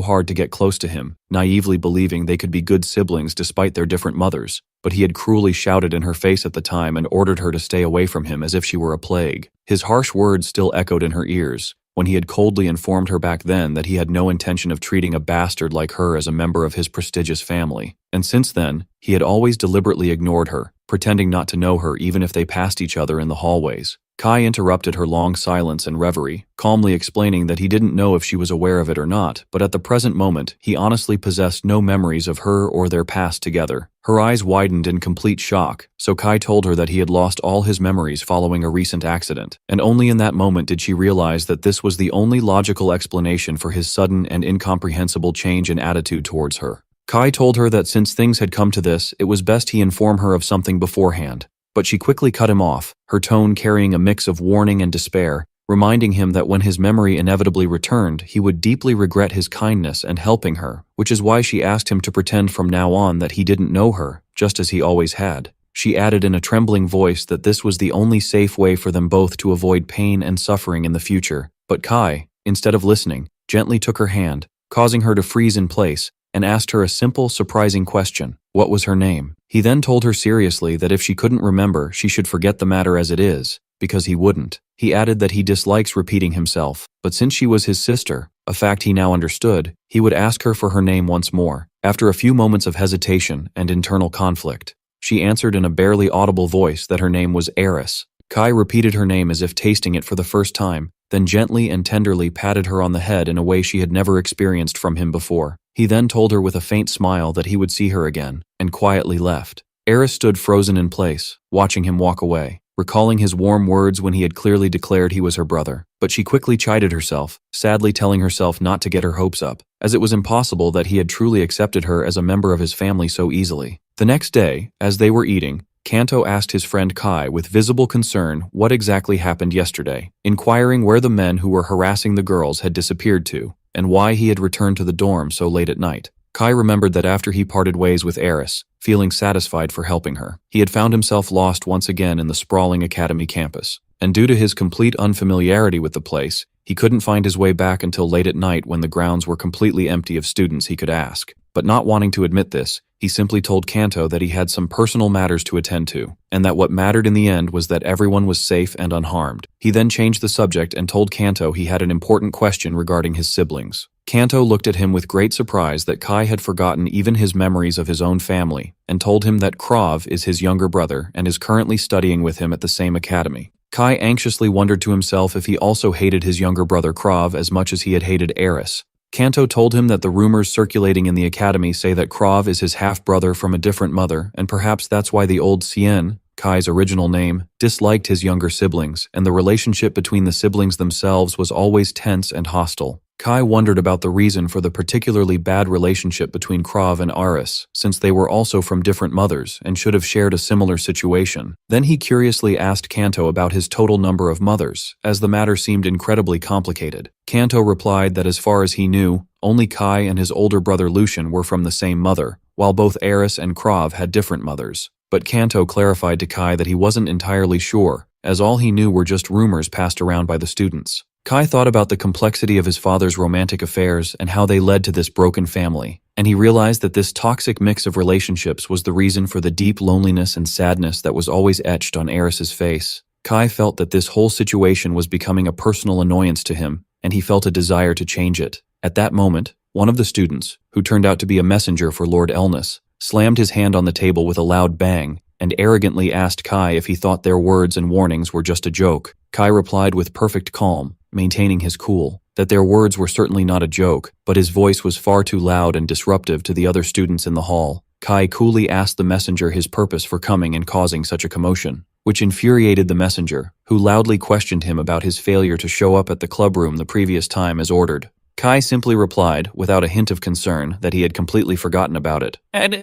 hard to get close to him, naively believing they could be good siblings despite their different mothers, but he had cruelly shouted in her face at the time and ordered her to stay away from him as if she were a plague. His harsh words still echoed in her ears, when he had coldly informed her back then that he had no intention of treating a bastard like her as a member of his prestigious family. And since then, he had always deliberately ignored her, pretending not to know her even if they passed each other in the hallways. Kai interrupted her long silence and reverie, calmly explaining that he didn't know if she was aware of it or not, but at the present moment, he honestly possessed no memories of her or their past together. Her eyes widened in complete shock, so Kai told her that he had lost all his memories following a recent accident, and only in that moment did she realize that this was the only logical explanation for his sudden and incomprehensible change in attitude towards her. Kai told her that since things had come to this, it was best he inform her of something beforehand. But she quickly cut him off, her tone carrying a mix of warning and despair, reminding him that when his memory inevitably returned, he would deeply regret his kindness and helping her, which is why she asked him to pretend from now on that he didn't know her, just as he always had. She added in a trembling voice that this was the only safe way for them both to avoid pain and suffering in the future. But Kai, instead of listening, gently took her hand, causing her to freeze in place, and asked her a simple, surprising question. What was her name? He then told her seriously that if she couldn't remember, she should forget the matter as it is, because he wouldn't. He added that he dislikes repeating himself, but since she was his sister, a fact he now understood, he would ask her for her name once more. After a few moments of hesitation and internal conflict, she answered in a barely audible voice that her name was Eris. Kai repeated her name as if tasting it for the first time, then gently and tenderly patted her on the head in a way she had never experienced from him before. He then told her with a faint smile that he would see her again, and quietly left. Eris stood frozen in place, watching him walk away, recalling his warm words when he had clearly declared he was her brother. But she quickly chided herself, sadly telling herself not to get her hopes up, as it was impossible that he had truly accepted her as a member of his family so easily. The next day, as they were eating, Kanto asked his friend Kai with visible concern what exactly happened yesterday, inquiring where the men who were harassing the girls had disappeared to, and why he had returned to the dorm so late at night. Kai remembered that after he parted ways with Eris, feeling satisfied for helping her, he had found himself lost once again in the sprawling academy campus, and due to his complete unfamiliarity with the place, he couldn't find his way back until late at night when the grounds were completely empty of students he could ask. But not wanting to admit this, he simply told Kanto that he had some personal matters to attend to, and that what mattered in the end was that everyone was safe and unharmed. He then changed the subject and told Kanto he had an important question regarding his siblings. Kanto looked at him with great surprise that Kai had forgotten even his memories of his own family, and told him that Krav is his younger brother and is currently studying with him at the same academy. Kai anxiously wondered to himself if he also hated his younger brother Krav as much as he had hated Eris. Kanto told him that the rumors circulating in the academy say that Krav is his half-brother from a different mother, and perhaps that's why the old Cien, Kai's original name, disliked his younger siblings, and the relationship between the siblings themselves was always tense and hostile. Kai wondered about the reason for the particularly bad relationship between Krav and Aris, since they were also from different mothers and should have shared a similar situation. Then he curiously asked Kanto about his total number of mothers, as the matter seemed incredibly complicated. Kanto replied that as far as he knew, only Kai and his older brother Lucian were from the same mother, while both Aris and Krav had different mothers. But Kanto clarified to Kai that he wasn't entirely sure, as all he knew were just rumors passed around by the students. Kai thought about the complexity of his father's romantic affairs and how they led to this broken family, and he realized that this toxic mix of relationships was the reason for the deep loneliness and sadness that was always etched on Eris's face. Kai felt that this whole situation was becoming a personal annoyance to him, and he felt a desire to change it. At that moment, one of the students, who turned out to be a messenger for Lord Elnus, slammed his hand on the table with a loud bang, and arrogantly asked Kai if he thought their words and warnings were just a joke. Kai replied with perfect calm, maintaining his cool, that their words were certainly not a joke, but his voice was far too loud and disruptive to the other students in the hall. Kai coolly asked the messenger his purpose for coming and causing such a commotion, which infuriated the messenger, who loudly questioned him about his failure to show up at the clubroom the previous time as ordered. Kai simply replied, without a hint of concern, that he had completely forgotten about it.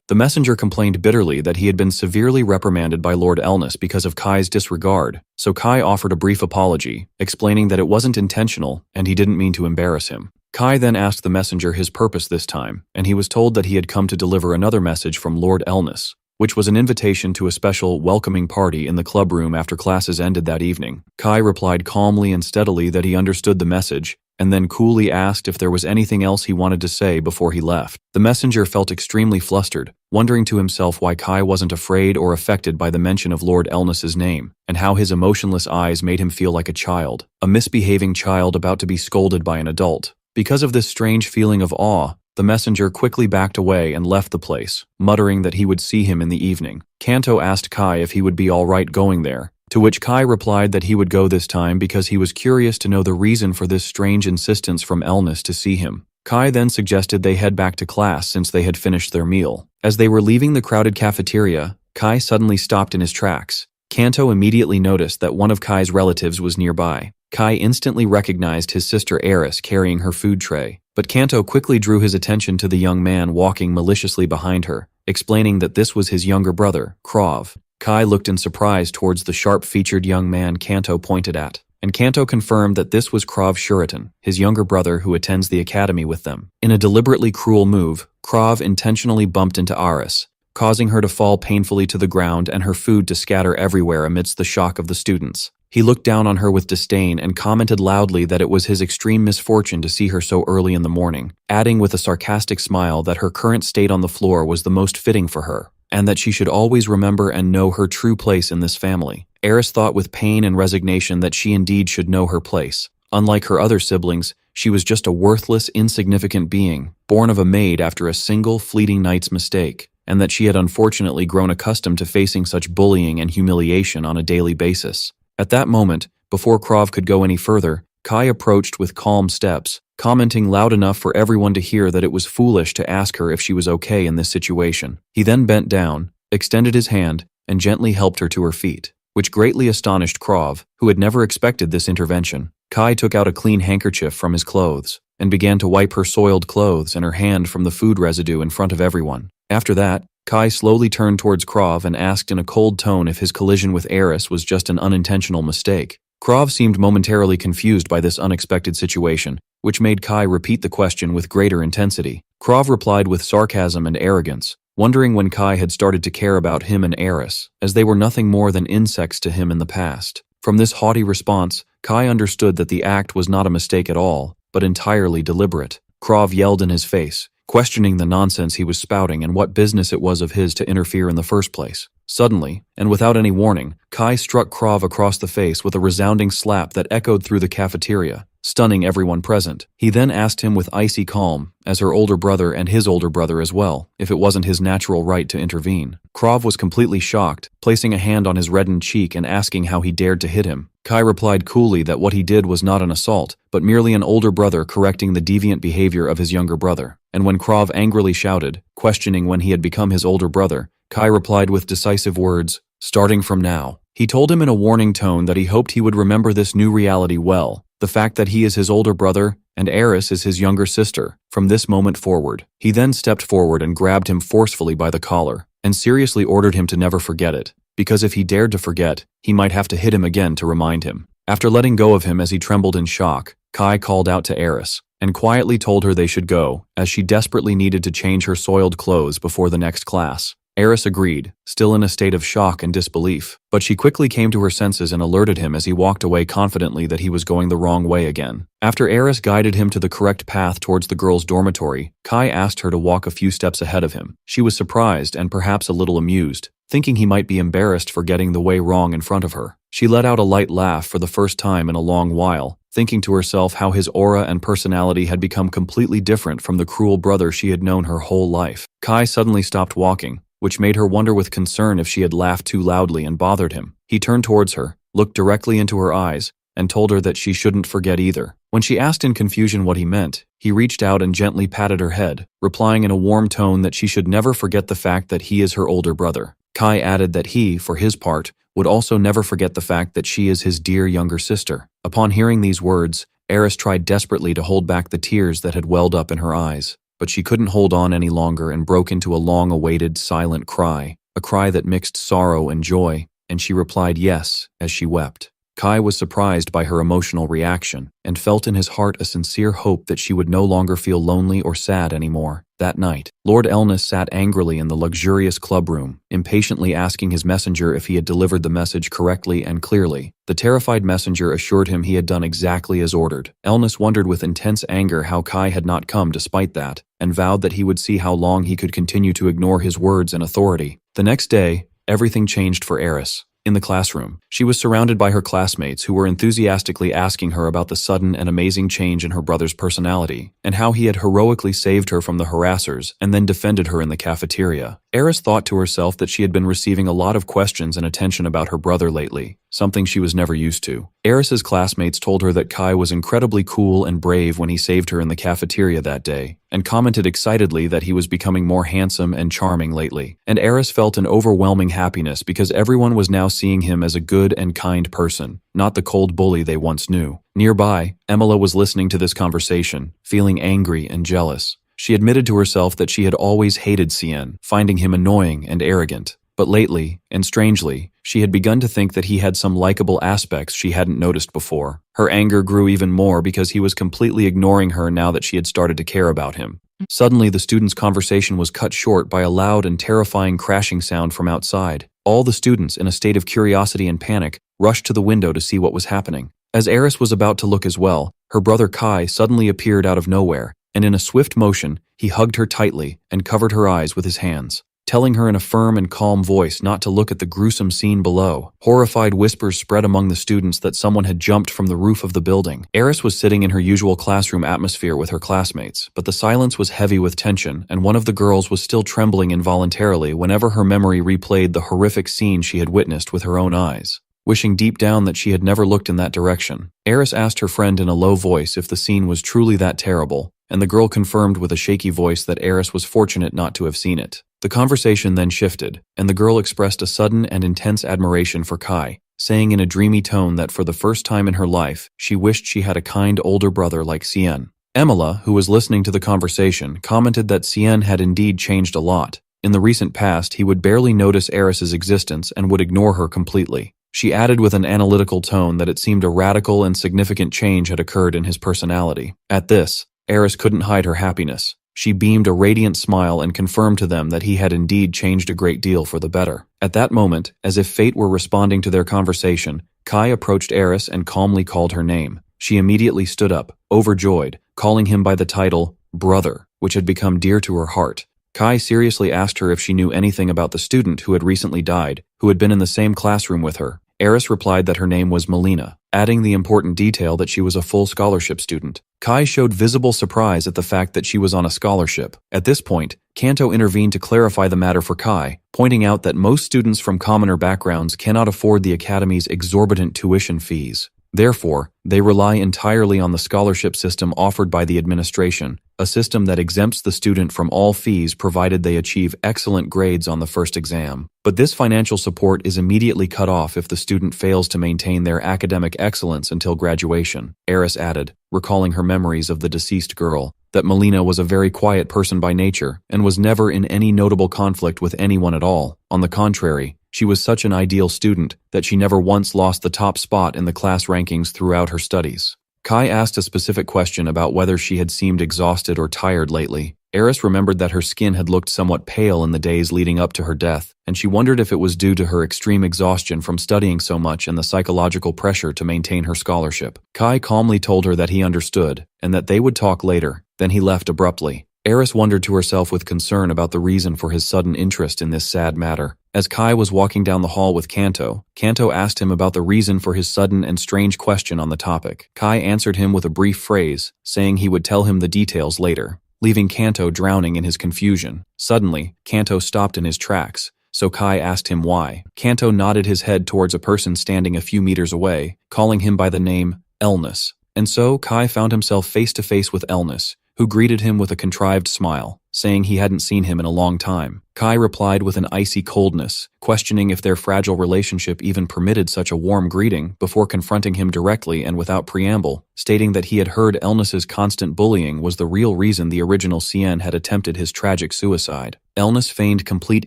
The messenger complained bitterly that he had been severely reprimanded by Lord Elnus because of Kai's disregard, so Kai offered a brief apology, explaining that it wasn't intentional and he didn't mean to embarrass him. Kai then asked the messenger his purpose this time, and he was told that he had come to deliver another message from Lord Elnus, which was an invitation to a special welcoming party in the clubroom after classes ended that evening. Kai replied calmly and steadily that he understood the message, and then coolly asked if there was anything else he wanted to say before he left. The messenger felt extremely flustered, wondering to himself why Kai wasn't afraid or affected by the mention of Lord Elnus's name, and how his emotionless eyes made him feel like a child, a misbehaving child about to be scolded by an adult. Because of this strange feeling of awe, the messenger quickly backed away and left the place, muttering that he would see him in the evening. Kanto asked Kai if he would be all right going there, to which Kai replied that he would go this time because he was curious to know the reason for this strange insistence from Elnus to see him. Kai then suggested they head back to class since they had finished their meal. As they were leaving the crowded cafeteria, Kai suddenly stopped in his tracks. Kanto immediately noticed that one of Kai's relatives was nearby. Kai instantly recognized his sister Eris carrying her food tray, but Kanto quickly drew his attention to the young man walking maliciously behind her, explaining that this was his younger brother, Krav. Kai looked in surprise towards the sharp-featured young man Kanto pointed at, and Kanto confirmed that this was Krav Shuritan, his younger brother who attends the academy with them. In a deliberately cruel move, Krav intentionally bumped into Aris, causing her to fall painfully to the ground and her food to scatter everywhere amidst the shock of the students. He looked down on her with disdain and commented loudly that it was his extreme misfortune to see her so early in the morning, adding with a sarcastic smile that her current state on the floor was the most fitting for her, and that she should always remember and know her true place in this family. Eris thought with pain and resignation that she indeed should know her place. Unlike her other siblings, she was just a worthless, insignificant being, born of a maid after a single, fleeting night's mistake, and that she had unfortunately grown accustomed to facing such bullying and humiliation on a daily basis. At that moment, before Krav could go any further, Kai approached with calm steps, commenting loud enough for everyone to hear that it was foolish to ask her if she was okay in this situation. He then bent down, extended his hand, and gently helped her to her feet, which greatly astonished Krav, who had never expected this intervention. Kai took out a clean handkerchief from his clothes, and began to wipe her soiled clothes and her hand from the food residue in front of everyone. After that, Kai slowly turned towards Krav and asked in a cold tone if his collision with Eris was just an unintentional mistake. Krav seemed momentarily confused by this unexpected situation, which made Kai repeat the question with greater intensity. Krav replied with sarcasm and arrogance, wondering when Kai had started to care about him and Eris, as they were nothing more than insects to him in the past. From this haughty response, Kai understood that the act was not a mistake at all, but entirely deliberate. Krav yelled in his face, questioning the nonsense he was spouting and what business it was of his to interfere in the first place. Suddenly, and without any warning, Kai struck Krav across the face with a resounding slap that echoed through the cafeteria, stunning everyone present. He then asked him with icy calm, as her older brother and his older brother as well, if it wasn't his natural right to intervene. Krav was completely shocked, placing a hand on his reddened cheek and asking how he dared to hit him. Kai replied coolly that what he did was not an assault, but merely an older brother correcting the deviant behavior of his younger brother. And when Krav angrily shouted, questioning when he had become his older brother, Kai replied with decisive words, "Starting from now." He told him in a warning tone that he hoped he would remember this new reality well, the fact that he is his older brother and Eris is his younger sister, from this moment forward. He then stepped forward and grabbed him forcefully by the collar, and seriously ordered him to never forget it, because if he dared to forget, he might have to hit him again to remind him. After letting go of him as he trembled in shock, Kai called out to Eris, and quietly told her they should go, as she desperately needed to change her soiled clothes before the next class. Eris agreed, still in a state of shock and disbelief, but she quickly came to her senses and alerted him as he walked away confidently that he was going the wrong way again. After Eris guided him to the correct path towards the girls' dormitory, Kai asked her to walk a few steps ahead of him. She was surprised and perhaps a little amused, thinking he might be embarrassed for getting the way wrong in front of her. She let out a light laugh for the first time in a long while, thinking to herself how his aura and personality had become completely different from the cruel brother she had known her whole life. Kai suddenly stopped walking, which made her wonder with concern if she had laughed too loudly and bothered him. He turned towards her, looked directly into her eyes, and told her that she shouldn't forget either. When she asked in confusion what he meant, he reached out and gently patted her head, replying in a warm tone that she should never forget the fact that he is her older brother. Kai added that he, for his part, would also never forget the fact that she is his dear younger sister. Upon hearing these words, Eris tried desperately to hold back the tears that had welled up in her eyes, but she couldn't hold on any longer and broke into a long-awaited, silent cry, a cry that mixed sorrow and joy, and she replied yes as she wept. Kai was surprised by her emotional reaction and felt in his heart a sincere hope that she would no longer feel lonely or sad anymore. That night, Lord Elnus sat angrily in the luxurious clubroom, impatiently asking his messenger if he had delivered the message correctly and clearly. The terrified messenger assured him he had done exactly as ordered. Elnus wondered with intense anger how Kai had not come despite that, and vowed that he would see how long he could continue to ignore his words and authority. The next day, everything changed for Eris. In the classroom, she was surrounded by her classmates who were enthusiastically asking her about the sudden and amazing change in her brother's personality, and how he had heroically saved her from the harassers and then defended her in the cafeteria. Eris thought to herself that she had been receiving a lot of questions and attention about her brother lately, something she was never used to. Eris's classmates told her that Kai was incredibly cool and brave when he saved her in the cafeteria that day, and commented excitedly that he was becoming more handsome and charming lately. And Eris felt an overwhelming happiness because everyone was now seeing him as a good and kind person, not the cold bully they once knew. Nearby, Emila was listening to this conversation, feeling angry and jealous. She admitted to herself that she had always hated Cien, finding him annoying and arrogant. But lately, and strangely, she had begun to think that he had some likable aspects she hadn't noticed before. Her anger grew even more because he was completely ignoring her now that she had started to care about him. Suddenly, the students' conversation was cut short by a loud and terrifying crashing sound from outside. All the students, in a state of curiosity and panic, rushed to the window to see what was happening. As Eris was about to look as well, her brother Kai suddenly appeared out of nowhere, and in a swift motion, he hugged her tightly and covered her eyes with his hands, telling her in a firm and calm voice not to look at the gruesome scene below. Horrified whispers spread among the students that someone had jumped from the roof of the building. Eris was sitting in her usual classroom atmosphere with her classmates, but the silence was heavy with tension, and one of the girls was still trembling involuntarily whenever her memory replayed the horrific scene she had witnessed with her own eyes. Wishing deep down that she had never looked in that direction, Eris asked her friend in a low voice if the scene was truly that terrible, and the girl confirmed with a shaky voice that Eris was fortunate not to have seen it. The conversation then shifted, and the girl expressed a sudden and intense admiration for Kai, saying in a dreamy tone that for the first time in her life, she wished she had a kind older brother like Cien. Emila, who was listening to the conversation, commented that Cien had indeed changed a lot. In the recent past, he would barely notice Eris's existence and would ignore her completely. She added with an analytical tone that it seemed a radical and significant change had occurred in his personality. At this, Eris couldn't hide her happiness. She beamed a radiant smile and confirmed to them that he had indeed changed a great deal for the better. At that moment, as if fate were responding to their conversation, Kai approached Eris and calmly called her name. She immediately stood up, overjoyed, calling him by the title, brother, which had become dear to her heart. Kai seriously asked her if she knew anything about the student who had recently died, who had been in the same classroom with her. Eris replied that her name was Melina, adding the important detail that she was a full scholarship student. Kai showed visible surprise at the fact that she was on a scholarship. At this point, Kanto intervened to clarify the matter for Kai, pointing out that most students from commoner backgrounds cannot afford the academy's exorbitant tuition fees. Therefore, they rely entirely on the scholarship system offered by the administration, a system that exempts the student from all fees provided they achieve excellent grades on the first exam. But this financial support is immediately cut off if the student fails to maintain their academic excellence until graduation. Eris added, recalling her memories of the deceased girl, that Melina was a very quiet person by nature and was never in any notable conflict with anyone at all. On the contrary, she was such an ideal student that she never once lost the top spot in the class rankings throughout her studies. Kai asked a specific question about whether she had seemed exhausted or tired lately, Eris remembered that her skin had looked somewhat pale in the days leading up to her death, and she wondered if it was due to her extreme exhaustion from studying so much and the psychological pressure to maintain her scholarship. Kai calmly told her that he understood, and that they would talk later. Then he left abruptly. Eris wondered to herself with concern about the reason for his sudden interest in this sad matter. As Kai was walking down the hall with Kanto, Kanto asked him about the reason for his sudden and strange question on the topic. Kai answered him with a brief phrase, saying he would tell him the details later, leaving Kanto drowning in his confusion. Suddenly, Kanto stopped in his tracks, so Kai asked him why. Kanto nodded his head towards a person standing a few meters away, calling him by the name Elnus. And so Kai found himself face to face with Elnus, who greeted him with a contrived smile, saying he hadn't seen him in a long time. Kai replied with an icy coldness, questioning if their fragile relationship even permitted such a warm greeting, before confronting him directly and without preamble, stating that he had heard Elnus's constant bullying was the real reason the original CN had attempted his tragic suicide. Elnus feigned complete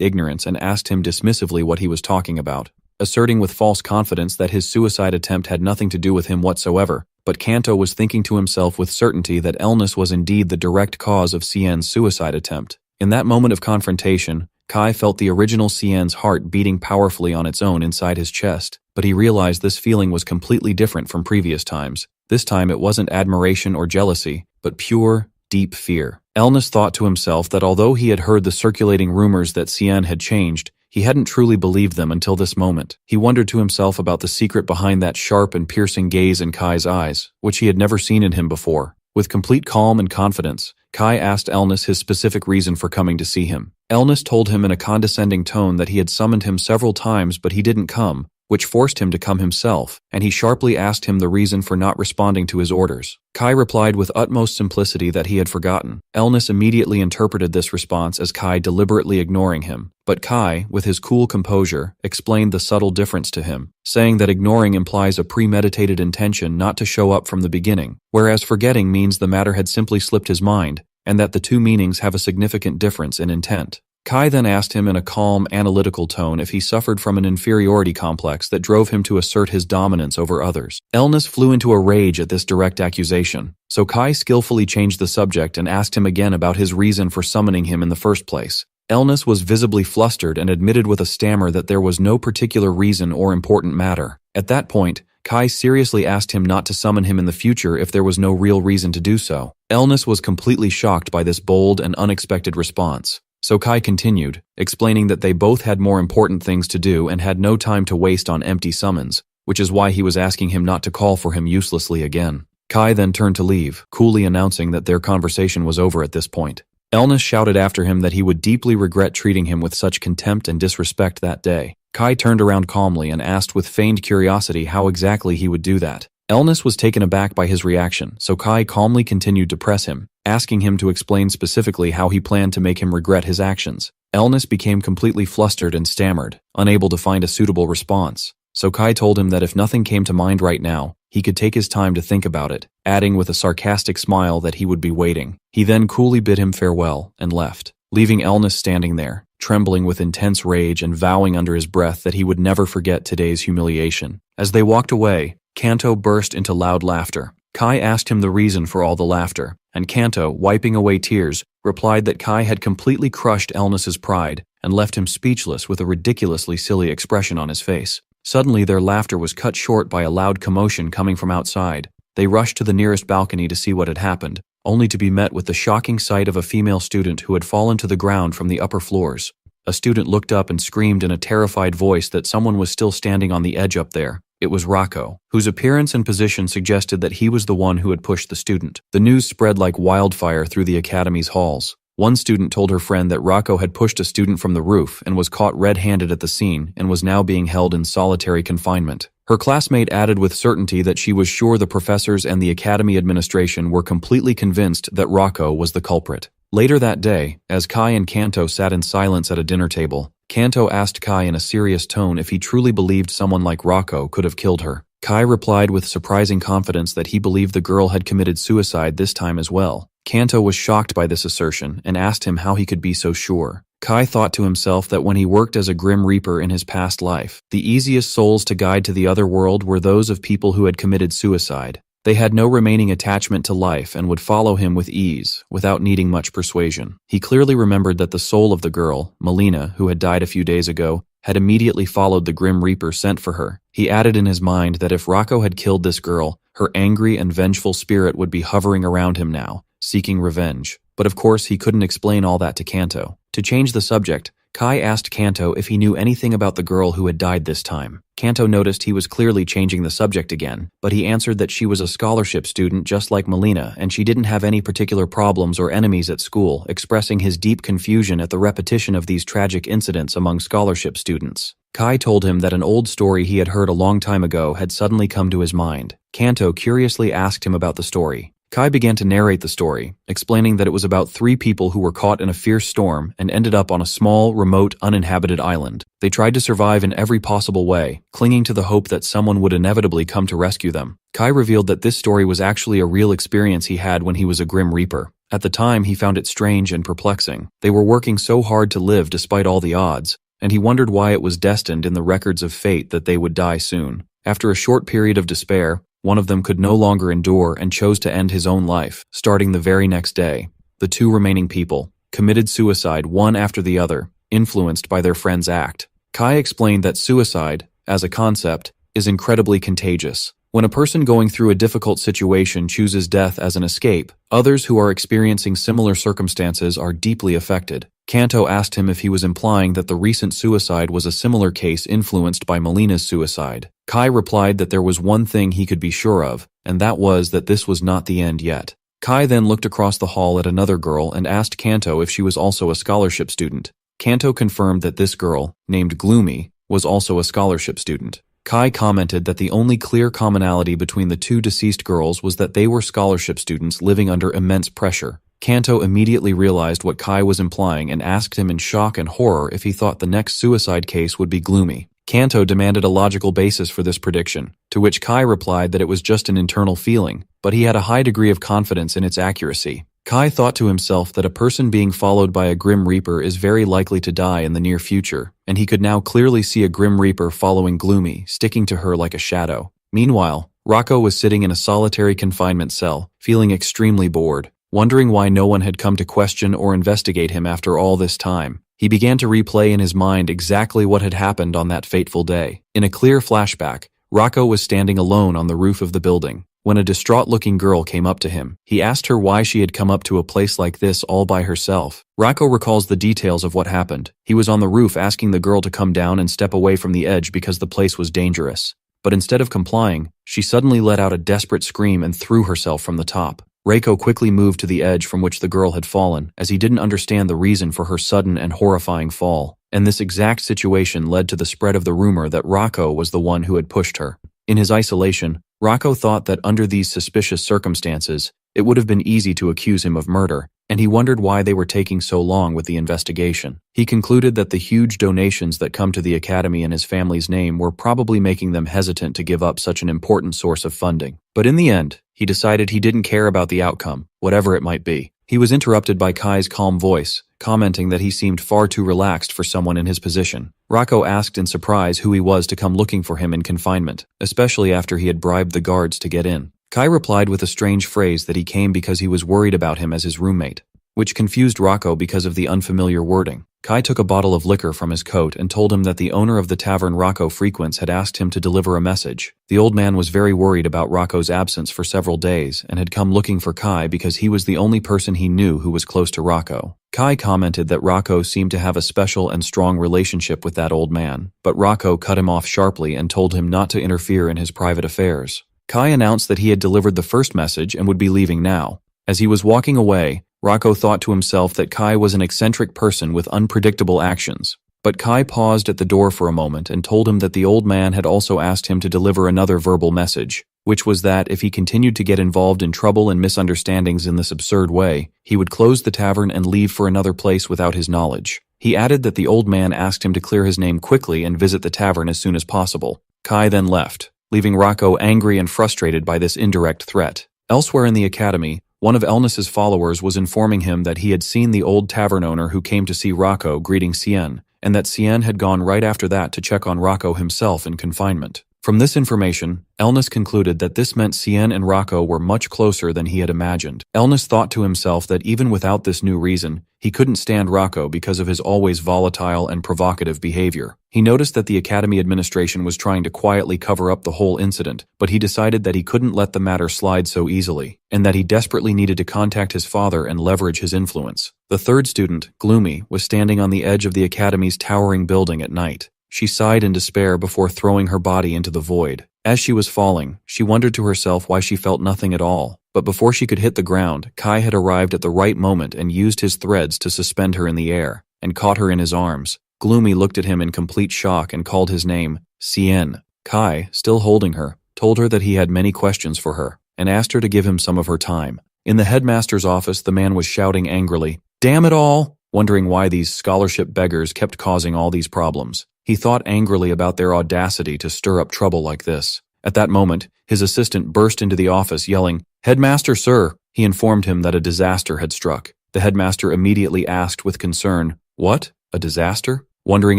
ignorance and asked him dismissively what he was talking about, asserting with false confidence that his suicide attempt had nothing to do with him whatsoever. But Kanto was thinking to himself with certainty that Elnus was indeed the direct cause of CN's suicide attempt. In that moment of confrontation, Kai felt the original CN's heart beating powerfully on its own inside his chest, but he realized this feeling was completely different from previous times. This time it wasn't admiration or jealousy, but pure, deep fear. Elnus thought to himself that although he had heard the circulating rumors that CN had changed, he hadn't truly believed them until this moment. He wondered to himself about the secret behind that sharp and piercing gaze in Kai's eyes, which he had never seen in him before. With complete calm and confidence, Kai asked Elnus his specific reason for coming to see him. Elnus told him in a condescending tone that he had summoned him several times but he didn't come, which forced him to come himself, and he sharply asked him the reason for not responding to his orders. Kai replied with utmost simplicity that he had forgotten. Elnus immediately interpreted this response as Kai deliberately ignoring him, but Kai, with his cool composure, explained the subtle difference to him, saying that ignoring implies a premeditated intention not to show up from the beginning, whereas forgetting means the matter had simply slipped his mind, and that the two meanings have a significant difference in intent. Kai then asked him in a calm, analytical tone if he suffered from an inferiority complex that drove him to assert his dominance over others. Elnus flew into a rage at this direct accusation, so Kai skillfully changed the subject and asked him again about his reason for summoning him in the first place. Elnus was visibly flustered and admitted with a stammer that there was no particular reason or important matter. At that point, Kai seriously asked him not to summon him in the future if there was no real reason to do so. Elnus was completely shocked by this bold and unexpected response. So Kai continued, explaining that they both had more important things to do and had no time to waste on empty summons, which is why he was asking him not to call for him uselessly again. Kai then turned to leave, coolly announcing that their conversation was over at this point. Elnus shouted after him that he would deeply regret treating him with such contempt and disrespect that day. Kai turned around calmly and asked with feigned curiosity how exactly he would do that. Elnus was taken aback by his reaction, so Kai calmly continued to press him, asking him to explain specifically how he planned to make him regret his actions. Elnus became completely flustered and stammered, unable to find a suitable response. So Kai told him that if nothing came to mind right now, he could take his time to think about it, adding with a sarcastic smile that he would be waiting. He then coolly bid him farewell and left, leaving Elnus standing there, trembling with intense rage and vowing under his breath that he would never forget today's humiliation. As they walked away, Kanto burst into loud laughter. Kai asked him the reason for all the laughter, and Kanto, wiping away tears, replied that Kai had completely crushed Elnus's pride and left him speechless with a ridiculously silly expression on his face. Suddenly their laughter was cut short by a loud commotion coming from outside. They rushed to the nearest balcony to see what had happened, only to be met with the shocking sight of a female student who had fallen to the ground from the upper floors. A student looked up and screamed in a terrified voice that someone was still standing on the edge up there. It was Rocco, whose appearance and position suggested that he was the one who had pushed the student. The news spread like wildfire through the academy's halls. One student told her friend that Rocco had pushed a student from the roof and was caught red-handed at the scene and was now being held in solitary confinement. Her classmate added with certainty that she was sure the professors and the academy administration were completely convinced that Rocco was the culprit. Later that day, as Kai and Kanto sat in silence at a dinner table, Kanto asked Kai in a serious tone if he truly believed someone like Rocco could have killed her. Kai replied with surprising confidence that he believed the girl had committed suicide this time as well. Kanto was shocked by this assertion and asked him how he could be so sure. Kai thought to himself that when he worked as a Grim Reaper in his past life, the easiest souls to guide to the other world were those of people who had committed suicide. They had no remaining attachment to life and would follow him with ease, without needing much persuasion. He clearly remembered that the soul of the girl, Melina, who had died a few days ago, had immediately followed the Grim Reaper sent for her. He added in his mind that if Rocco had killed this girl, her angry and vengeful spirit would be hovering around him now, seeking revenge. But of course he couldn't explain all that to Kanto. To change the subject, Kai asked Kanto if he knew anything about the girl who had died this time. Kanto noticed he was clearly changing the subject again, but he answered that she was a scholarship student just like Melina, and she didn't have any particular problems or enemies at school, expressing his deep confusion at the repetition of these tragic incidents among scholarship students. Kai told him that an old story he had heard a long time ago had suddenly come to his mind. Kanto curiously asked him about the story. Kai began to narrate the story, explaining that it was about 3 people who were caught in a fierce storm and ended up on a small, remote, uninhabited island. They tried to survive in every possible way, clinging to the hope that someone would inevitably come to rescue them. Kai revealed that this story was actually a real experience he had when he was a Grim Reaper. At the time, he found it strange and perplexing. They were working so hard to live despite all the odds, and he wondered why it was destined in the records of fate that they would die soon. After a short period of despair, one of them could no longer endure and chose to end his own life, starting the very next day. The 2 remaining people committed suicide one after the other, influenced by their friend's act. Kai explained that suicide, as a concept, is incredibly contagious. When a person going through a difficult situation chooses death as an escape, others who are experiencing similar circumstances are deeply affected. Kanto asked him if he was implying that the recent suicide was a similar case influenced by Melina's suicide. Kai replied that there was one thing he could be sure of, and that was that this was not the end yet. Kai then looked across the hall at another girl and asked Kanto if she was also a scholarship student. Kanto confirmed that this girl, named Gloomy, was also a scholarship student. Kai commented that the only clear commonality between the 2 deceased girls was that they were scholarship students living under immense pressure. Kanto immediately realized what Kai was implying and asked him in shock and horror if he thought the next suicide case would be Gloomy. Kanto demanded a logical basis for this prediction, to which Kai replied that it was just an internal feeling, but he had a high degree of confidence in its accuracy. Kai thought to himself that a person being followed by a Grim Reaper is very likely to die in the near future, and he could now clearly see a Grim Reaper following Gloomy, sticking to her like a shadow. Meanwhile, Rocco was sitting in a solitary confinement cell, feeling extremely bored, wondering why no one had come to question or investigate him after all this time. He began to replay in his mind exactly what had happened on that fateful day. In a clear flashback, Rocco was standing alone on the roof of the building. When a distraught-looking girl came up to him, he asked her why she had come up to a place like this all by herself. Rocco recalls the details of what happened. He was on the roof asking the girl to come down and step away from the edge because the place was dangerous. But instead of complying, she suddenly let out a desperate scream and threw herself from the top. Reiko quickly moved to the edge from which the girl had fallen, as he didn't understand the reason for her sudden and horrifying fall. And this exact situation led to the spread of the rumor that Rocco was the one who had pushed her. In his isolation, Rocco thought that under these suspicious circumstances, it would have been easy to accuse him of murder, and he wondered why they were taking so long with the investigation. He concluded that the huge donations that come to the Academy in his family's name were probably making them hesitant to give up such an important source of funding. But in the end, he decided he didn't care about the outcome, whatever it might be. He was interrupted by Kai's calm voice, commenting that he seemed far too relaxed for someone in his position. Rocco asked in surprise who he was to come looking for him in confinement, especially after he had bribed the guards to get in. Kai replied with a strange phrase that he came because he was worried about him as his roommate, which confused Rocco because of the unfamiliar wording. Kai took a bottle of liquor from his coat and told him that the owner of the tavern Rocco frequents had asked him to deliver a message. The old man was very worried about Rocco's absence for several days and had come looking for Kai because he was the only person he knew who was close to Rocco. Kai commented that Rocco seemed to have a special and strong relationship with that old man, but Rocco cut him off sharply and told him not to interfere in his private affairs. Kai announced that he had delivered the first message and would be leaving now. As he was walking away, Rocco thought to himself that Kai was an eccentric person with unpredictable actions. But Kai paused at the door for a moment and told him that the old man had also asked him to deliver another verbal message, which was that if he continued to get involved in trouble and misunderstandings in this absurd way, he would close the tavern and leave for another place without his knowledge. He added that the old man asked him to clear his name quickly and visit the tavern as soon as possible. Kai then left, leaving Rocco angry and frustrated by this indirect threat. Elsewhere in the academy, one of Elnis's followers was informing him that he had seen the old tavern owner who came to see Rocco greeting Cien, and that Cien had gone right after that to check on Rocco himself in confinement. From this information, Elnis concluded that this meant Cien and Rocco were much closer than he had imagined. Elnis thought to himself that even without this new reason, he couldn't stand Rocco because of his always volatile and provocative behavior. He noticed that the Academy administration was trying to quietly cover up the whole incident, but he decided that he couldn't let the matter slide so easily, and that he desperately needed to contact his father and leverage his influence. The third student, Gloomy, was standing on the edge of the Academy's towering building at night. She sighed in despair before throwing her body into the void. As she was falling, she wondered to herself why she felt nothing at all. But before she could hit the ground, Kai had arrived at the right moment and used his threads to suspend her in the air, and caught her in his arms. Gloomy looked at him in complete shock and called his name, Cien. Kai, still holding her, told her that he had many questions for her, and asked her to give him some of her time. In the headmaster's office, the man was shouting angrily, "Damn it all!" wondering why these scholarship beggars kept causing all these problems. He thought angrily about their audacity to stir up trouble like this. At that moment, his assistant burst into the office yelling, "Headmaster, sir!" He informed him that a disaster had struck. The headmaster immediately asked with concern, "What? A disaster?" wondering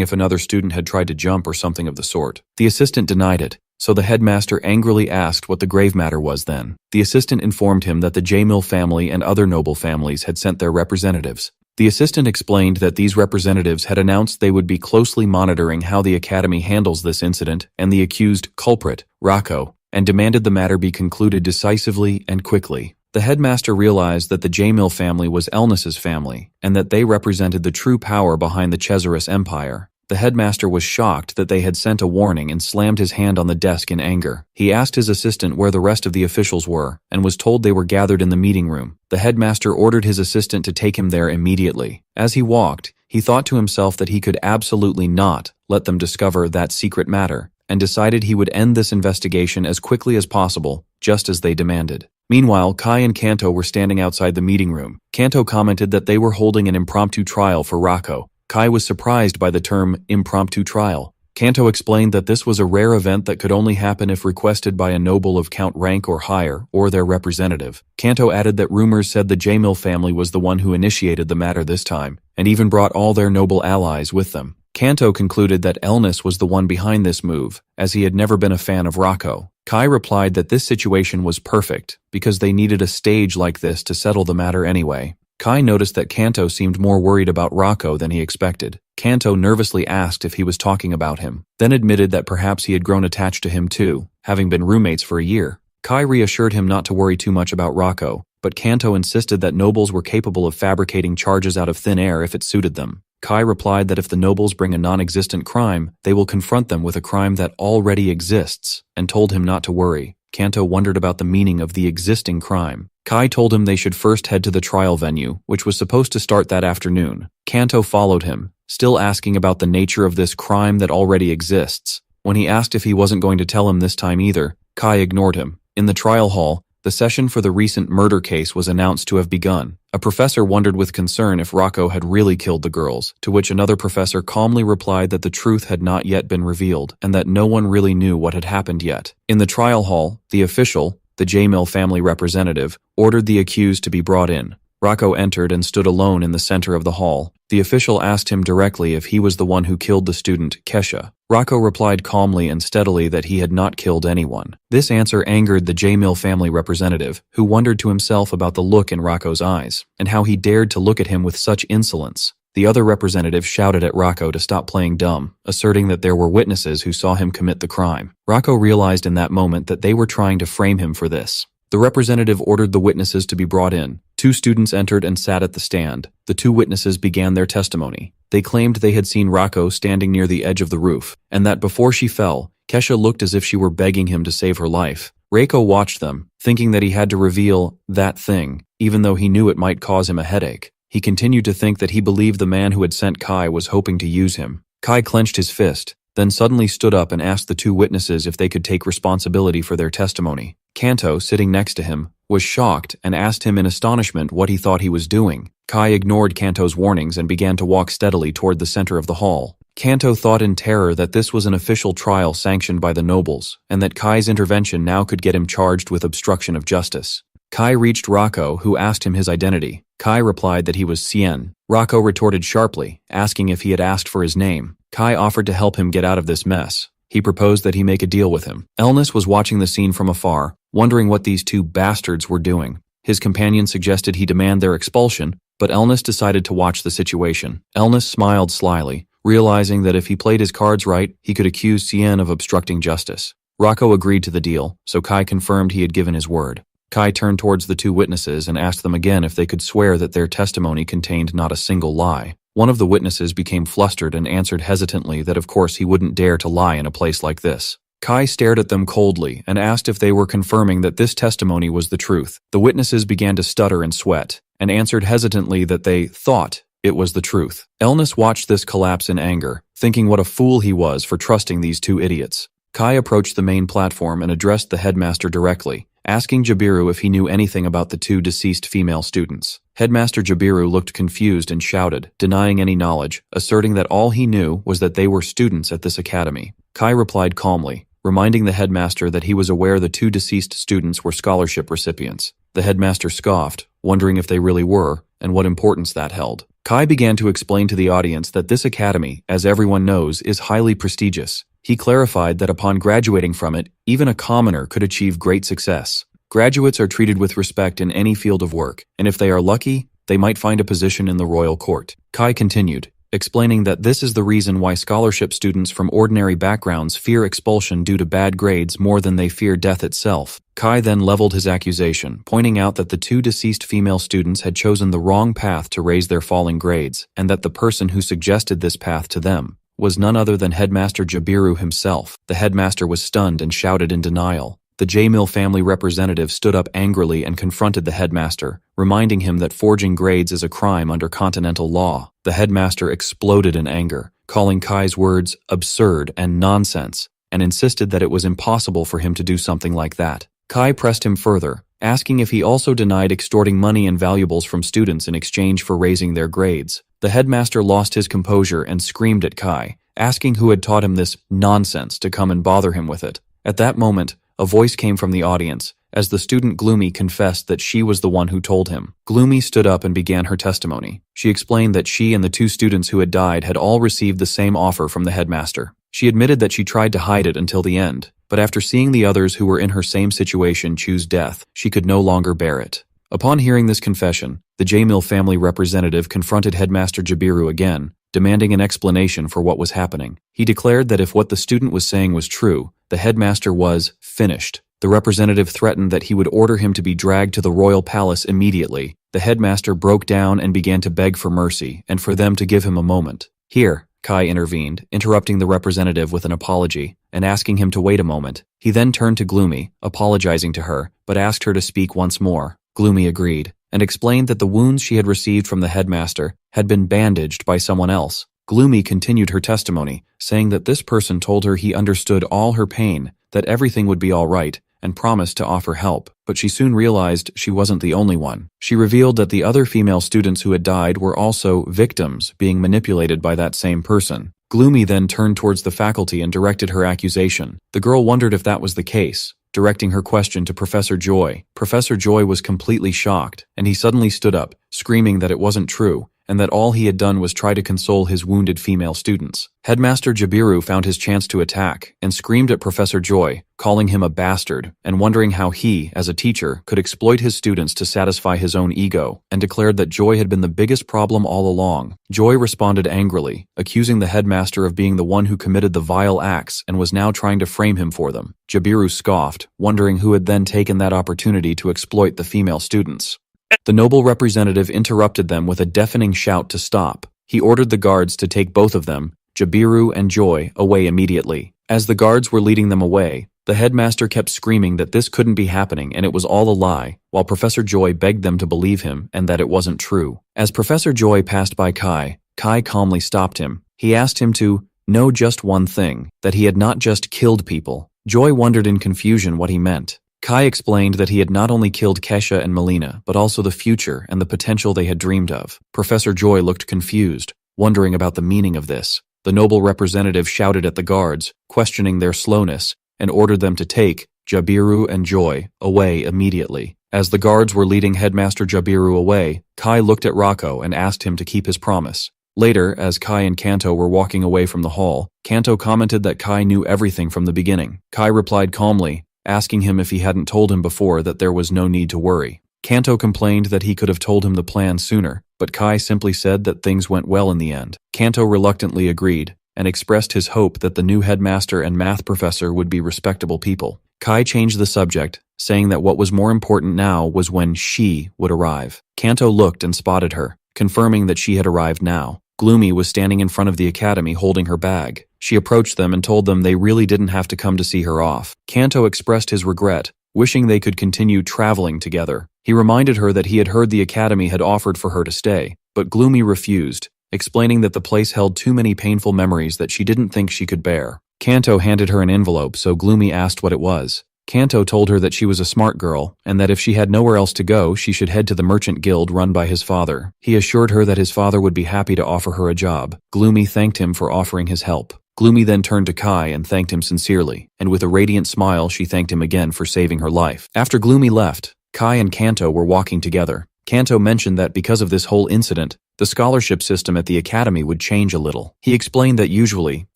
if another student had tried to jump or something of the sort. The assistant denied it, so the headmaster angrily asked what the grave matter was then. The assistant informed him that the J-Mill family and other noble families had sent their representatives. The assistant explained that these representatives had announced they would be closely monitoring how the Academy handles this incident and the accused culprit, Rocco, and demanded the matter be concluded decisively and quickly. The headmaster realized that the J-Mill family was Elnis's family, and that they represented the true power behind the Cesaris Empire. The headmaster was shocked that they had sent a warning and slammed his hand on the desk in anger. He asked his assistant where the rest of the officials were, and was told they were gathered in the meeting room. The headmaster ordered his assistant to take him there immediately. As he walked, he thought to himself that he could absolutely not let them discover that secret matter, and decided he would end this investigation as quickly as possible, just as they demanded. Meanwhile, Kai and Kanto were standing outside the meeting room. Kanto commented that they were holding an impromptu trial for Rocco. Kai was surprised by the term impromptu trial. Kanto explained that this was a rare event that could only happen if requested by a noble of count rank or higher, or their representative. Kanto added that rumors said the J-Mill family was the one who initiated the matter this time, and even brought all their noble allies with them. Kanto concluded that Elnis was the one behind this move, as he had never been a fan of Rocco. Kai replied that this situation was perfect, because they needed a stage like this to settle the matter anyway. Kai noticed that Kanto seemed more worried about Rocco than he expected. Kanto nervously asked if he was talking about him, then admitted that perhaps he had grown attached to him too, having been roommates for a year. Kai reassured him not to worry too much about Rocco, but Kanto insisted that nobles were capable of fabricating charges out of thin air if it suited them. Kai replied that if the nobles bring a non-existent crime, they will confront them with a crime that already exists, and told him not to worry. Kanto wondered about the meaning of the existing crime. Kai told him they should first head to the trial venue, which was supposed to start that afternoon. Kanto followed him, still asking about the nature of this crime that already exists. When he asked if he wasn't going to tell him this time either, Kai ignored him. In the trial hall, the session for the recent murder case was announced to have begun. A professor wondered with concern if Rocco had really killed the girls, to which another professor calmly replied that the truth had not yet been revealed, and that no one really knew what had happened yet. In the trial hall, the official, the J-Mill family representative, ordered the accused to be brought in. Rocco entered and stood alone in the center of the hall. The official asked him directly if he was the one who killed the student, Kesha. Rocco replied calmly and steadily that he had not killed anyone. This answer angered the J-Mill family representative, who wondered to himself about the look in Rocco's eyes, and how he dared to look at him with such insolence. The other representative shouted at Rocco to stop playing dumb, asserting that there were witnesses who saw him commit the crime. Rocco realized in that moment that they were trying to frame him for this. The representative ordered the witnesses to be brought in. 2 students entered and sat at the stand. The 2 witnesses began their testimony. They claimed they had seen Rocco standing near the edge of the roof, and that before she fell, Kesha looked as if she were begging him to save her life. Reiko watched them, thinking that he had to reveal that thing, even though he knew it might cause him a headache. He continued to think that he believed the man who had sent Kai was hoping to use him. Kai clenched his fist, then suddenly stood up and asked the 2 witnesses if they could take responsibility for their testimony. Kanto, sitting next to him, was shocked and asked him in astonishment what he thought he was doing. Kai ignored Kanto's warnings and began to walk steadily toward the center of the hall. Kanto thought in terror that this was an official trial sanctioned by the nobles, and that Kai's intervention now could get him charged with obstruction of justice. Kai reached Rocco, who asked him his identity. Kai replied that he was Cien. Rocco retorted sharply, asking if he had asked for his name. Kai offered to help him get out of this mess. He proposed that he make a deal with him. Elnis was watching the scene from afar, wondering what these two bastards were doing. His companion suggested he demand their expulsion, but Elnis decided to watch the situation. Elnis smiled slyly, realizing that if he played his cards right, he could accuse Cien of obstructing justice. Rocco agreed to the deal, so Kai confirmed he had given his word. Kai turned towards the two witnesses and asked them again if they could swear that their testimony contained not a single lie. One of the witnesses became flustered and answered hesitantly that of course he wouldn't dare to lie in a place like this. Kai stared at them coldly and asked if they were confirming that this testimony was the truth. The witnesses began to stutter and sweat, and answered hesitantly that they thought it was the truth. Elnis watched this collapse in anger, thinking what a fool he was for trusting these two idiots. Kai approached the main platform and addressed the headmaster directly, asking Jabiru if he knew anything about the two deceased female students. Headmaster Jabiru looked confused and shouted, denying any knowledge, asserting that all he knew was that they were students at this academy. Kai replied calmly, reminding the headmaster that he was aware the two deceased students were scholarship recipients. The headmaster scoffed, wondering if they really were, and what importance that held. Kai began to explain to the audience that this academy, as everyone knows, is highly prestigious. He clarified that upon graduating from it, even a commoner could achieve great success. Graduates are treated with respect in any field of work, and if they are lucky, they might find a position in the royal court. Kai continued, explaining that this is the reason why scholarship students from ordinary backgrounds fear expulsion due to bad grades more than they fear death itself. Kai then leveled his accusation, pointing out that the two deceased female students had chosen the wrong path to raise their falling grades, and that the person who suggested this path to them was none other than Headmaster Jabiru himself. The headmaster was stunned and shouted in denial. The J-Mill family representative stood up angrily and confronted the headmaster, reminding him that forging grades is a crime under continental law. The headmaster exploded in anger, calling Kai's words absurd and nonsense, and insisted that it was impossible for him to do something like that. Kai pressed him further, asking if he also denied extorting money and valuables from students in exchange for raising their grades. The headmaster lost his composure and screamed at Kai, asking who had taught him this nonsense to come and bother him with it. At that moment, a voice came from the audience, as the student Gloomy confessed that she was the one who told him. Gloomy stood up and began her testimony. She explained that she and the two students who had died had all received the same offer from the headmaster. She admitted that she tried to hide it until the end, but after seeing the others who were in her same situation choose death, she could no longer bear it. Upon hearing this confession, the J-Mill family representative confronted Headmaster Jabiru again, demanding an explanation for what was happening. He declared that if what the student was saying was true, the headmaster was finished. The representative threatened that he would order him to be dragged to the royal palace immediately. The headmaster broke down and began to beg for mercy and for them to give him a moment. Here, Kai intervened, interrupting the representative with an apology and asking him to wait a moment. He then turned to Gloomy, apologizing to her, but asked her to speak once more. Gloomy agreed, and explained that the wounds she had received from the headmaster had been bandaged by someone else. Gloomy continued her testimony, saying that this person told her he understood all her pain, that everything would be all right, and promised to offer help, but she soon realized she wasn't the only one. She revealed that the other female students who had died were also victims being manipulated by that same person. Gloomy then turned towards the faculty and directed her accusation. The girl wondered if that was the case, directing her question to Professor Joy. Professor Joy was completely shocked, and he suddenly stood up, screaming that it wasn't true, and that all he had done was try to console his wounded female students. Headmaster Jabiru found his chance to attack, and screamed at Professor Joy, calling him a bastard, and wondering how he, as a teacher, could exploit his students to satisfy his own ego, and declared that Joy had been the biggest problem all along. Joy responded angrily, accusing the headmaster of being the one who committed the vile acts and was now trying to frame him for them. Jabiru scoffed, wondering who had then taken that opportunity to exploit the female students. The noble representative interrupted them with a deafening shout to stop. He ordered the guards to take both of them, Jabiru and Joy, away immediately. As the guards were leading them away, the headmaster kept screaming that this couldn't be happening and it was all a lie, while Professor Joy begged them to believe him and that it wasn't true. As Professor Joy passed by Kai, Kai calmly stopped him. He asked him to know just one thing, that he had not just killed people. Joy wondered in confusion what he meant. Kai explained that he had not only killed Kesha and Melina, but also the future and the potential they had dreamed of. Professor Joy looked confused, wondering about the meaning of this. The noble representative shouted at the guards, questioning their slowness, and ordered them to take Jabiru and Joy away immediately. As the guards were leading Headmaster Jabiru away, Kai looked at Rocco and asked him to keep his promise. Later, as Kai and Kanto were walking away from the hall, Kanto commented that Kai knew everything from the beginning. Kai replied calmly, asking him if he hadn't told him before that there was no need to worry. Kanto complained that he could have told him the plan sooner, but Kai simply said that things went well in the end. Kanto reluctantly agreed, and expressed his hope that the new headmaster and math professor would be respectable people. Kai changed the subject, saying that what was more important now was when she would arrive. Kanto looked and spotted her, confirming that she had arrived now. Gloomy was standing in front of the academy holding her bag. She approached them and told them they really didn't have to come to see her off. Kanto expressed his regret, wishing they could continue traveling together. He reminded her that he had heard the academy had offered for her to stay, but Gloomy refused, explaining that the place held too many painful memories that she didn't think she could bear. Kanto handed her an envelope, so Gloomy asked what it was. Kanto told her that she was a smart girl, and that if she had nowhere else to go, she should head to the merchant guild run by his father. He assured her that his father would be happy to offer her a job. Gloomy thanked him for offering his help. Gloomy then turned to Kai and thanked him sincerely, and with a radiant smile she thanked him again for saving her life. After Gloomy left, Kai and Kanto were walking together. Kanto mentioned that because of this whole incident, the scholarship system at the academy would change a little. He explained that usually,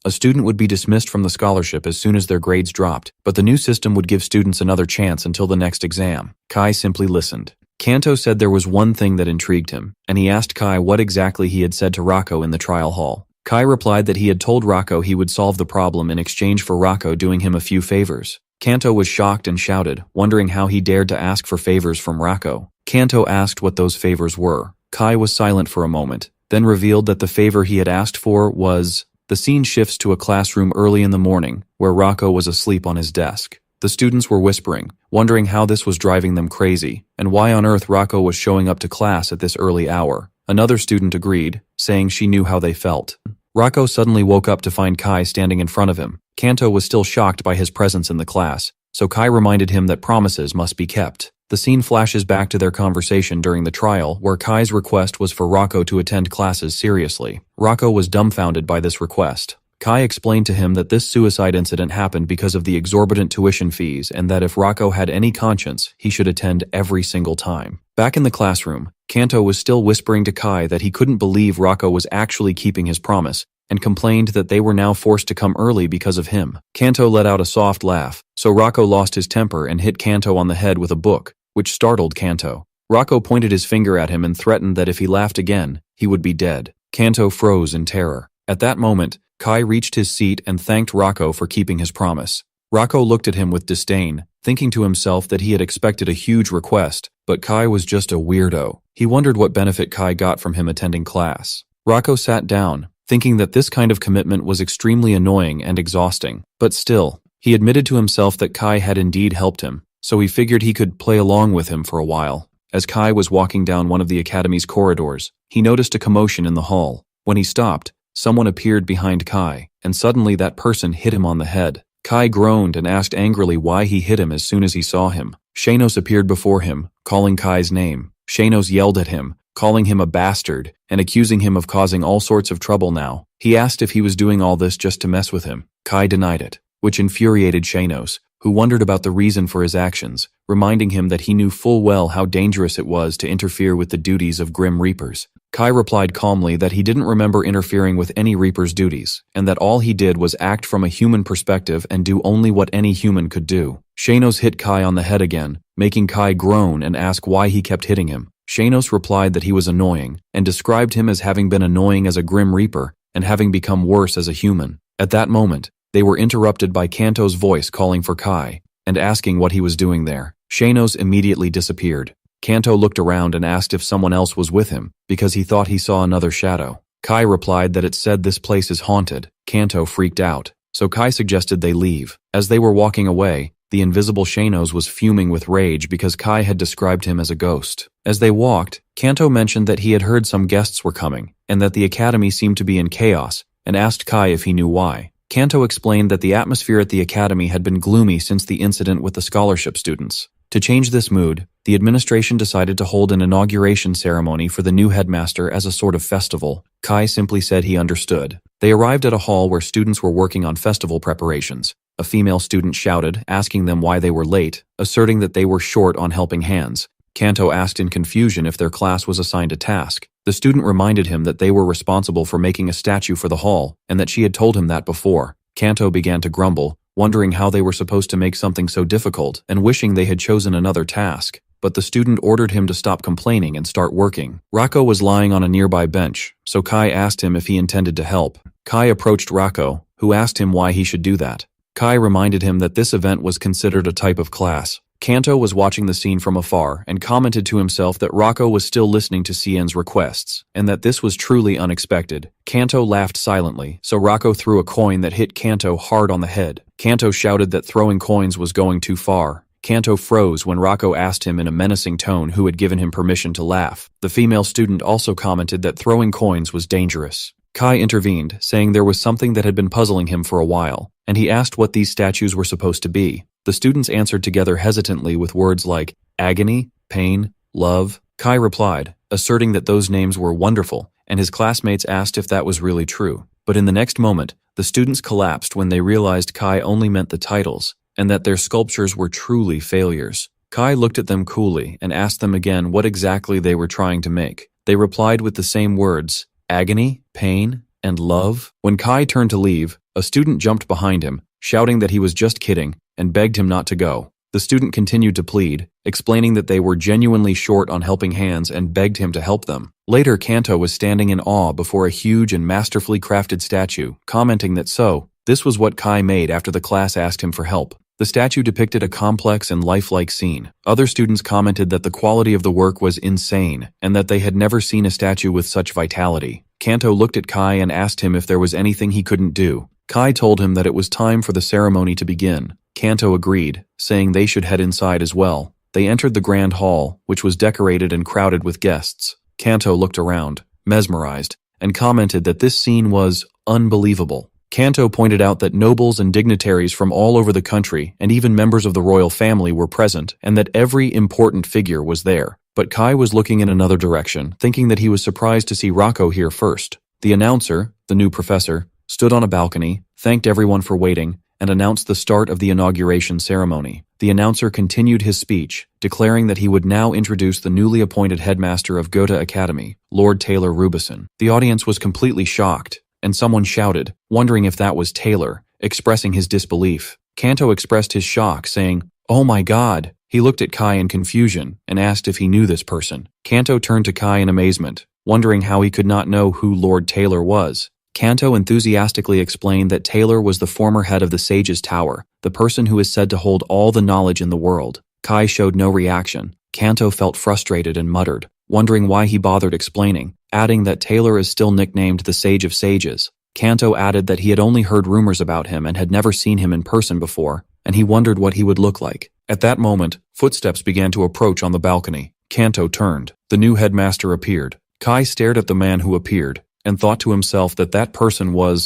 a student would be dismissed from the scholarship as soon as their grades dropped, but the new system would give students another chance until the next exam. Kai simply listened. Kanto said there was one thing that intrigued him, and he asked Kai what exactly he had said to Rocco in the trial hall. Kai replied that he had told Rocco he would solve the problem in exchange for Rocco doing him a few favors. Kanto was shocked and shouted, wondering how he dared to ask for favors from Rocco. Kanto asked what those favors were. Kai was silent for a moment, then revealed that the favor he had asked for was... The scene shifts to a classroom early in the morning, where Rocco was asleep on his desk. The students were whispering, wondering how this was driving them crazy, and why on earth Rocco was showing up to class at this early hour. Another student agreed, saying she knew how they felt. Rocco suddenly woke up to find Kai standing in front of him. Kanto was still shocked by his presence in the class, so Kai reminded him that promises must be kept. The scene flashes back to their conversation during the trial, where Kai's request was for Rocco to attend classes seriously. Rocco was dumbfounded by this request. Kai explained to him that this suicide incident happened because of the exorbitant tuition fees and that if Rocco had any conscience, he should attend every single time. Back in the classroom, Kanto was still whispering to Kai that he couldn't believe Rocco was actually keeping his promise, and complained that they were now forced to come early because of him. Kanto let out a soft laugh, so Rocco lost his temper and hit Kanto on the head with a book, which startled Kanto. Rocco pointed his finger at him and threatened that if he laughed again, he would be dead. Kanto froze in terror. At that moment, Kai reached his seat and thanked Rocco for keeping his promise. Rocco looked at him with disdain, thinking to himself that he had expected a huge request, but Kai was just a weirdo. He wondered what benefit Kai got from him attending class. Rocco sat down, thinking that this kind of commitment was extremely annoying and exhausting. But still, he admitted to himself that Kai had indeed helped him, so he figured he could play along with him for a while. As Kai was walking down one of the academy's corridors, he noticed a commotion in the hall. When he stopped, someone appeared behind Kai, and suddenly that person hit him on the head. Kai groaned and asked angrily why he hit him as soon as he saw him. Shanos appeared before him, calling Kai's name. Shanos yelled at him, calling him a bastard, and accusing him of causing all sorts of trouble now. He asked if he was doing all this just to mess with him. Kai denied it, which infuriated Shanos, who wondered about the reason for his actions, reminding him that he knew full well how dangerous it was to interfere with the duties of Grim Reapers. Kai replied calmly that he didn't remember interfering with any Reaper's duties, and that all he did was act from a human perspective and do only what any human could do. Shanos hit Kai on the head again, making Kai groan and ask why he kept hitting him. Shanos replied that he was annoying, and described him as having been annoying as a Grim Reaper, and having become worse as a human. At that moment, they were interrupted by Kanto's voice calling for Kai, and asking what he was doing there. Shanos immediately disappeared. Kanto looked around and asked if someone else was with him, because he thought he saw another shadow. Kai replied that it said this place is haunted. Kanto freaked out, so Kai suggested they leave. As they were walking away, the invisible Shanos was fuming with rage because Kai had described him as a ghost. As they walked, Kanto mentioned that he had heard some guests were coming, and that the academy seemed to be in chaos, and asked Kai if he knew why. Kanto explained that the atmosphere at the academy had been gloomy since the incident with the scholarship students. To change this mood, the administration decided to hold an inauguration ceremony for the new headmaster as a sort of festival. Kai simply said he understood. They arrived at a hall where students were working on festival preparations. A female student shouted, asking them why they were late, asserting that they were short on helping hands. Kanto asked in confusion if their class was assigned a task. The student reminded him that they were responsible for making a statue for the hall, and that she had told him that before. Kanto began to grumble, wondering how they were supposed to make something so difficult and wishing they had chosen another task. But the student ordered him to stop complaining and start working. Rako was lying on a nearby bench, so Kai asked him if he intended to help. Kai approached Rako, who asked him why he should do that. Kai reminded him that this event was considered a type of class. Kanto was watching the scene from afar and commented to himself that Rako was still listening to Cien's requests, and that this was truly unexpected. Kanto laughed silently, so Rako threw a coin that hit Kanto hard on the head. Kanto shouted that throwing coins was going too far. Kanto froze when Rako asked him in a menacing tone who had given him permission to laugh. The female student also commented that throwing coins was dangerous. Kai intervened, saying there was something that had been puzzling him for a while, and he asked what these statues were supposed to be. The students answered together hesitantly with words like agony, pain, love. Kai replied, asserting that those names were wonderful, and his classmates asked if that was really true. But in the next moment, the students collapsed when they realized Kai only meant the titles, and that their sculptures were truly failures. Kai looked at them coolly and asked them again what exactly they were trying to make. They replied with the same words, agony, pain, and love. When Kai turned to leave, a student jumped behind him, shouting that he was just kidding, and begged him not to go. The student continued to plead, explaining that they were genuinely short on helping hands and begged him to help them. Later, Kanto was standing in awe before a huge and masterfully crafted statue, commenting that this was what Kai made after the class asked him for help. The statue depicted a complex and lifelike scene. Other students commented that the quality of the work was insane, and that they had never seen a statue with such vitality. Kanto looked at Kai and asked him if there was anything he couldn't do. Kai told him that it was time for the ceremony to begin. Kanto agreed, saying they should head inside as well. They entered the grand hall, which was decorated and crowded with guests. Kanto looked around, mesmerized, and commented that this scene was unbelievable. Kanto pointed out that nobles and dignitaries from all over the country and even members of the royal family were present, and that every important figure was there. But Kai was looking in another direction, thinking that he was surprised to see Rako here first. The announcer, the new professor, stood on a balcony, thanked everyone for waiting, and announced the start of the inauguration ceremony. The announcer continued his speech, declaring that he would now introduce the newly appointed headmaster of Gotha Academy, Lord Taylor Rubison. The audience was completely shocked, and someone shouted, wondering if that was Taylor, expressing his disbelief. Kanto expressed his shock, saying, "Oh my God!" He looked at Kai in confusion and asked if he knew this person. Kanto turned to Kai in amazement, wondering how he could not know who Lord Taylor was. Kanto enthusiastically explained that Taylor was the former head of the Sage's Tower, the person who is said to hold all the knowledge in the world. Kai showed no reaction. Kanto felt frustrated and muttered, wondering why he bothered explaining, adding that Taylor is still nicknamed the Sage of Sages. Kanto added that he had only heard rumors about him and had never seen him in person before, and he wondered what he would look like. At that moment, footsteps began to approach on the balcony. Kanto turned. The new headmaster appeared. Kai stared at the man who appeared, and thought to himself that that person was